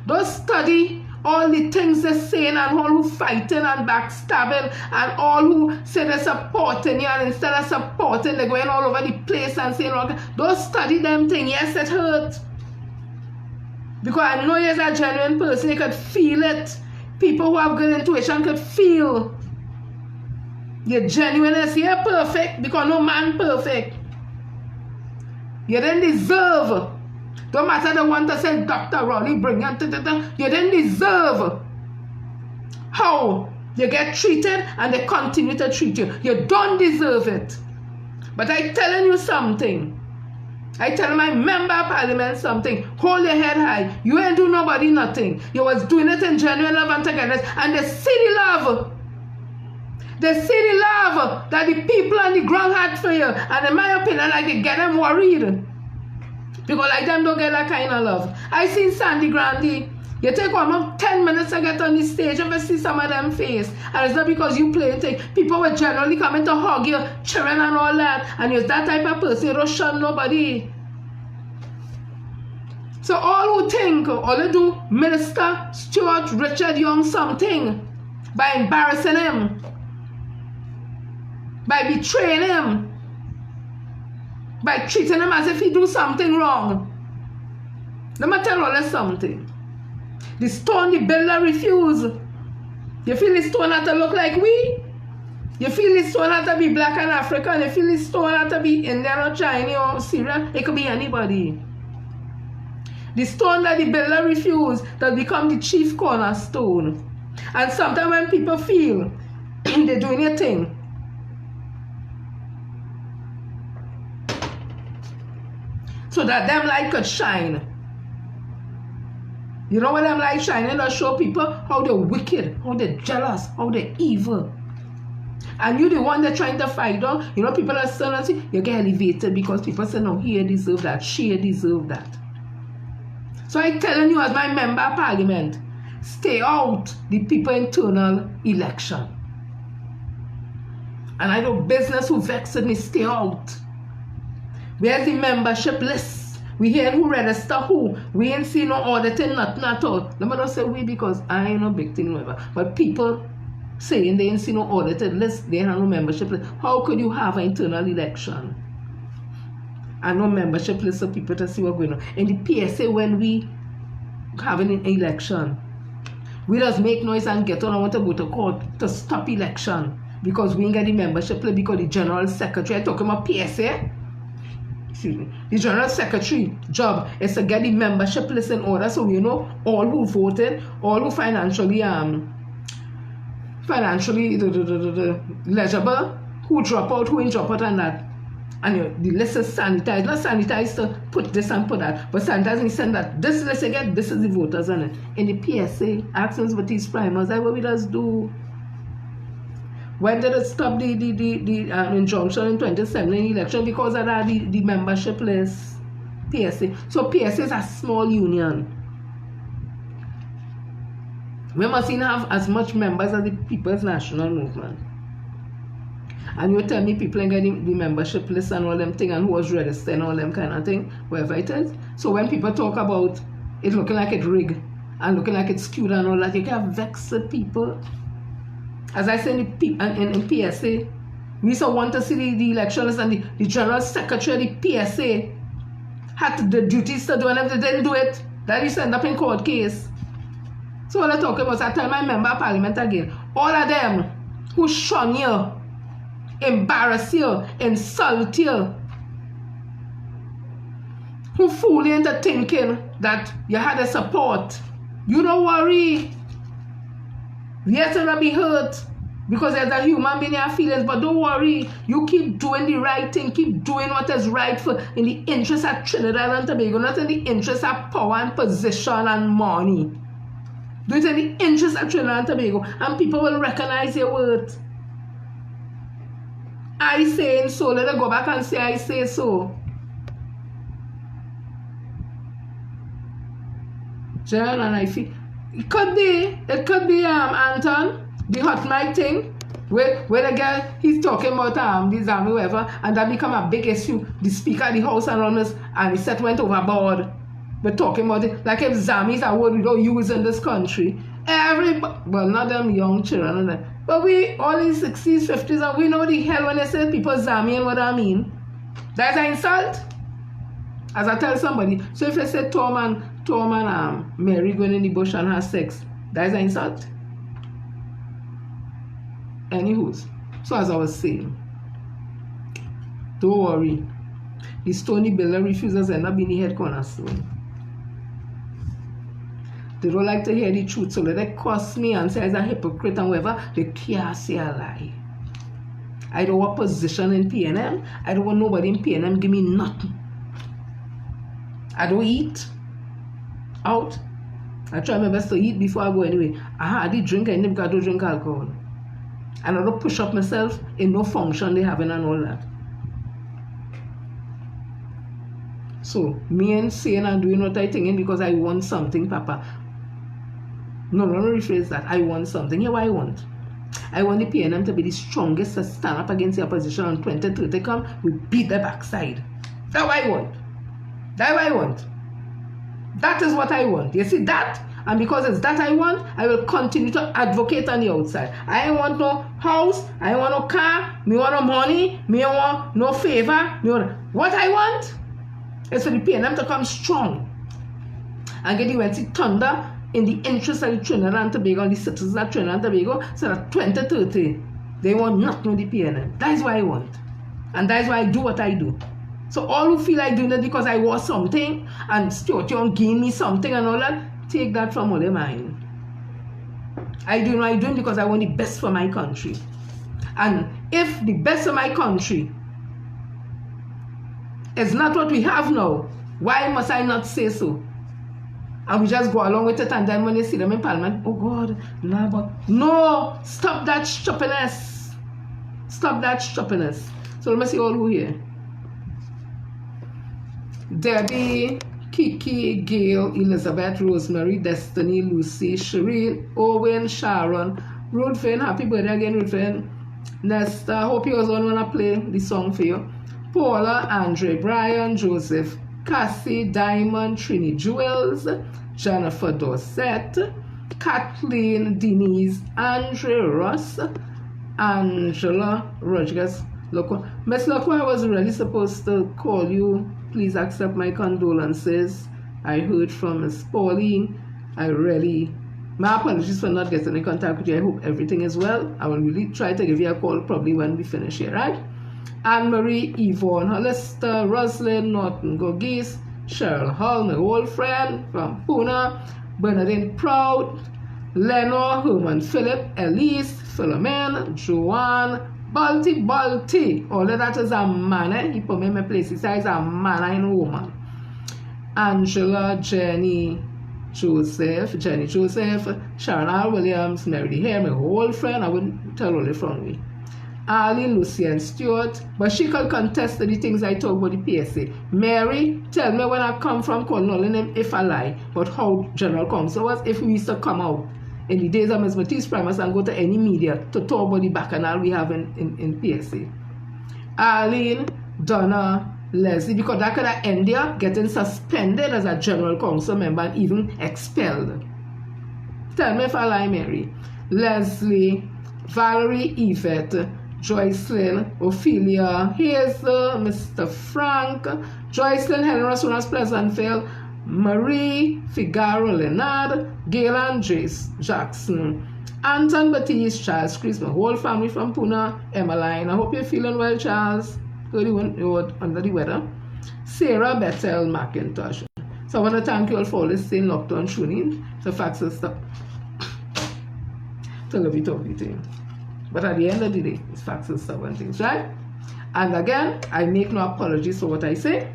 Don't study all the things they're saying and all who fighting and backstabbing and all who say they're supporting you, and instead of supporting, they're going all over the place and saying all that. Don't study them things. Yes, it hurts. Because I know you're a genuine person, you could feel it. People who have good intuition could feel your genuineness. You're perfect because no man perfect. You didn't deserve. Don't matter the one that said Dr. Ronnie bring you. You didn't deserve how you get treated and they continue to treat you. You don't deserve it. But I'm telling you something. I tell my member of Parliament something. Hold your head high. You ain't do nobody nothing. You was doing it in genuine love and togetherness. And they see the love. They see the love that the people on the ground had for you. And in my opinion, like they get them worried. Because like them don't get that kind of love. I seen Sandy Grandi. You take almost 10 minutes to get on the stage and see some of them face. And it's not because you play thing. People were generally coming to hug you, cheering and all that. And you're that type of person, you don't shun nobody. So all who think, all they do, Minister Stuart Richard Young something by embarrassing him, by betraying him, by treating him as if he do something wrong. Let me tell you something. The stone the builder refused. You feel the stone have to look like we? You feel the stone have to be black and African? You feel the stone have to be Indian or Chinese or Syrian? It could be anybody. The stone that the builder refused that become the chief cornerstone. And sometimes when people feel they're doing a thing, so that them light could shine. You know what them light shining to show people how they're wicked, how they're jealous, how they're evil. And you the one they're trying to fight on. You know, people are saying, and say, you get elevated because people say, no, he deserve that, she deserve that. So I'm telling you as my member of parliament, stay out the people internal election. And I know business who vexed me, stay out. Where's the membership list? We hear who register who. We ain't see no auditing, nothing at all. Let me not say we because I ain't no big thing, whatever. But people saying they ain't see no audited list, they ain't have no membership list. How could you have an internal election and no membership list of people to see what's going on? In the PSA, when we have an election, we just make noise and get on and want to go to court to stop election because we ain't get the membership list because the general secretary, I talking about PSA, the general secretary job is to get the membership list in order so we know all who voted, all who financially legible, who drop out, who ain't drop out and that. And the list is sanitized, not sanitized to put this and put that, but sanitized and send that this list again, this is the voters on it. In the PSA, actions with these primers, that's what we just do. When did it stop the injunction in 2017 election? Because of that, the membership list, PSA. So PSA is a small union. We mustn't have as much members as the People's National Movement. And you tell me people ain't getting the membership list and all them thing and who was registered and all them kind of thing, wherever it is. So when people talk about it looking like it's rigged and looking like it's skewed and all that, you can vex the people. As I said in PSA, we used to want to see the elections and the general secretary of the PSA had the duties to do, and if they didn't do it, that used to end up in court case. So what I'm talking about, I tell my member of parliament again, all of them who shun you, embarrass you, insult you, who fool you into thinking that you had a support, you don't worry. Yes, it'll be hurt because as a human being you have feelings, but don't worry. You keep doing the right thing, keep doing what is right for in the interest of Trinidad and Tobago, not in the interest of power and position and money. Do it in the interest of Trinidad and Tobago, and people will recognize your worth. I say so, let them go back and say I say so. John and I feel it could be Anton, the hot mic thing, where the girl he's talking about this army whatever, and that become a big issue. The speaker of the house and all this, and he said went overboard. But talking about it like if Zami is a word we don't use in this country. Everybody, well, not them young children, but we all in 60s, 50s, and we know the hell when they say people Zami and what I mean. That's an insult. As I tell somebody, so if they say Tom and Mary going in the bush and have sex, that is an insult. Anywho, so as I was saying, don't worry. The stony builder refuses to end up being the head cornerstone. They don't like to hear the truth, so they curse me and say I'm a hypocrite and whatever. They can't say a lie. I don't want position in PNM. I don't want nobody in PNM give me nothing. I don't eat out. I try my best to eat before I go anyway. I did drink anything because I don't drink alcohol. And I don't push up myself in no function they having and all that. So, me and saying and doing what I thinking because I want something, Papa. No, rephrase that. I want something. Here what I want. I want the PNM to be the strongest to stand up against the opposition on 2030 come. We beat the backside. That's what I want. That's what I want. That is what I want. You see that? And because it's that I want, I will continue to advocate on the outside. I don't want no house. I don't want no car. Me want no money. Me don't want no favor. What I want is for the PNM to come strong and get the Wednesday thunder in the interest of the Trinidad and Tobago and the citizens of Trinidad and Tobago, so that 2030, they want nothing with the PNM. That is what I want. And that is why I do what I do. So all who feel like doing it because I was something and Stuart Young gave me something and all that, take that from all their mind. I do what I do because I want the best for my country. And if the best of my country is not what we have now, why must I not say so? And we just go along with it, and then when they see them in Parliament, oh God, nah, but no, stop that stupidness. Stop that stupidness. So let me see all who here. Debbie, Kiki, Gail, Elizabeth, Rosemary, Destiny, Lucy, Shireen, Owen, Sharon, Ruthven, happy birthday again, Ruthven. Nesta, hope you also want to play the song for you. Paula, Andre, Brian, Joseph, Cassie, Diamond, Trini Jewels, Jennifer Dorset, Kathleen, Denise, Andre Ross, Angela Rodriguez. Loco. Miss Loco, I was really supposed to call you. Please accept my condolences. I heard from Miss Pauline. My apologies for not getting in contact with you. I hope everything is well. I will really try to give you a call probably when we finish here, right? Anne-Marie, Yvonne Hollister, Rosalind, Norton Gogis, Cheryl Hall, my old friend from Pune, Bernadine Proud, Lenore, Herman Philip, Elise, Philomene, Joanne, Balti. All of that is a man, eh? He put me in my place. He says a man and a woman. Angela, Jenny Joseph, Sharon R. Williams, Mary Hare, my whole friend. I wouldn't tell all from me. Ali, Lucy, and Stuart, but she could contest the things I talk about the PSA. Mary, tell me when I come from, call no name if I lie, but how General Council was if we used to come out in the days of Ms. Matisse Primus and go to any media to talk about the bacchanal we have in PSA. Arlene, Donna, Leslie, because that could have ended up getting suspended as a General Council member and even expelled. Tell me if I lie, Mary. Leslie, Valerie, Yvette, Joycelyn, Ophelia, Hazel, Mr. Frank, Joycelyn, Helen Rasunas Pleasantville, Marie, Figaro, Leonard, Gail Andres, Jackson, Anton Batiste, Charles Chris, my whole family from Pune, Emmeline. I hope you're feeling well, Charles. You're under the weather. Sarah, Bethel, McIntosh. So I want to thank you all for listening, lockdown tuning. So facts and stuff. To love it everything. But at the end of the day, it's facts and stuff and things, right? And again, I make no apologies for what I say.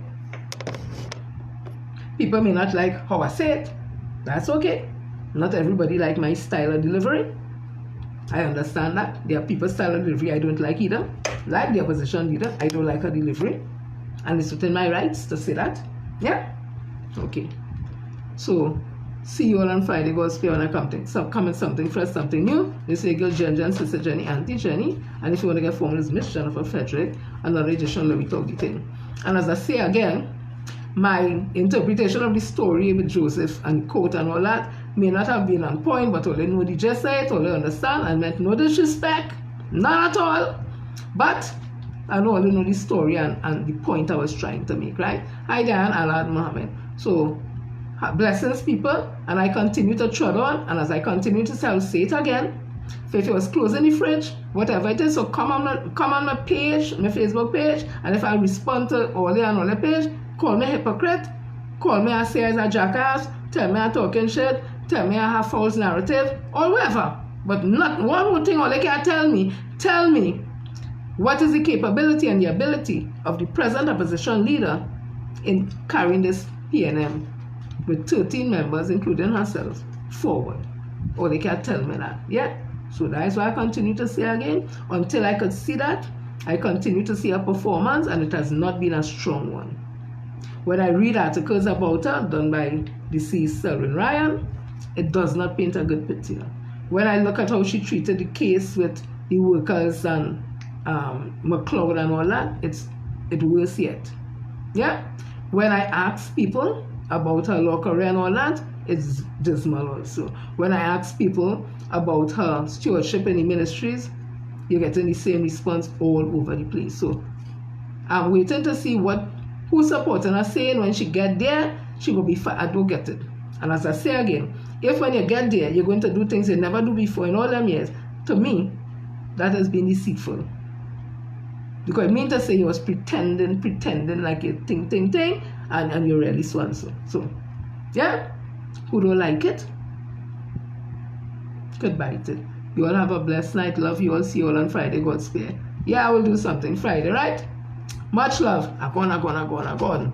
People may not like how I say it. That's okay. Not everybody like my style of delivery. I understand that. There are people's style of delivery I don't like either. Like the opposition leader, I don't like her delivery. And it's within my rights to say that. Yeah? Okay. So, see you all on Friday, God's Spare on accounting. So, comment something fresh, something new. You say girl Jen, Sister Jenny, Auntie Jenny. And if you want to get formulas, Miss Jennifer Frederick. Another edition, let me talk the thing. And as I say again, my interpretation of the story with Joseph and quote and all that may not have been on point, but all they know the gist of it, all they understand, and meant no disrespect, none at all. But I know all they know the story and the point I was trying to make, right? Hi, Diane, Alad Mohammed. So, blessings, people, and I continue to trod on, and as I continue to say it again, if it was closing the fridge, whatever it is, so come on my page, my Facebook page, and if I respond to all the page, call me a hypocrite, call me a say as a jackass, tell me I'm talking shit, tell me I have false narrative, or whatever. But not one more thing, all they can tell me what is the capability and the ability of the present opposition leader in carrying this PNM with 13 members, including herself, forward. Or they can tell me that, yeah? So that is why I continue to say again, until I could see that, I continue to see a performance, and it has not been a strong one. When I read articles about her done by deceased Selwyn Ryan, it does not paint a good picture. When I look at how she treated the case with the workers and McLeod and all that, it's worse yet. Yeah? When I ask people about her law career and all that, it's dismal also. When I ask people about her stewardship in the ministries, you're getting the same response all over the place. So I'm waiting to see who's supporting her saying when she get there, she will be fat. I don't get it. And as I say again, if when you get there, you're going to do things you never do before in all them years, to me, that has been deceitful. Because it means to say you was pretending like you ting, and you're really so and so. So, yeah, who don't like it? Goodbye to it. You all have a blessed night. Love you all. See you all on Friday. God spare. Yeah, I will do something Friday, right? Much love. Agone.